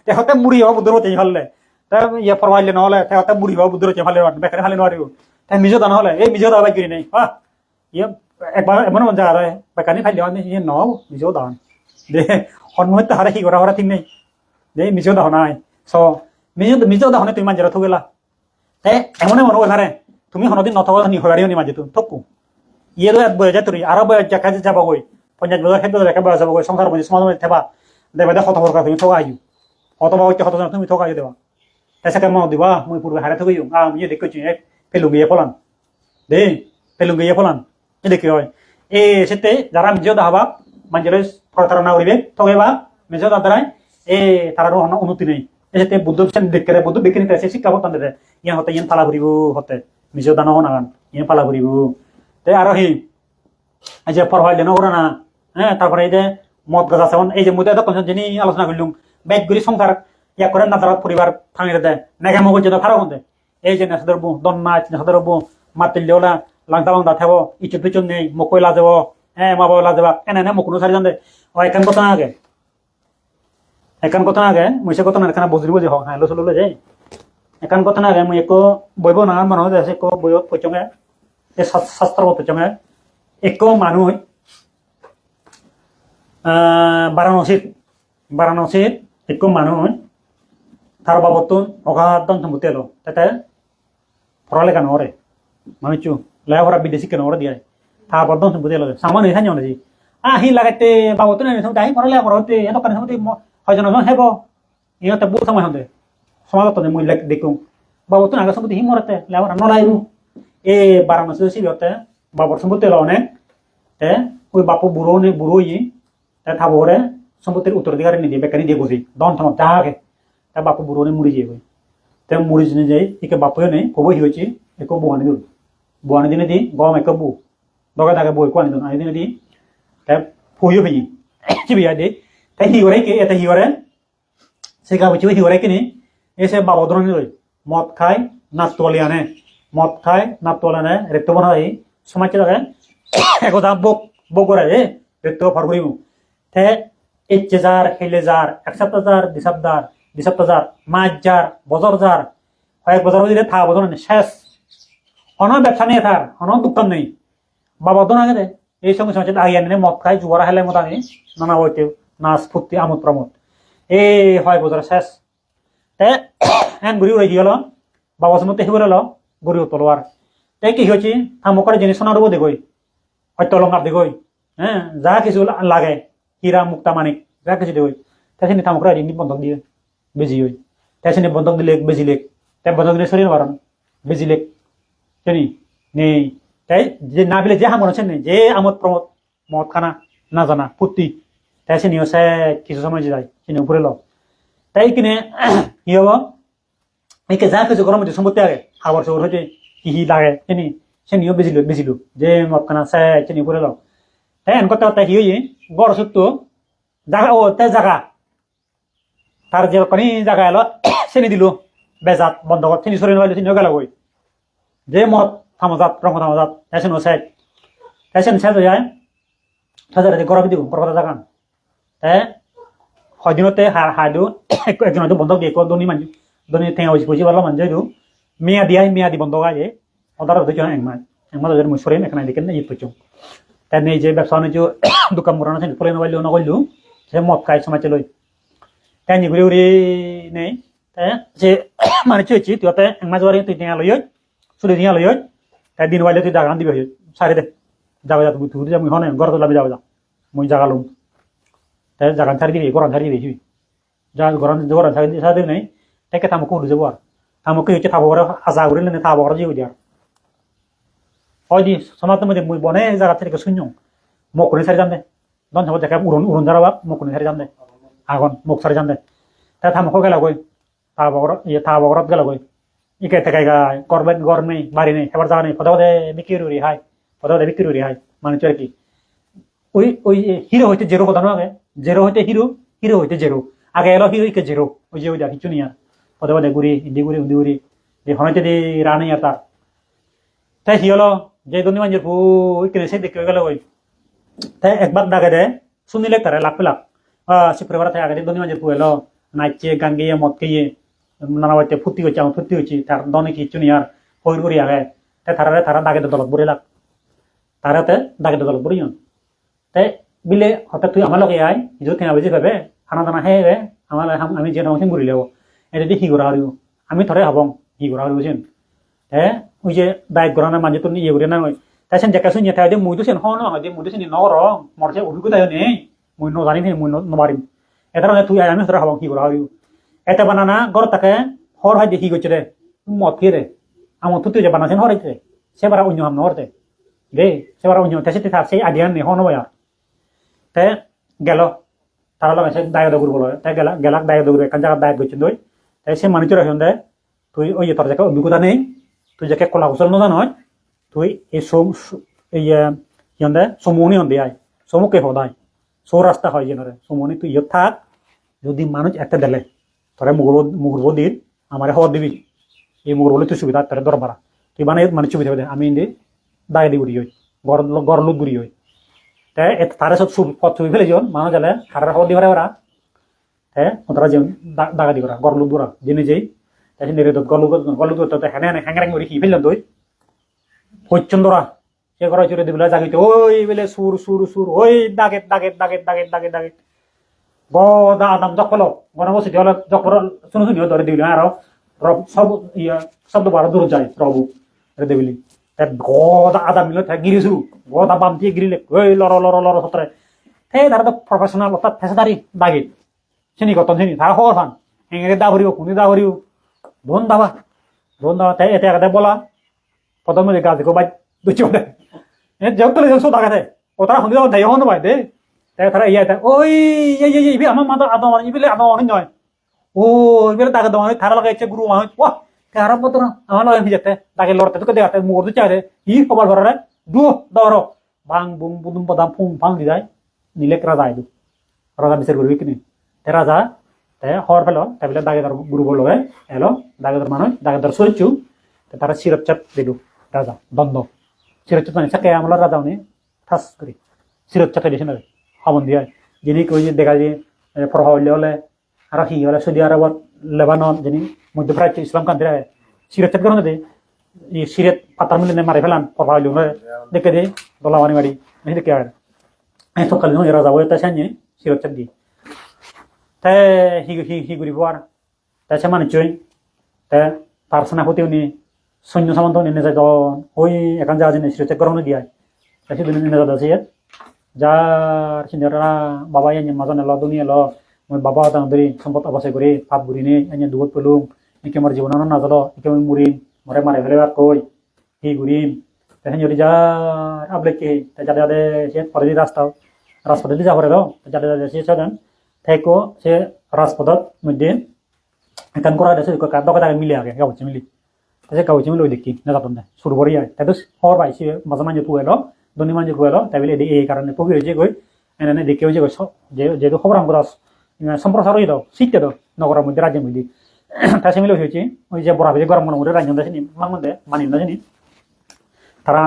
তাহলে মুড়ি হব বুদ্ধর হতে ভালে তাই ইয়ে ফরমাইলে নহলে তাহলে মুড়ি হব বুদ্ধর হতে ভালে বেকারি ভালে নোৱাৰিব তাই মিজো দান হলে এই মিজো দাবাই কিনি নেই হা ইয়ে একবার এমন মন জায়গা বেকানি ফাইলে ইয়ে নহব মিজো দান দে সন্মুখত হারে কি করা ঠিক নেই দে মিজো দাহ নাই চ মিজো দাহনে তুমি মাঞ্জারা থগেলা তাই এমনে মনে হয় তুমি হনদিন নথকা হয়ারিও নি মাঝে থকু ইয়ে বয়ে যায় তুই আরো বয়ে কাজে যাবা গই 50 বছর 60 বছর একে বয়ে যাবা গই সংসার মধ্যে সমাজ মধ্যে থেবা দেবে দে হতবর তুমি থকা আইও হতবা হইতে হতজন তুমি থকা আইও দেবা তাই সাকে মন দিবা মই পূর্বে হারে থকইও ইয়ে দেখছি পেলুঙ্গিয়ে ফলান দে পেলুঙ্গিয়ে ফলান এ দেখি হয় এ সেতে যারা মিজো দাহাবা মানুষের প্রতারণা করিবে ঠগাইবা মেজর দ্বারাই তারারও উন্নতি নেই এসে বুদ্ধ দেখে বুদ্ধ বিজ্ঞানী এসে শিক্ষা করতাম দে ইয়ে হতে ইয়ে পালা ঘুরিব হতে নিজের দানা নাগান ইয়ে পালা ঘুরিব তাই আরো এই যে পরহাইলে নগর না হ্যাঁ তারপরে এই যে মদ গাছ আছে এই যে মুদে তখন যিনি আলোচনা করলুম ব্যাগগুলি সংসার ইয়া করে নাদারত পরিবার থামিয়ে দেয় নেগা মগজ যেন ফারাক হতে এই যে নেশাদের বউ দন্না নেশাদের বউ মাতিলেওলা লাংদা লাংদা থাকবো ইচুর পিছন নেই মকই লাজাব হ্যাঁ মা বাবা লাজাবা এনে মকুনো সারি জান দে ও এখান কথা আগে একান কথা আগে মুই সে কথা না এখানে বুঝলি বুঝি হ্যাঁ লো চলো যাই একান কথা না আগে মুই এক বইব না মানুষ আছে এক বইত পচঙে এ শাস্ত্র পচঙে এক মানুষ বারাণসীত এক মানুষ তার বাবতুন অগাধন সম্পত্তি এলো তাতে পড়ালেখা নরে মানুষ লেখাপড়া বিদেশি কেন ওরা দিয়ে তার বর্ধন সম্পত্তি এলো সামান এখানে অনেক আহি লাগাইতে বাবতুন আহি পড়ালেখা করতে এত কারণে সম্পত্তি হয়জন হেব ইহঁতে বহুত সময় হতে সমাজত মই দেখুন বাবতুন আগে সম্পত্তি হি মরতে লেখাপড়া নলাইরু এই বারাণসী সিহঁতে বাবর সম্পত্তি এলো অনেক তে ওই বাপু বুড়ো নে বুড়ো তে থাবরে সম্পত্তির উত্তরাধিকারী নিদিয়ে বেকারি দিয়ে বসি দন থামত যাহাকে তা বাপু বুড়ো নে মুড়ি যাবে তে মুড়ি জেনে যাই একে বাপুয়ে নেই কব হয়েছে এক বুয়ানি দিল বুয়ানি দিনে দি গম এক বু দগা দাগে বই কোয়ানি দিল আনি দিনে দি তে ফুয়ে ফেজি চিবিয়া দি তাই হিওরে কে এটা হিওরে সে গা বুঝিবে হিওরে কিনি এসে বাবা ধরনি রই মদ খায় নাচ তোয়ালি আনে মদ খায় নাচ তোয়ালি আনে রেক্ত বনাই সমাজে লাগে একদা বক করে রেক্ত ফার করিব তে ইচ্ছেজার হেলেজার এক সপ্তাহজার দ্বিসপ্তাহজার মাছজার বজরজার কয়েক বছর দিলে থা বছর শেষ অন ব্যবসা নেই থার অন দোকান নেই বাবা তো না গেলে এই সঙ্গে সমাজে আগে আনে মদ খায় জুয়ারা হেলে মত আনি নানা বইতে নাচ ফুর্তি আমোদ প্রমোদ এই হয় বছর শেষ তে হ্যাঁ ঘুরি উড়ে গিয়ে বাবা সমতে হিবরে গড়ি তলোয়ার তাই কি হয়েছে থামকরে জিনিস সোনা দেবো দেখই হয়তো অলঙ্কার দেখই হ্যাঁ যা কিছু লাগে হীরা মুক্তা মানিক যা কিছু দেখই তাই থামকরে রিঙ্গি বন্ধক দিয়ে বেজি হই তাই বন্ধক দিলে বেজি লেখ তাই বন্ধক দিলে শরীর বাড়ান বেজি লেখ জানি নেই তাই যে না বিলে যে হামন আছে নেই যে আমোদ প্রমোদ মদ খানা না জানা ফুর্তি তাই সে নিয়ে কিছু সময় যায় সে উপরে তাই কিনে কি হব একে যা কিছু গরম হচ্ছে সম্পত্তি আগে খাবার চোর হয়েছে কি লাগে চিনি সে নিয়েও বেজিলু যে মদ খানা চিনি উপরে তাই এন কথা তাই কি হয়ে গড় সত্য জাগা ও তাই জাগা তার যে কনি জায়গা এলো চেনি দিল বেজাত বন্ধ কর চিনি সরে নেওয়াইলো চিনিও গেল বই যে মদ থামজাত রঙ থামজাত তাইছেন সাইড তাইছেন সাইড হয়ে যায় সাজারে গরম দিব বরবাদা জাগান তাই হয়দিনতে হাইদু একজন হয়তো বন্ধক দিয়ে দনি মানুষ দনি ঠেঙা বুঝি পারলো মানুষ হয়তো মেয়াদি বন্ধ গায়ে অদার হচ্ছে একমাস মুই সরে এখানে দেখেন না ইয়ে পড়ছো তাই নেই যে ব্যবসা নিয়ে দোকান মোড়ানো আছে পরে মোবাইল নগরলু সে মদ খাই সমাজে লই তাই ঘুরে উড়ি নেই তাই যে মানে চুয়েছি তুই একমাস বারে তুই ঠেঙা লই চুলি ঠেঙা লই তাই দিন বাইলে তুই জাগান দিবি সারি দে যাবে যা তুই যা মুই হনে ঘর তোলাবি যাবে যা মুই জাগা লম তাই জাগান ছাড়ি দিবি গরম ছাড়ি দিবি যা গরম ছাড়ি দিবি নেই তাকে থামকে উঠে যাবো আর থামকে হচ্ছে থাবো আজা উড়িলে না থাবো যে উঠে আর হয় দি সমাজের মধ্যে মুই বনে জায়গা থেকে শূন্য মকুনি ছাড়ি যান দে দন সব দেখা উড়ন যারা বাপ মকুনি ছাড়ি যান দে আগুন মুখ ছাড়ি যান দে তাই থামকে গেল গই থাবগরত গেল গই ইকে থেকে গায় করবেন গরম নেই বাড়ি নেই এবার যাওয়া নেই পদে বিক্রি উড়ি হাই পদে বিক্রি উড়ি হাই মানে আর কি ওই হিরো হইতে জেরো কথা আগে জেরো হইতে হিরো হিরো হইতে জেরো আগে এলো হিরো ইকে জেরো ওই যে ওই যা কিছু নিয়ে পদে ঘুরি ইন্দি ঘুরি যে হনাইতে দি রানি আর তার তাই হি হলো যে দনি মানুষের ওই কিনে সে দেখে গেল ওই তাই একবার দাগে দেয় শুনিলে তারা লাখ লাখ শুক্রবার থেকে আগে দনি মানুষের এলো নাচছে গান গিয়ে মদ গিয়ে নানা বাড়িতে ফুর্তি হচ্ছে আমার ফুর্তি হচ্ছে তার দনে কিছু নিয়ে আর হইর করি আগে তাই তারা দাগে দলত বলে লাগ তারাতে দাগে দলত বলি তাই বিলে হঠাৎ তুই আমার লগে আয় যদি কেনা বুঝি পাবে খানা দানা হে রে আমার আমি যে রকম ঘুরি লেব এটা দিয়ে হি করা হারিব আমি থরে হবং হি করা হারিব বুঝেন হ্যাঁ ওই যে দায়িত্ব করার মাঝে তো ইয়ে করে না তাই সেন দেখা শুনিয়ে থাকে মুই তো সেন হন হয় মুই তো সেন নর মরছে অভিজ্ঞতা নেই মুই নজানি মুই নমারিম এটা তুই আমি থরে হবং হি করা হারিব এটা বানানা গড় তাকে হর হয় দেখি করছে রে মদ খেয়ে রে আমার তো তুই যে বানাছেন হরাইছে সে বারা অন্য হাম নহরতে রে সে বারা অন্য তাই থাক সেই আইডিয়া নেই হন আর তে গেল তারা লাগাইছে দায়দ করবো তাই গেলাক দায়দ করবো এখান জায়গা দায়দ করছেন তুই তাই সে মানুষের এখন দেয় তুই ওই যে তোর যাকে অভিজ্ঞতা নেই তুই যাকে কলা কুশল না নয় তুই এই এই হিন্দে সমুনি হন দেয় সমুকে হদায় সৌ রাস্তা হয় যেনরে সমুনি তুই ইয়ে থাক যদি মানুষ একটা দিলে তোরা মুগুর দিন আমার হওয়ার দিবি এই মুগুর বলে তুই সুবিধা তোর দরবার তুই মানে মানে সুবিধা হবে আমি ইন্দি দায় দি উড়ি হই গড় লোক গুড়ি হই তাই তারা সব পথ ছবি ফেলে যখন মানুষ গেলে খারাপ হওয়ার দিবারে ওরা হ্যাঁ তারা যেমন দাগা দি করা গড় লোক দূরা জেনে যাই তাই নেড়ে গলু হ্যাঁ হ্যাং করে কি ফেললাম তুই হচ্ছন্দরা সে ঘরে চলে দিবলে জাগিতে ওই বেলে সুর সুর সুর ওই দাগে গদা আদাম জকল গণবসতি হলে জকর শুনে ধরে দিবলি আর সব ইয়া শব্দ বারো দূর যায় প্রভু দেবিলি গদা আদাম মিলে গিরি শুরু গদা বাম দিয়ে গিরিলে ওই লড় সতরে সেই তারা তো প্রফেশনাল অর্থাৎ ফেসাদারি দাগে চিনি কত চিনি তারা হওয়ার ফান হেঙে দা ভরিও কোনি দা ভরিও ধন দাবা তাই এতে একাতে বলা প্রথমে গাছ দেখো বাই দুচি ওটা যত সো দাগাতে ওরা শুনি যাবো দেয় হন ভাই দে তাই তারা ইয়ে ওই ইবি আমার মাথা আদম ইবিলে আদম অনেক নয় ও ইবিলে দাগে দেওয়া তারা লাগাইছে গুরু মানুষ ওয়া কারা পত্র আমার লাগাই যেতে দাগে লড়তে তোকে দেখাতে মুখ তো চাইলে ই খবর ঘরে দু দর বাং বুং বুদুম পদাম ফুং ফাং দি যায় নিলেক রাজা আইদু রাজা বিচার করবি কিনি তে রাজা তাই হওয়ার ফেলো তাই বলে দাগেদার গুরু বললো এলো দাগেদার মানুষ দাগেদার সইছু তারা শিরচ্ছাপ দিলু রাজা দ্বন্দ্ব শিরচ্ছাপ মানে সাকে আমলার রাজা উনি ঠাস করি শিরচ্ছাপ দিয়েছেন হামন দিয়ে যিনি ওই যে দেখা যায় প্রভাব হলে আর কি হলে সৌদি আরবত লেবানন যিনি মধ্যপ্রাচ্য ইসলাম কান্ট্রি শিরচ্ছাপ করেন দে এই সিরেত পাতার মিলে মারি ফেলান প্রভাব হলে দেখে দে দলা মারি মারি দেখে আর সকালে রাজা বলে তাই সাইনে শিরচ্ছাপ দিয়ে তাই হি ঘুরিব আর তাই সে মানুষই তাই তার সেনাপতি উনি সৈন্য সামন্ত নিয়ে যায় তখন ওই এখন যা জিনিস রয়েছে গ্রহণ দিয়ে তাই সেদিন নিয়ে যাচ্ছে যার সিনিয়ররা বাবা এনে মাজা এলো দুনিয়া এলো মই বাবা তাড়াতাড়ি সম্পদ অবশ্যই করে পাপ ঘুরি নে এনে দুধ পেলুম একে আমার জীবন নাজালো একে আমি মুরিম মরে মারে ফেলে আর কই হি ঘুরিম তাই যদি যার আবলে কে তাই যাদের যাদের সে পরে রাজপথে দিয়ে যাবো যাদের যাদের সে সেদিন থাইকো সে রাজপথত মধ্যে একান করা দেশে দোকান মিলে আগে গাউছে মিলি তাই গাউছে মিলে ওই দেখি না যাতন শুরু করি আয় তাই তো হওয়ার পাইছে মাঝে মাঝে পুয়ে এলো দনি মাঝে পুয়ে এলো তাই বলে এই কারণে পকি হয়েছে গই এনে দেখে হয়েছে গই যেহেতু খবর আমরা সম্প্রসার হয়ে দাও শিখতে দাও নগরের মধ্যে রাজ্যের মধ্যে তাই সে মিলে হয়েছে ওই যে বড় হয়েছে গরম মধ্যে রাজ্য দেশে মধ্যে মানি না জানি তারা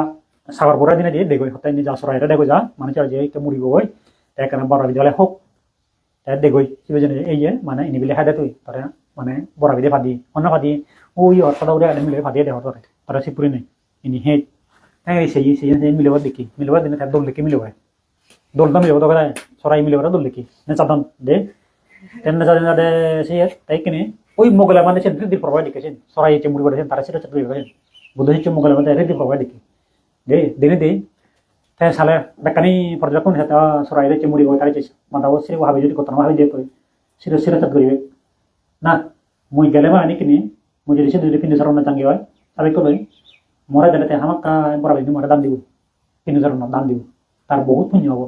সাগর পড়ার দিনে দিয়ে দেখো হত্যা যা সরাই এটা দেখো যা মানুষের যে মুড়ি গই তাই কারণে বড় বিদ্যালয় হোক তাই দেখই এই যে মানে ইনিবিলে খাই তুই তারা মানে বড় বিদে ফাদি অন্য ফাদি ওই অর্থটা উড়ে মিলে ফাদিয়ে দেওয়া তোর তারা সিপুরি নেই ইনি হে সেই মিলেবার দেখি মিলেবার দিনে তার দোল দেখি মিলে দোলটা মিলে তো সরাই মিলে দোল দেখি চাদন দে তেমন যাদের সেই তাই কিনে ওই মোগলের মানে সে রীতি প্রভাব দেখেছেন সরাই মুড়ি করেছেন তারা সেটা চাকরি করেছেন বুদ্ধ হচ্ছে মোগলের মধ্যে রীতি প্রভাব দেখি দে দিনে দে তাই সালে বেকানি পর্যটন সেটা সরাই রয়েছে মুড়ি করে তারা মাথা বসে ভাবি যদি কত ভাবি দিয়ে করে সেটা চাপ করিবে না মই গেলে বা আনি কিনি মই যদি সে পিন্ধু চারণ চাঙ্গি হয় তাহলে কই মরা গেলে আমাক বড় ভাই মরা দাম দিব পিন্ধু চারণ দাম দিব তার বহুত পুণ্য হব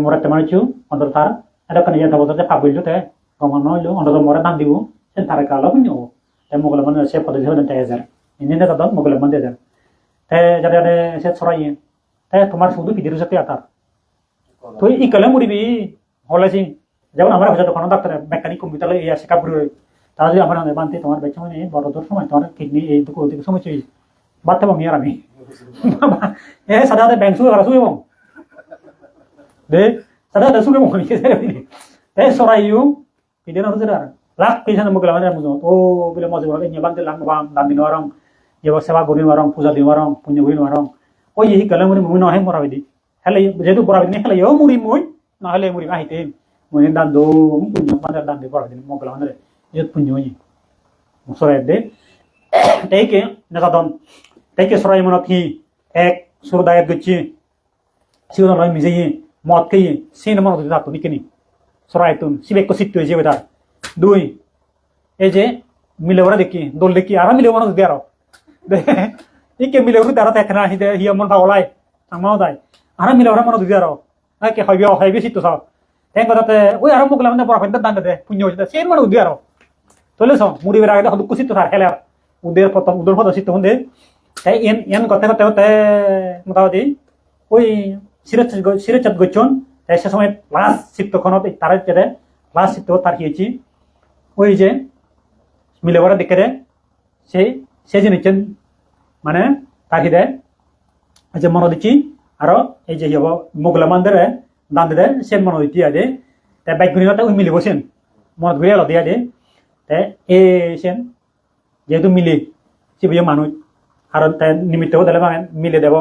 মরাতে মারিছু অন্তর তার এটা কানে যাতে বলতে ভাবিল তাই কমানো হইলো অন্তত মরা দাম দিব সে তার কালো পুণ্য হব তাই মোগল মানে সে পদ্ধতি হলেন 1000 ইন্দিনে দাদা মোগল মানে 1000 তাই যাতে সে ছড়াই তাই তোমার শুধু পিদির সাথে আতার তুই ই কলে মুড়িবি হলেছি যেমন আমার হচ্ছে তখন ডাক্তার মেকানিক কম্পিউটার এই আসে কাপড় তারা যদি আমার বানতে তোমার বেচে মানে বড় তোর সময় তোমার কিডনি এই দুঃখ ওদিকে সময় চই বাড়তে পাবি আর আমি সাধারণত ব্যাংক শুয়ে শুয়ে এবং দে সাধারণত শুয়ে এবং এই সরাইও পিদিন হচ্ছে আর লাখ পেয়েছেন মুখ মানে বুঝো ও বলে মজা বলে নিয়ে বানতে লাগ দাম দিন ওরম এবার সেবা করি ওরম পূজা দিন ওরম পুণ্য করি ওরম ওই এই গেলে মুড়ি মুই নহে মরাবি দি হেলে যেহেতু বরাবি নি হেলে মুড়ি মুই না হলে মুড়ি আহিতে মই দান দো পুণ্য মানে দান দি বরাবি নি মগলা মানে যত পুণ্য হই সরাই দে তাইকে নাদাদন তাইকে সরাই মন কি এক সুরদায়ক গচ্ছি সিওদন লই মিজেই মত কে সিন মন দি দাতো নিকেনি সরাই তুন সিবে কো সিট হইছে বেটা দুই এই যে মিলেওরা দেখি দোল দেখি আর মিলেও মন দি আর ইকে মিলেও তারা দেখনা হিদে হিয়া মন পাওলাই আমাও দাই আর মিলেওরা মন দি আর কে হয় বেশি তো সব তাই কথাতে ওই আরো মুগলা মানে বড় ফাইন দান দে পুণ্য হইছে সেন মানে উদি আরো চলেছ মুড়ি বেড়া আগে হদু কুসিত থার হেলা উদের প্রথম উদর ফটো সিত হন্দে তাই এন কথা কথা হতে মোটামুটি ওই সিরেচাত গচ্ছন তাই সে সময় লাস্ট সিপ্ত খন তার চেয়ে লাস্ট সিপ্ত তার খেয়েছি ওই যে মিলে বড় দেখে রে সে যে নিচ্ছেন মানে তার হিদে যে মনে দিচ্ছি আরো এই যে হব মোগলা মানদের দান দে সে মনে দিচ্ছি আদে তাই বাইক ঘুরি ওই মিলে বসেন মনে ঘুরে আলো দিয়া দে তাই এ সেন যেহেতু মিলে সিবিও মানুষ আর তাই নিমিত্ত দিলে মিলে দেব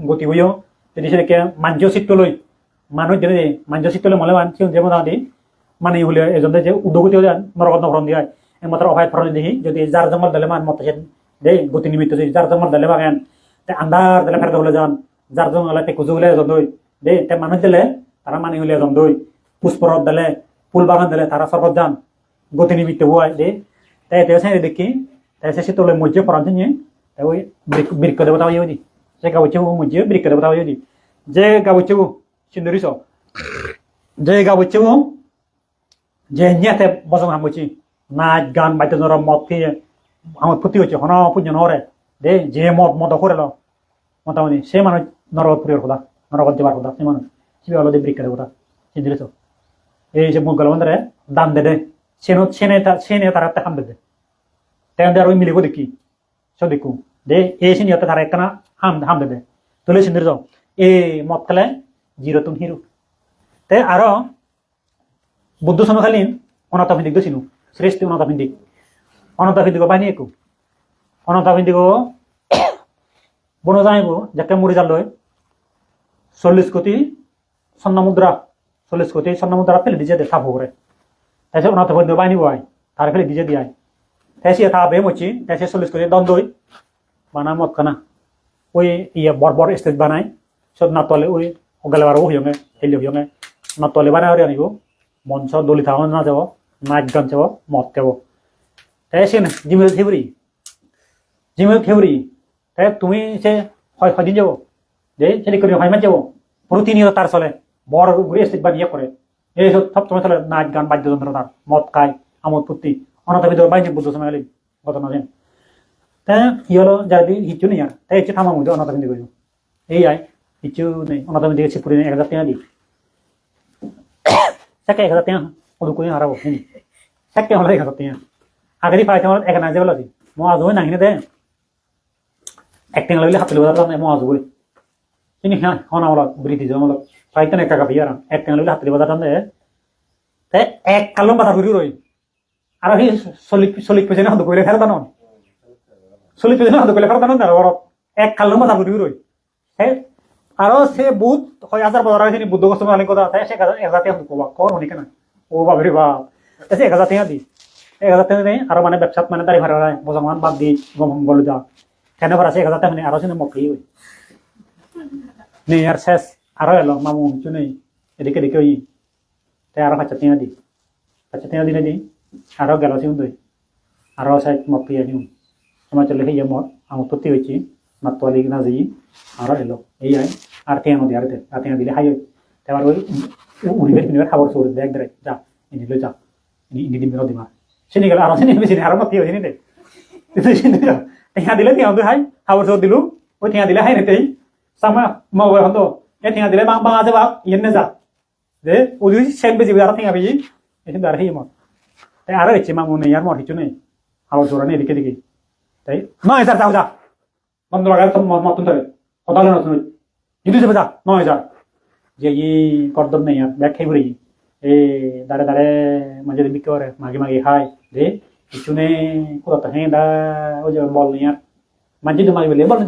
গতি হইও যদি সেটাকে মাঞ্জ চিত্ত লই মানুষ যদি মাঞ্জ চিত্ত লই মলে মান যেমন দি মানে হলে এজন যে উদ্যোগতি নরগত নভরণ দিয়ে একমাত্র অভায় ফরণ দেখি যদি যার জঙ্গল দিলে মান মত দে গতি নিমিত্ত যদি যার জঙ্গল দিলে বাগান তাই আন্ধার দিলে ফেরত হলে যান যার জঙ্গল কুজু হলে এজন দই দে তাই মানুষ দিলে তারা মানে হলে এজন দই পুষ্পরত দিলে ফুল বাগান দিলে তারা সর্বত যান গতি নিমিত্ত হওয়ায় দে তাই এতে দেখি তাই সে তোলে মধ্যে ফরণ নিয়ে তাই ওই বৃক্ষ দেবতা হয়ে দি যে গাবুচ্ছে মধ্যে বৃক্ষ দেবতা হয়ে দি যে গাবুচ্ছে সিন্দুরিস যে গাবুচ্ছে যে নিয়াতে বসং হামুছি নাচ গান বাদ্যযন্ত্র মদ খেয়ে আমার ক্ষতি হচ্ছে হন পুণ্য নরে দে যে মদ করে লো মোটামুটি সে মানুষ নরগত পুরীর খোদা নরগত যাবার খোদা সে মানুষ সে হলো যে বৃক্ষ দেবতা সিন্দুরিস এই যে মুখ গলবন্ধরে দান দে সেনে তার হাতে হাম দে তাই আর ওই মিলিব দেখি সব দেখু দে এই সিনিয়তে তারা একটা হাম দে তুলে সিন্দুরিস এ মদ খেলে জিরো তুম হিরো তাই আরো বুদ্ধ সমকালীন অনাথভিন্দিক দোষিনু শ্রেষ্ঠ অনাথভিন্দিক বাহিনী একু অনাথভিন্দিক বন জানিব যাকে মুড়ি জাল লয় 40 কোটি স্বর্ণমুদ্রা 40 কোটি স্বর্ণমুদ্রা ফেলে দিয়ে দে সাপ করে তাই সে অনাথভিন্দিক বাহিনী বয় তার ফেলে দিয়ে দিয়ে তাই সে থাকবে মচি তাই সে 40 কোটি দ্বন্দ্বই বানা মত খানা ওই ইয়ে বড় স্টেজ বানায় সব না তলে ওই গেলেবার হইয়ঙে হেলি হইয়ঙে না তলে বানায় আনিব মঞ্চ দলি থাকা না যাব নাচ গান যাব মদ খাব তাই সে না জিমেল ফেব্রি তাই তুমি সে হয়দিন যাব যে সেটি করে হয় মান যাব প্রতিনিয়ত তার চলে বড় ঘুরে স্টেজ বানিয়ে করে এই সব সময় চলে নাচ গান বাদ্যযন্ত্র তার মদ খায় আমোদ ফুর্তি অনাথবিদ বাহিনী বুদ্ধ সময় গেলে গত না তাই ই হলো যার হিচ্ছু নেই আর তাই হচ্ছে থামার মধ্যে অনাথবিন্দি করি এই আয় হিচ্ছু নেই অনাথবিন্দি গেছে পুরী 1000 টাকা দিই Chắc cái tiếng ông cũng harap ini. Chắc cái orang yang tiếng. Agar di file orang akan aja belum sih. Mau azuh nang ini deh. Acting lagi hafal betul lah mau azuh. Ini kan orang orang beri di zaman file itu nekak biar acting lagi hafal betul deh. Teh kalau mata beri roi. Arah ini solid pesan aku boleh kerja non. Solid pesan aku boleh kerja non dah orang. Kalau mata beri roi. আরো সে বুধ হয় হাজার বছর আগে বুদ্ধ গোস্বামী অনেক কথা তাই সে 1000 টাকা কবা কর অনেক না ও বাবরে বাপ সে 1000 টাকা দি 1000 টাকা নেই আরো মানে ব্যবসা মানে দাঁড়ি ভাড়া বোঝামান বাদ দি গম বলে যা কেন ভাড়া সে 1000 টাকা নেই আরো সিনে মকই হই নেই আর শেষ আরো এলো মামু কিছু নেই এদিকে দেখে ওই তাই আরো 500 টাকা দি 500 টাকা দিলে দি আরো গেল সিন দই আরো সাইড মকই আনি সময় চলে এই মত আমার প্রতি হইছি মাতলি না যাই আরো এলো এই আই আর তে নদী আর তে দিলে হাই তারপর ওই উড়িবের কিনবে খাবার সরে দেখ দে যা ইনি লই যা ইনি দিন নদী মা সিনি গেল আর সিনি বেশি আর মত হই নি দে সিনি তে দিলে তে আদু হাই খাবার সরে দিলু ওই তে দিলে হাই নেতেই সামা মাওয়া হতো এ তে দিলে বাং আছে বা ইনে যা দে ওই সেন বেজি আর তে আবি এসে দার হেই মত তাই আর হচ্ছে মামু নেই আর মর কিছু নেই খাবার সরে নেই দিকে তাই নয় স্যার যাও যা বন্ধ লাগায় তো মত ধরে কথা হলো না শুনুন যদি যাবে যা 9000 যে ই করদম নেই আর ব্যাগ খাই বলি এ দাঁড়ে মাঝে বিক্রি করে মাগে খায় যে কিছু নেই কোথা তো হ্যাঁ দা ওই যে বল নেই আর মাঝে তো মাগে বলে বল না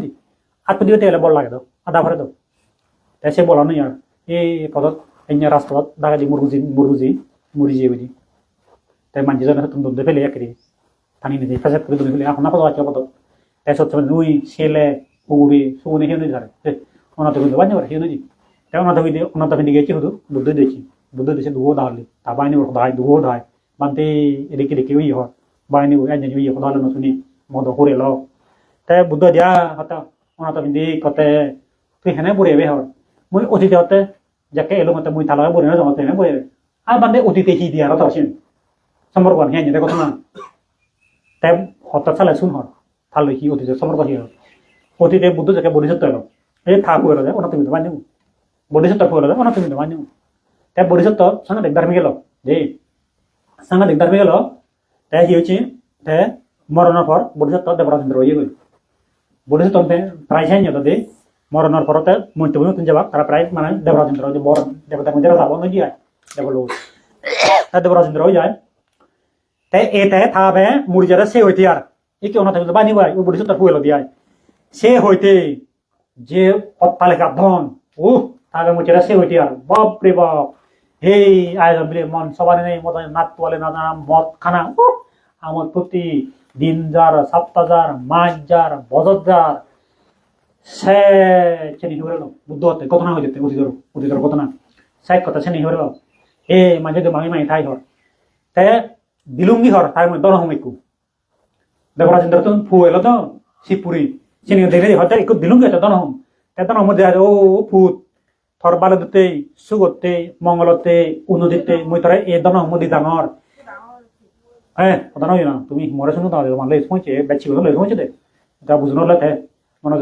হাত দিতে গেলে বল লাগে দাও আধা ভরে দাও তাই সে বলা নেই আর এই পদত এই রাস্তাত দাঁড়া দি মুরুজি বুঝি তাই মাঝে জন তুমি দুধ ফেলে একরি পানি নিতে ফেসে করে দুধ ফেলে এখন না পদত আছে পদত তাই সত্যি নুই ছেলে উড়ি সুনে হেউ নেই ধরে অনাথবিন্দি বাজে পারে হেউ নেই তাই অনাথবিন্দি গেছি শুধু বুদ্ধ দিয়েছে দুগো দাঁড়ালি তা বাইনি ওর দায় দুগো দায় বানতে এদিকে ওই হয় বাইনি একজন ওই কথা হলো শুনি মদ করে ল তাই বুদ্ধ দিয়া হতা অনাথবিন্দি কতে তুই হেনে বুড়ে বে হর মই অতীতে হতে যাকে এলো মতে মুই থালা বলে না জমাতে না বই আর বান্দে অতীতে কি দিয়া কথা আছেন সম্পর্ক হ্যাঁ যেটা কথা না তাই হঠাৎ চালে শুন হর থালে কি অতীতে সম্পর্ক কি অতীতে বুদ্ধ যাকে বরিশত্ব এলো এই থাকু এলো যায় ওনা তুমি তো মানি বরিশত্ব এলো যায় ওনা তুমি তো মানি তাই বরিশত্ব সাংঘাতিক ধর্মে গেল যে সাংঘাতিক ধর্মে গেল তাই কি হচ্ছে তাই মরণের পর বরিশত্ব দেবরাজেন্দ্র ইয়ে গেল বরিশত্ব প্রায় চাই তাদের মরণের পরতে মন্ত্রী তুমি যাবা তারা প্রায় মানে দেবরাজেন্দ্র যে বড় দেবতার মধ্যে যাব নয় দিয়ে দেবলো তাই দেবরাজেন্দ্র যায় তাই এতে থাবে মুড়ি যারা সে হইতে আর এই কেউ না থাকলে বানি ভাই ও বরিশত্ব ফুয়েলো দিয়ে সে হইতে যে অট্টালিকা ধন ও তাহলে মুচেরা সে হইতে আর বাপ রে বাপ হেই আয়োজন বিলে মন সবার নেই মত নাচ তোয়ালে না মদ খানা আমার প্রতি দিন যার সপ্তাহ যার মাস যার বছর যার সে চেনি হয়ে বুদ্ধ হতে কত না হয়ে যেতে অতীতর কত না সাইক কথা চেনি হয়ে এ মাঝে তো মামি মাই ঠাই হর তে দিলুঙ্গি হর তাই মই দনহম একটু দেবরাজেন্দ্র তো ফু এলো তো শিবপুরি চেনি দেখে হয়তো একটু দিলুঙ্গি আছে দনহম তে দনহম মধ্যে ও ফুট থর বালদতে সুগতে মঙ্গলতে উন্নতিতে মই তরে এ দনহম মধ্যে ডাঙর হ্যাঁ কথা নয় না তুমি মরে শুনো তাহলে মানলে শুনছে বেচি বলে শুনছে দে তা বুঝনো লাগে মনে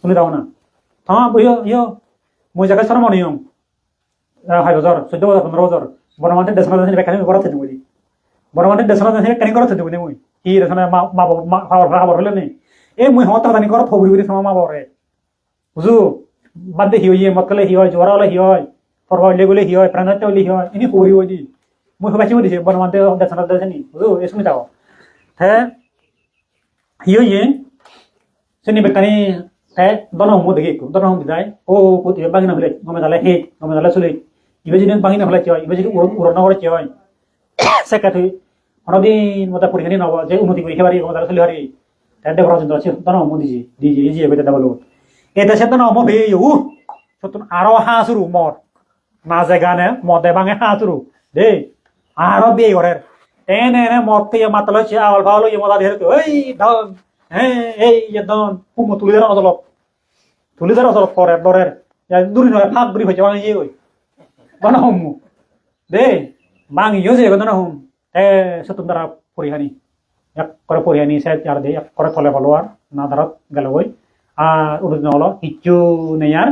শুনি দাও না হ্যাঁ বইও ইয়ো মই জায়গায় সারা মনে হম 5,000 14,000 15,000 বড়মানতে 10,000 বেকানি করা থাকে বলি বড়মানতে 10,000 কানি করা থাকে বলি মই কি রেছনা মা খাবার হলে নেই এ মই হতা দানি করা থবুরি বলি সমা মা বরে বুঝু বাদে হি হইয়ে মতলে হি হয় জোরা হলে হি হয় ফরওয়ার্ডলে গলে হি হয় প্রাণতে হলে হি হয় ইনি হরি হই মই হবাছি দিছে বড়মানতে 10,000 নি বুঝু এ শুনি দাও হ্যাঁ হি হইয়ে sini bekani teh dono mu degi ku dono mu dai o puti bangina hule ngome dale he ngome dale sule ibe jidin bangina hule choy ibe jidin urona hole choy sekati onodin mota purihani nawa je umuti puri hebari ngome dale sule hari teh de brojendra che dono mu diji iji ebe de dabalo eta se dono mo be yu sotun aro hasuru mor na jagane mode bange hasuru de aro be orer ene ne motte matalo che awal balo ye moda der oi dog এই একদম খুব তুলি ধরা অজলপ করে দরের দূরি নয় ফাঁক দূরি হয়েছে বাঙি ওই বানা হুম দে বাঙি হয়েছে না হুম এ সতুন দ্বারা পরিহানি এক করে পরিহানি সে চার দে এক করে তলে ভালো আর না দ্বারা গেল ওই আর উড়ুদিন হলো কিচ্ছু নেই আর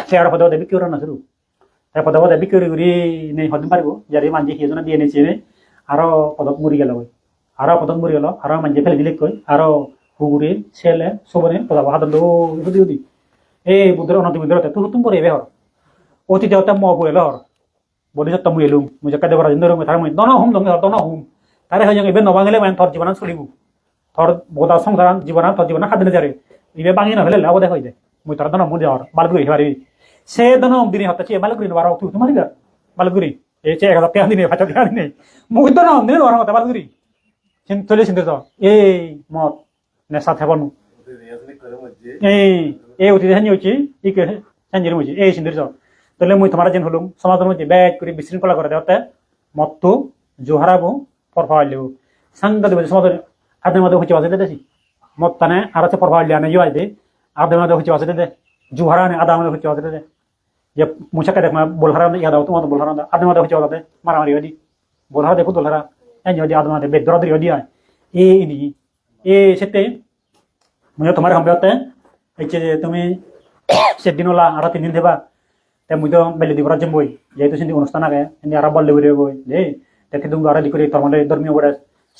সে আর পদে বিক্রি করে না শুরু পদে বিক্রি করি নেই হতে পারবো যারে মানজি সেজন্য দিয়ে নিয়েছে আরো পদক মুড়ি গেল ওই আরো পদক মুড়ি গেল আরো মানজি ফেলে দিলে কই আরো হুগুরে ছেলে সবনে পদা হাত দি এই বুদ্ধের অনতি বুদ্ধের তুই তুমি করে বেহর অতীতে হতে ম বইল হর বলি সত্য মুই এলুম মুই জাকা দেবর রাজেন্দ্র মুই তার মুই দন হুম দঙ্গে দন হুম তারে হয়ে যাবে নবাঙ্গলে মানে তোর জীবন চলিব তোর বোধা সংসার জীবন তোর জীবন খাদ্য যারে ইবে বাঙি না হলে লাভ দেখা হয়ে যায় মুই তোর দন মুই যাওয়ার বালগুড়ি হেবারি সে দন দিনে হচ্ছে বালগুড়ি নবার তুই তোমার বালগুড়ি এই চে 1,000 টাকা দিনে 5,000 টাকা দিনে মুই দন দিনে নবার কথা বালগুড়ি চলে চিন্তা তো এই মত নেশা থেবনু এই অতীতে হানি হচ্ছে ইকে হাঞ্জির মধ্যে এই সিন্দির তাহলে মুই তোমার যেন হলুম সমাজের মধ্যে ব্যাগ করে বিশৃঙ্খলা করে দেওয়াতে মত্তু জোহারাবো পরফাইলেও সাংঘাতিক সমাজের আদের মধ্যে হচ্ছে বাজে দেছি মত তানে আর আছে পরফাইলে আনে ইয়ে দে আদের মধ্যে হচ্ছে বাজে দে জোহারা আনে আদা মধ্যে হচ্ছে বাজে দে যে মুছাকে দেখ বলহারা ইয়াদ আও তোমার বলহারা আদের মধ্যে হচ্ছে বাজে মারামারি হদি বলহারা দেখো দলহারা এই যদি আদের মধ্যে বেদরাদি হদি আয় এই নি এ সেতে মুই তোমার সম্ভবতে এই যে তুমি সেদিন ওলা আর 3 দিন দেবা তে মুই তো বেলে দিব রাজ্য বই যেহেতু সিন্ধি অনুষ্ঠান আগে এনে আর বললে বলে বই দে দেখে তুমি আর দিকরে তোমার ধর্মীয় বড়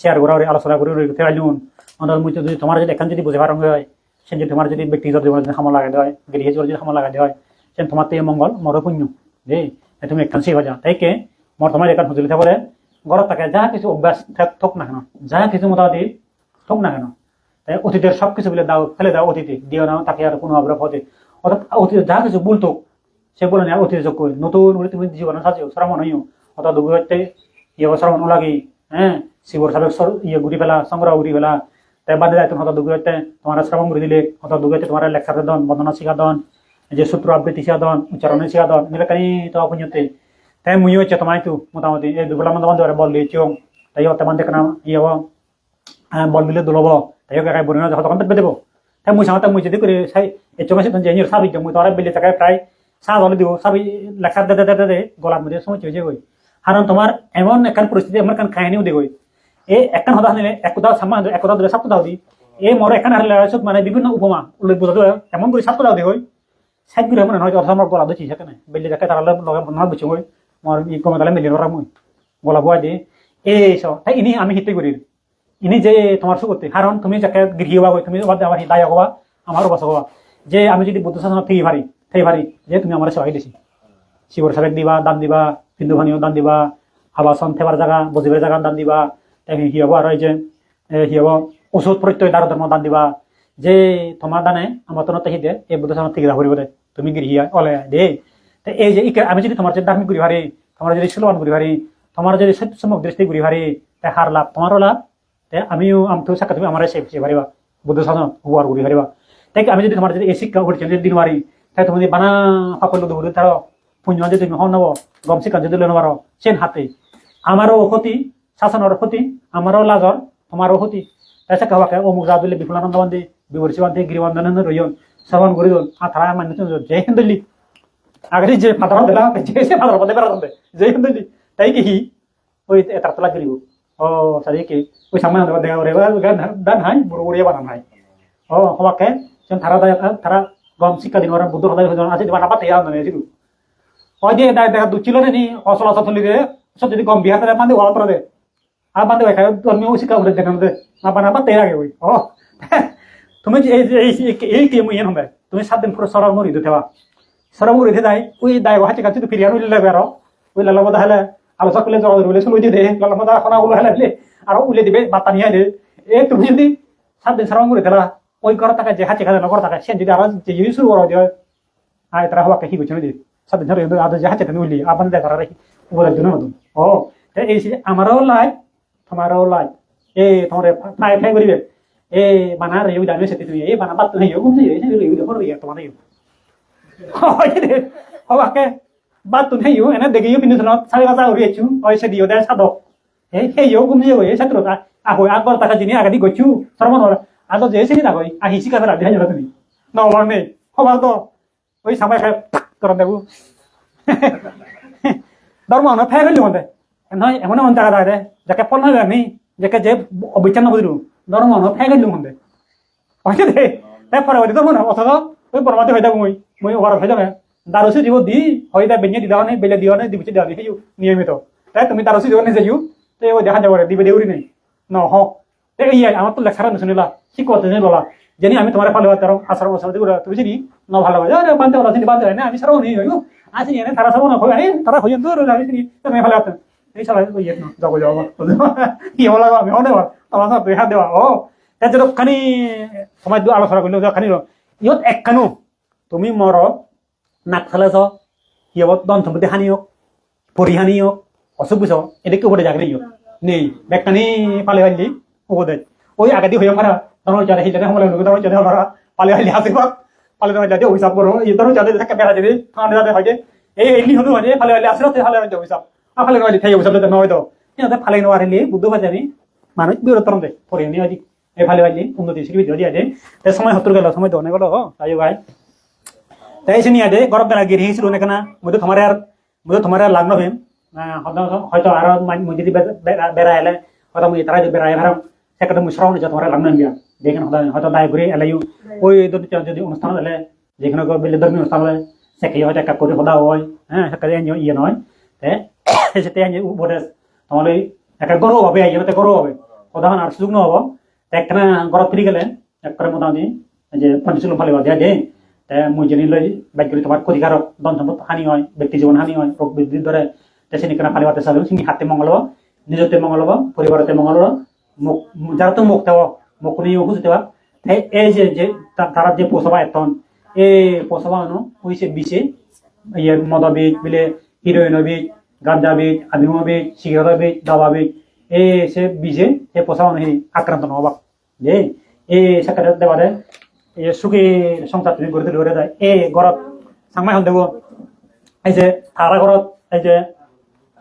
শেয়ার করা আলোচনা করে রইতে আইলুন অন্তত মুই যদি তোমার যদি এখান যদি বুঝে পারং হয় সেন যদি তোমার যদি ব্যক্তিগত জীবনে যদি হামলা লাগাই দেয় গৃহ জীবনে যদি হামলা লাগাই দেয় সেন তোমার তে মঙ্গল মর পুণ্য দে তুমি এখান সে বাজা তাই কে মর তোমার এখান হুজুরি থাকলে ঘরত থাকে যা কিছু অভ্যাস থাক না কেন যা কিছু মোটামুটি থাক না কেন তাই অতীতের সবকিছু বলে দাও ফেলে দাও অতীতে দিও না তাকে আর কোনো অবরোধ হতে অর্থাৎ অতীতে যা কিছু বলতো সে বলে না অতীতে যোগ করি নতুন তুমি জীবনে সাজিও শ্রমণ হইও অর্থাৎ দুগুতে ইয়ে শ্রমণ লাগি হ্যাঁ শিবর সাবেক ইয়ে ঘুরি ফেলা সংগ্রহ ঘুরি ফেলা তাই বাদে যায় তোমার দুগুতে তোমার শ্রমণ ঘুরি দিলে অর্থাৎ দুগুতে তোমার লেকচার দন বন্দনা শিখা দন যে সূত্র আবৃত্তি শিখা দন উচ্চারণে শিখা দন নিবেকানি তো অপুণ্যতে তাই মুই হচ্ছে তোমায় তো মোটামুটি এই দুবেলা মধ্যে বন্ধ বল দিয়েছ তাই তেমন দেখে না ইয়ে বল দিলে দুলব তাই কাকাই বলি না তখন পেতে দেবো তাই মুই সামনে মুই যদি করে সাই এই চোখে যে সাবিক মুই তো বেলে থাকায় প্রায় চাহ জলে দিব চাবি লেকচার দে দে দে গলার মধ্যে সময় চলে যাবে কারণ তোমার এমন একখান পরিস্থিতি এমন একখান কাহিনীও দেবে এই একখান হতা নিলে একদা সামা একদা ধরে সাপ্তাহ দি এই মরে এখানে হারলে মানে বিভিন্ন উপমা উল্লেখ বোঝা যায় এমন করে সাপ্তাহ দি হয় সাইড করে মনে হয় আমার গলা দিচ্ছি সেখানে বেলি দেখে তারা না বুঝছে হয় আমার ই কমে গেলে মিলিয়ে ওরা মই গলা বয় দিয়ে এই সব তাই ইনি আমি হিতে করি ইনি যে তোমার সুগতি কারণ তুমি যাকে গৃহী হবা তুমি আমার দায় হবা আমারও বাস হবা যে আমি যদি বুদ্ধ শাসন থেকে ভারি যে তুমি আমার সহায় দিছি শিবর সাবেক দিবা দান দিবা হিন্দু ভানিও দান দিবা আবাসন থেবার জায়গা বজিবের জায়গা দান দিবা তাই হি হব আর যে হি হব ওষুধ প্রত্যয় দ্বারা ধর্ম দান দিবা যে তোমার দানে আমার তো নতাহি দে এই বুদ্ধ শাসন থেকে রাখব দে তুমি গৃহী অলে দে এই যে আমি যদি তোমার যে ধার্মিক করি ভারি তোমার যদি সুলভান করি ভারি তোমার যদি সত্যসম্যক দৃষ্টি করি ভারি তাই হার লাভ তোমারও লাভ তাই আমিও আমি সাক্ষাৎ তুমি আমার সে ভারিবা বুদ্ধ শাসন হুয়ার করি ভারিবা তাই আমি যদি তোমার যদি এই শিক্ষা করছি যদি দিন মারি তাই তুমি বানা সাফল্য দেবো তার পুণ্য যদি তুমি হন নেব গম শিক্ষা যদি লেন পারো সেন হাতে আমারও ক্ষতি শাসনের ক্ষতি আমারও লাজর তোমারও ক্ষতি তাই সে কাহাকে অমুক যা দিলে বিপুলানন্দ বান্ধে বিবর্ষি বান্ধে গিরিবন্ধন রইন শ্রবণ করি আর তারা মান্য যে হেন দিল্লি আগে যে ফাদার দিলা যে ফাদার পদে বেড়া যে হেন দিল্লি তাই কি ওই তার তোলা গিরিব ও সারি কি ওই সামনে দেখা রে দান হাই বুড়ো বুড়িয়া বানান হাই ও হবাকে তারা তারা গম শিক্ষা দিন ওরা বুদ্ধ হদায় আছে দিবা নাপাতে মানে ওই যে দেখা দুচ্ছিল নি অচল অচলি রে সব যদি গম বিহার তারা বান্ধে ওয়াল দে আর বান্ধে খাই ধর্মীয় শিক্ষা করে দেখানো দে না পাতে আগে ওই ও তুমি এই কি ইয়ে হবে তুমি 7 দিন পুরো সরার মরি দিতে সরার মরি দিতে ওই দায় হাতে কাছে তো ফিরিয়ে উঠলে বেরো ওই লালা মদা হলে আলোচনা করলে জড় ধরলে শুনে দিয়ে লালা মদা খনা বলে হলে আর উলে দিবে বাতা নিয়ে দে এই তুমি যদি 7 দিন সরার মরি দিলা ওই ঘর টাকা যে হাতে কাজে নগর টাকা সে যদি আরো যে শুরু করো যে আয় তারা হওয়া কি করছে না সাথে ধরে আদৌ যে হাতে উলি আপনার দেখা রাখি উপদের জন্য নতুন ও এই আমারও লাই তোমারও লাই এ তোমার ফাই ফাই করিবে এ বানা রে ওই দামে সেটি তুই এই বানা বাত তুই ঘুম যাই এই রে দেখো রে তোমার এই হয় রে হবাকে বাত তুই ইউ এনে দেখি ইউ পিনু না সাড়ে বাজা উড়ি আছু ওই সে দিও দে সাদো এই ইউ ঘুম যাই এই ছাত্র আহো আগর টাকা জিনি আগাদি গছু সরমন আদো যে সেটি না কই আহি শিকা ধরা দেখাই যাবে তুমি না মানে হবা তো ওই সময় করন দেবো ধর্ম না ফের গেলি মধ্যে নয় এমন এমন জায়গা দাঁড়ায় যাকে ফল নয় আমি যাকে যে অবিচার না বুঝলু ধর্ম না ফের গেলি মধ্যে হয়তো দে তারপরে হয়তো ধর্ম না অথচ ওই পরমাতে হয়ে যাবো মই ওভার হয়ে যাবে দারুসি দিব দি হয়ে যায় বেঞ্জে দিদাও নেই বেলে দিও নেই দিবছি দেওয়া নেই নিয়মিত তাই তুমি দারুসি দিব নেই যাইও তো ওই দেখা যাবো দিবে দেউরি নেই ন হ এই আমার তো লেখার শুনিলা শিক্ষক বলা জানি আমি তোমার ভালো কারো আসার বছর তুমি জানি ন ভালো বান্ধে বলা বান্ধে না আমি সারাও নেই হইও আছি এনে তারা সব না হয় তারা হইন তো জানি তুমি ভালো আছেন এই সবাই ওই না যাবো যাবো কি হলো আমি হনে তোমার সব দেখা দেওয়া ও তাই যদি খানি সময় আলোচনা করলো খানি ইহত একখানো তুমি মর নাক ফেলেছ ইহত দন সম্পত্তি হানি হোক পরি হানি হোক অসুখ বুঝ এদিকে উপরে জাগলে নেই বেকানি পালে হাইলি উপদে ওই আগাদি হইও খারা ধরো চারে হিজনে হমলে লোক ধরো চারে হমরা পালে হাইলি হাসি পাক পালে ধরো যাতে হিসাব করো এই ধরো যাতে থাকে বেড়া দিবি কানে যাতে হয় যে এই এলি হদু মানে পালে হাইলি আসরতে পালে হাইলি হিসাব পালে হাইলি থাই হিসাব দিতে নয় তো এটা পালে নওয়ারিলি বুদ্ধ বাজানি মানুষ বিরতরম দে পরে নি আজি এই পালে হাইলি উন্নতি শিখবি দিয়া দে তে সময় হতুর গেল সময় দনে গেল তাই ভাই তাই সে নিয়ে দে গরব বেলা গিরি হিছিল না কেনা মুদে তোমার লাগনো ভেম হয়তো আর মুই যদি বেড়া এলে হয়তো মুই তারা যদি বেড়ায় ভারাম সেটা মুই শ্রবণ যা তোমার লাগনো গিয়া যেখানে হয়তো দায় ঘুরে এলাইও ওই যদি অনুষ্ঠান এলে যেখানে বেলে ধর্মীয় অনুষ্ঠান হলে সেখানে হয়তো একা করে সদা হয় হ্যাঁ সেখানে ইয়ে নয় সেটা উপদেশ তোমার একা গরু হবে আইতে গরু হবে সদাহন আর সুযোগ নহব একখানা গরত ফিরি গেলে এক করে মোটামুটি যে পঞ্চাশ ফালে দিয়া দে মুই জেনে লই বাইক করে তোমার ক্ষতিকারক ধন সম্পদ হানি হয় ব্যক্তি জীবন হানি হয় রোগ বৃদ্ধির ধরে তেসিনি কেনা ফালি বাতে চালু সিনি হাতে মঙ্গল হব নিজতে মঙ্গল হব পরিবারতে মঙ্গল হব যারা তো মুখ দেব মুখ নিয়ে ওষুধ দেওয়া এই যে তারা যে পোষবা এতন এই পোষবা হয়েছে বিষে ইয়ে মদ বীজ বিলে হিরোইন বীজ গাঁজা বীজ আদিম বীজ সিগারেট বীজ দাবা বীজ এই সে বিষে এই পোষবা আক্রান্ত নহবা যে এই সেখানে দেওয়া দেয় এই সুখী সংসার তুমি গড়ে তুলে যায় এই ঘরত সাংমাই হন দেব এই যে তারা ঘরত এই যে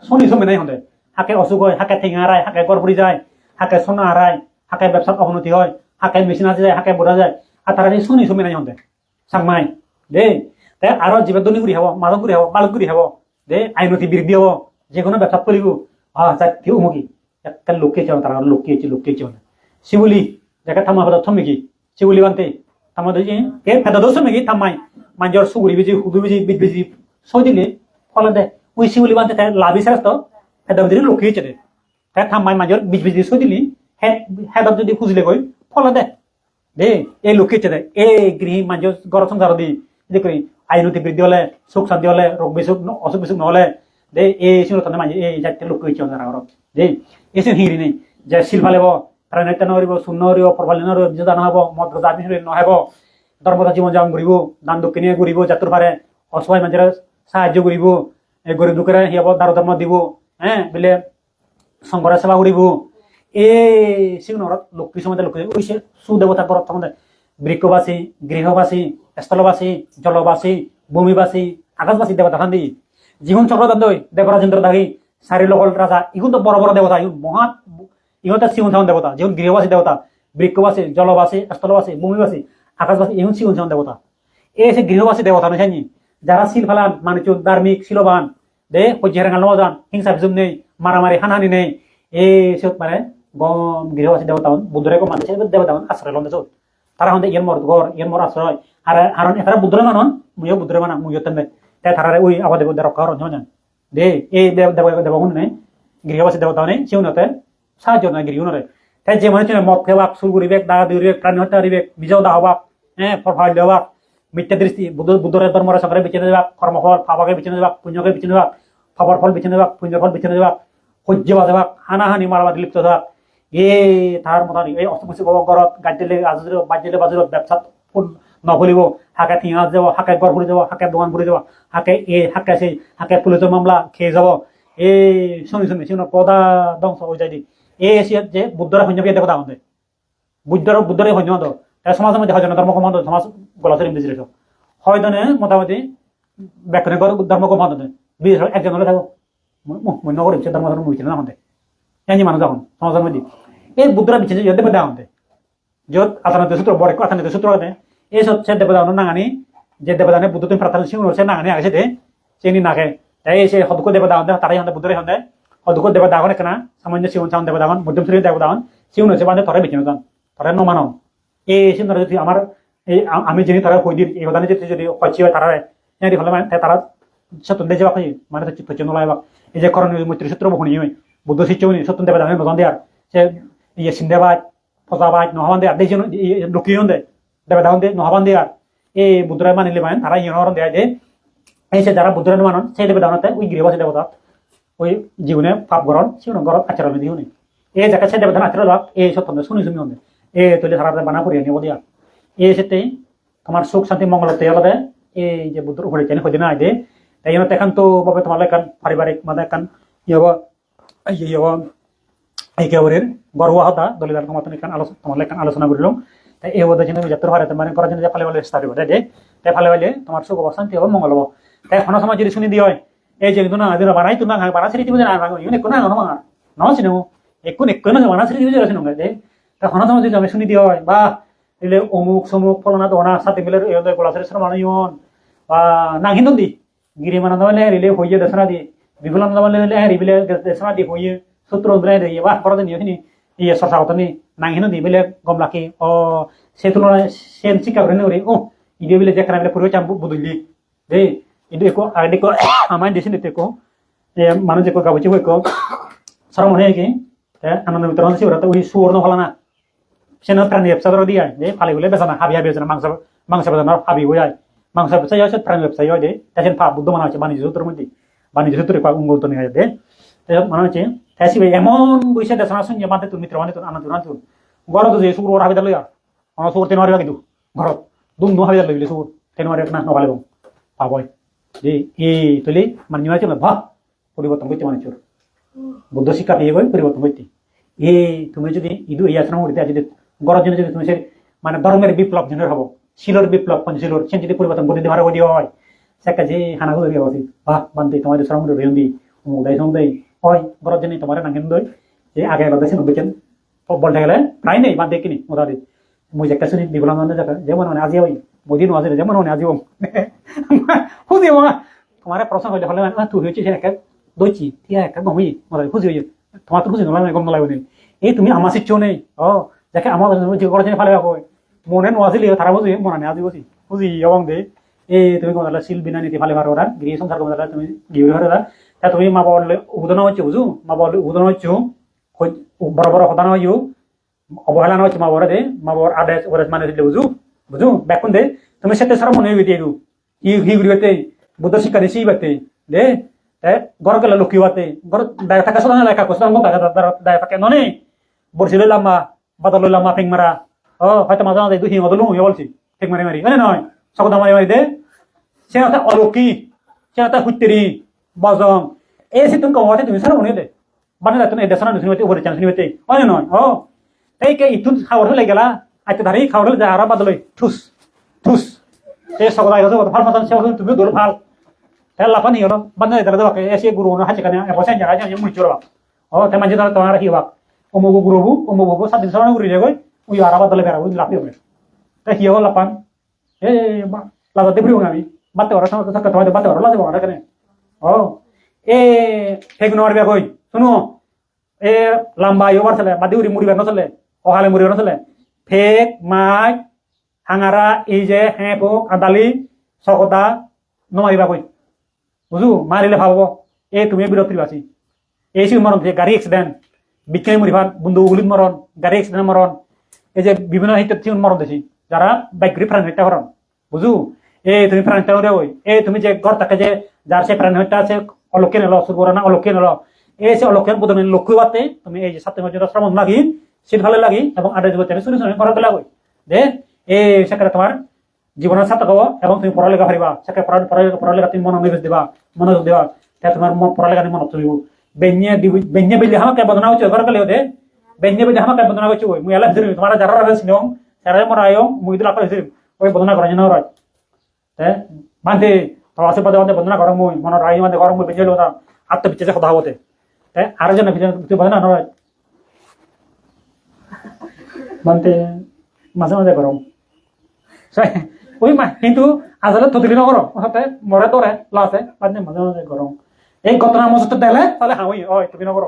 শনি সময় নাই হতে হাকে অসুখ হয় হাকে ঠেঙা হারায় হাকে গড় পড়ি যায় হাকে সোনা হারায় হাকে ব্যবসার অবনতি হয় হাকে মেশিন আসে যায় হাকে বোঝা যায় আর তারা শনি সময় নাই হতে সাংমাই দে তাই আরো জীবাদনী ঘুরি হব মাদক ঘুরি হব মালক ঘুরি হব দে আইনতি বিরোধী হব যে কোনো ব্যবসা করিব কেউ মুখি একটা লোককে চাও তারা লোককে চাও শিবলি যাকে থামা হতো থমিকি শিবলি বানতে থামাদের যে এর ফেদা দোষ মেকি থামাই মাঞ্জর সুগুড়ি বিজি হুদু বিজি বিদ বিজি সই দিলে ফলে দে ওই শিবলি বানতে তাই লাভি সারাস তো ফেদা বিজি লোককে চেয়ে তাই থামাই মাঞ্জর বিজ বিজি সই দিলি হেদাব যদি খুঁজলে কই ফলে দে এই লোককে চেয়ে এই গৃহী মাঞ্জর গড় সংসার দি যে করি আইনতি বৃদ্ধি হলে সুখ শান্তি হলে রোগ বিসুখ অসুখ বিসুখ নহলে দে এই সিংহ মাঝে এই জাতীয় লোক হয়েছে তারা দে এসে হিঁড়ি নেই যে শিল ফালেব তারা নেতা নকরিব শূন্য হরিব প্রভালী নকরিব বিজা নহব মদ দাবি নহব ধর্মতা জীবন যাপন করিব দান দক্ষিণে ঘুরিব জাতুর পারে অসহায় মানুষের সাহায্য করিব গরিব দুঃখের হিয়াব দার ধর্ম দিব হ্যাঁ বলে শঙ্করের সেবা করিব এই সিংহ লোক কিছু লোক ওই সুদেবতার বরত বৃক্ষবাসী গৃহবাসী স্থলবাসী জলবাসী ভূমিবাসী আকাশবাসী দেবতা খান্দি জীবন চক্রদান দই দেবরাজেন্দ্র দাগি সারি লগল রাজা ইগুন তো বড় বড় দেবতা মহা ইগুন শিবন সামন দেবতা যেমন গৃহবাসী দেবতা বৃক্ষবাসী জলবাসী স্থলবাসী ভূমিবাসী আকাশবাসী ইগুন শিবন সামন দেবতা এই সে গৃহবাসী দেবতা নয় জানি যারা শিল ফালান মানুষ ধার্মিক শিলবান দে হজ্জের গান যান হিংসা বিজুম নেই মারামারি হানাহানি নেই এই সব মানে গৃহবাসী দেবতা বুদ্ধরে মানুষ দেবতা আশ্রয় লন দেশ তারা হতে ইয়ের মর ঘর ইয়ের মর আশ্রয় আর হারণ এরা বুদ্ধরে মানন মুইও বুদ্ধরে মানা মুইও তেমনি তাই তারা ওই আবার দেব রক্ষা হরণ জানেন দে এই দেবগুণ নেই গৃহবাসী দেবতা নেই সিউনতে সাহায্য নয় গৃহনরে তাই যে মানুষ মদ খেবাক সুর করিবেক দাগা দিবেক প্রাণী হত্যা করিবেক বিজয় দা হবাক হ্যাঁ ফল দেওয়াক মিথ্যা দৃষ্টি বুদ্ধরে ধর্মরে সকলে বেছে দেবাক কর্মফল পাপাকে বেছে দেবাক পুণ্যকে বেছে দেবাক খবর ফল বেছে দেবাক পুণ্য ফল বেছে দেবাক সহ্য বাজাবাক হানাহানি মারামারি লিপ্ত দেবাক এই তার মত এই অষ্টমুচি ঘৰত গাড়ী দিলে বাজিলে বাজিলে ব্যবসা নভলিব হাকে ঠিঙা যাব হাকে ঘর ফুলে যাব হাকে দোকান ফুলে যাব হাকে হাকে সেই হাকে পুলিশের মামলা খেয়ে যাব এই শুনি শুনি পদা ধ্বংস হয়ে যায় এই এসিয়াত যে বুদ্ধরা সৈন্যকে দেখো তাহলে বুদ্ধরে সৈন্য তাই সমাজের মধ্যে হয় ধর্ম কমান্ড সমাজ গলাচের ইংরেজি রেখো হয়তনে মোটামুটি ব্যাকরণে ধর্ম কমান্ড বিশেষ একজন হলে থাকো মন্য করে ধর্ম ধর্ম বুঝছে না আমাদের এনি মানুষ যখন সমাজের মধ্যে এই বুদ্ধরা বিচ্ছে দেবে দেওয়া হতে যত আতানতে সূত্র বড় আতানতে সূত্র আছে এই সব সে দেবদান নাঙানি যে দেবদানে বুদ্ধ তুমি প্রার্থনা সিংহ সে নাঙানি আগে দে চেনি নাকে তাই সে হদুক দেবদান তারাই হতে বুদ্ধরে হতে হদুক দেবদান কেনা সামান্য সিংহ চান দেবদান মধ্যম শ্রেণীর দেবদান সিংহ সে বান্ধে তরে বিচ্ছে যান তরে নমানো এই সিংহ যদি আমার এই আমি যিনি তারা হই দিই এই হদানে যদি হচ্ছি হয় তারা এরি হলে মানে তারা সত্যন দে যাওয়া মানে চিত্ত চিহ্ন লাইবা এই যে করণীয় মৈত্রী সূত্র বহনী বুদ্ধ শিষ্যনি সত্যন দেবদানের নজন দেয়ার সে ইয়ে সিন্দেবাদ ফজাবাদ নহবান দেয়ার দেশ লুকিয়ে দে দেবদান দে নহবান দেয়ার এই বুদ্ধরায় মানিলে মানে তারা ইহরণ দেয় যে এই সে যারা বুদ্ধরায় মানন সেই দেবদানতে ওই গৃহবাসী দেবতা ওই জীবনে পাপ গরণ সিউন গরণ আচরণ দিহুনি এই যাকে সে দেবদান আচরণ এই সত্যন শুনি শুনি হন এ তুলে সারা বানা করিয়ে নিব দিয়া এই সেটাই তোমার সুখ শান্তি মঙ্গল আলাদা এই যে বুদ্ধর উপরে চেন হয়ে না আইদে তাই জন্য এখান তো ভাবে তোমার এখান পারিবারিক মানে এখান একেবারে গর্ব হতা দলিদার তোমার তোমার এখান আলোচনা করিলাম তাই এই বোধ জন্য যাত্রা হয় মানে করার জন্য ফালে ফালে চেষ্টা করবো তাই ফালে ফালে তোমার সুখ শান্তি হবে মঙ্গল হবো তাই কোনো সময় যদি শুনি দিয়ে হয় এই যে কিন্তু না বানাই তো না বানা ছেড়ে দিব না ইউন একো না নমার নছিল একো একো না বানা ছেড়ে দিব আছে নঙ্গে তা কোনো সময় যদি আমি শুনি দিয়ে হয় বা এলে অমুক সমুক ফলনা দোনা সাথে মিলে গোলা ছেড়ে মানুষ ইউন বা না হিন্দু দি গিরি মানা দামলে রিলে হইয়ে দেশনা দি বিগুলান দামলে রিবিলে দেশনা দি হইয়ে সূত্র বেলায় দিয়ে বা করতে নিয়ে ইয়ে সরসা কথা নি নাহিনো দি বেলে গম লাখি ও সে তুলনায় সেন শিক্ষা করে নেই ও ইডিও বেলে যে কারণে পরিবেশ আমি বুঝলি রে ইডু একো আগে কো আমার দেশে নিতে কো মানুষ যে গাবছি ওই কো সর মনে কি আনন্দ বিতরণ শিবরাতে ওই সুবর্ণ ফলা না সে না প্রাণী ব্যবসা করে দিয়ে যে ফালি বলে বেচা না হাবি হাবি বেচা মাংস বেচা হাবি হয়ে যায় মাংস ব্যবসায়ী হয় প্রাণী ব্যবসায়ী হয় দে তাছেন পা বুদ্ধ মানা হচ্ছে বাণিজ্য সূত্রের মধ্যে বাণিজ্য সূত্রে উন্নত নিয়ে দে মনে হচ্ছে তাই এমন বৈশা দেশনা শুনিয়ে বাঁধে তোর মিত্র মানে তোর আনন্দ আনন্দ ঘরত যে সুর ওর হাবিদার লইয়া আমার সুর তেন হারিবা কিন্তু ঘরত দুম দু হাবিদার লইলে সুর তেন হারিয়া না নভালে পাবই যে এই তুলি মানে নিয়ে চলে বাহ পরিবর্তন করতে মানে চোর বুদ্ধ শিক্ষা পেয়ে গই পরিবর্তন করতে এই তুমি যদি ইদু এই আচরণ করতে যদি গড়ের জন্য যদি তুমি সে মানে ধর্মের বিপ্লব জনের হবো শিলর বিপ্লব পঞ্চশিলর সে যদি পরিবর্তন করে দিতে পারে হয় সেটা যে হানা করে দেওয়া উচিত বাহ বান্ধে তোমাদের শ্রম রেন দি উদয় সন্দেহ হয় গড়ের জন্য তোমার নাঙ্গেন দই যে আগে এবার দেশে নব্বেন বলতে গেলে প্রায় নেই বান্ধে কিনি ওরা মুই একটা শুনি বিবলানন্দ যেমন মানে আজি ওই বদিন ওয়াজে যেমন হনে আজিব খুঁজি তোমার প্রশ্ন করলে হলে তুই হয়েছে সে একটা দইছি ঠিক একটা গমি মনে খুঁজি হয়ে তোমার তো খুঁজি নলাম গম নলাইব এই তুমি আমার শিক্ষও নেই ও যাকে আমার যে করে ফালে হয় মনে নোয়াজিলি তারা বুঝি মনে নেই আজি বুঝি বুঝি এবং দে এই তুমি কোন শিল বিনা নীতি ফালে ভার ওরা গিয়ে সংসার কমে তুমি গিয়ে ভার ওরা তা তুমি মা বললে উদন হচ্ছে বুঝু মা বললে উদন হচ্ছে বড় বড় হতানো হইও অবহেলা হচ্ছে মা বড় দে মা বড় আদেশ ওরা মানে দিলে বুঝু বুঝু বেকুন দে তুমি সেটা সারা মনে হইবে দিয়ে হি ঘুরিতে বুদ্ধ শিক্ষা দিছি বাতে দে ঘর গেলে লক্ষ্মী বাতে ঘর দায় থাকা সদা লেখা কোসা দায় থাকে ননে বর্ষি লইলাম মা বাদল লইলাম মা ফিং মারা ও হয়তো মাঝে মাঝে দুহি মদলু বলছি ফিং মারি মারি মানে নয় সকদা মারি মারি দে সে একটা অলৌকিক সে একটা হুত্তেরি বাজং এই সে তুমি কমাতে তুমি সারা মনে দে বানে তুমি দেশনা শুনিতে উপরে চান শুনিতে হয় নয় ও এই কে ইতুন খাওয়ার হলে গেলা আইতে ধারি খাওয়ার হলে যা আর বাদলই ঠুস ঠুস এই সকদা গেছে ভাল মতন সে তুমি দূর ভাল তাহলে লাফানি হলো বানে দাঁড়া দেওয়া এসে গুরু হাতে কানে বসে জায়গা যায় মুই চোরা ও তে মাঝে ধরে তোমার কি বাক অমুক গুরুবু অমুক গুরু সাত দিন সরানো গুরু যাগো ওই আর বাদলে বেড়াবো লাফি হবে তাই কি হলো লাপান এ লাগাতে প্রিয় আমি বাতে ওরা সঙ্গে থাকতে তোমাদের বাতে ওরা লাগে ওরা কেন ও এ ফেক নর বে কই শুনো এ লম্বা ইওবার চলে বাদি উড়ি মুড়ি বেন চলে ওহালে মুড়ি বেন চলে ফেক মাই হাঙারা এই যে হেপো আদালি সকদা নমারিবা কই বুঝু মারিলে ভাবব এ তুমি বিরতির বাসি এই সব মরণ গাড়ি এক্সিডেন্ট বিজ্ঞানী মরিভান বন্ধু গুলিত মরণ গাড়ি এক্সিডেন্ট মরণ এই যে বিভিন্ন হিত মরণ দেখি যারা বাইক ফ্রেন্ড হত্যা করেন বুঝু এ তুমি ফ্রেন্ড হত্যা ওই এ তুমি যে ঘর থাকে যে যার সে ফ্রেন্ড হত্যা আছে অলক্ষে নিল সুরবরা না অলক্ষে নিল এই সে অলক্ষের প্রথমে লক্ষ্য বাতে তুমি এই যে সাত মর্যাদা শ্রমণ লাগি শীত ভালো লাগি এবং আড়াই বছর শুনে শুনে করা লাগবে দে এই সেখানে তোমার জীবনের সাথে হবো এবং তুমি পড়ালেখা পারিবা সেখানে পড়ালেখা তুমি মনোনিবেশ দিবা মনোযোগ দেওয়া তোমার পড়ালেখা মনত তুলিব বেঞ্ঞে বিলে আমাকে বদনা হচ্ছে ঘর গেলে দে বেঞ্ঞে বিলে আমাকে বদনা হচ্ছে ওই মুই এলা দিছিলাম তোমার যারা রাখছিলাম তারাই মরা আয়ো মুই দিলা কইছিলাম ওই বদনা করা জানো রাজ তে বান্ধে তো আশীর্বাদ বান্ধে বদনা করা মুই মন রাই বান্ধে করা মুই বেজে লোতা আত্ম বিচে কথা হতে তে আর জন তুই বদনা নয় বান্ধে মাঝে মাঝে গরম ওই মা কিন্তু আসলে ততদিন গরম হতে মরে তোরে লাতে বান্ধে মাঝে মাঝে গরম এই ঘটনা মজুত দিলে তাহলে হাউই ওই তুমি নগর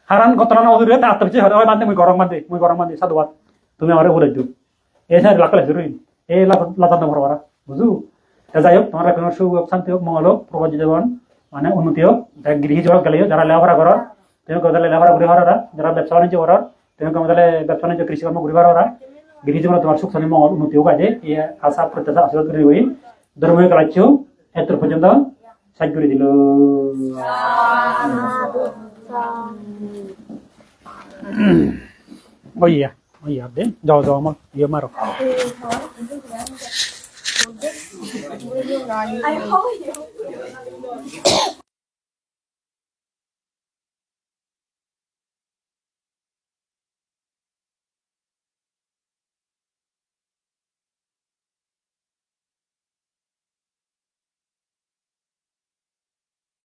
হারান ঘটনা মজুত দিলে তার পিছিয়ে হয় বান্ধে মুই গরম বান্ধে সাধুবাদ তুমি আমার ঘুরে দিও এই সাইড লাখ জরুরি এই লাতার নম্বর ওরা বুঝু যাই হোক তোমার কোনো সুখ হোক শান্তি হোক মঙ্গল হোক প্রবাদ জীবন মানে উন্নতি হোক গৃহী জড়ক গেলে যারা লেখাপড়া করার তুমি কোথায় লেখাপড়া ঘুরে হারা যারা ব্যবসা বাণিজ্য করার তুমি কোথায় ব্যবসা বাণিজ্য কৃষিকর্ম ঘুরে হারা গৃহী জীবনে তোমার সুখ শান্তি মঙ্গল উন্নতি হোক আছে এই আশা প্রত্যাশা আশীর্বাদ করে হই ধর্মীয় কালাচ্ছ এত পর্যন্ত সাজ করে দিল ওইয়া দে যাও আমার ইয়ে মারো I hope you.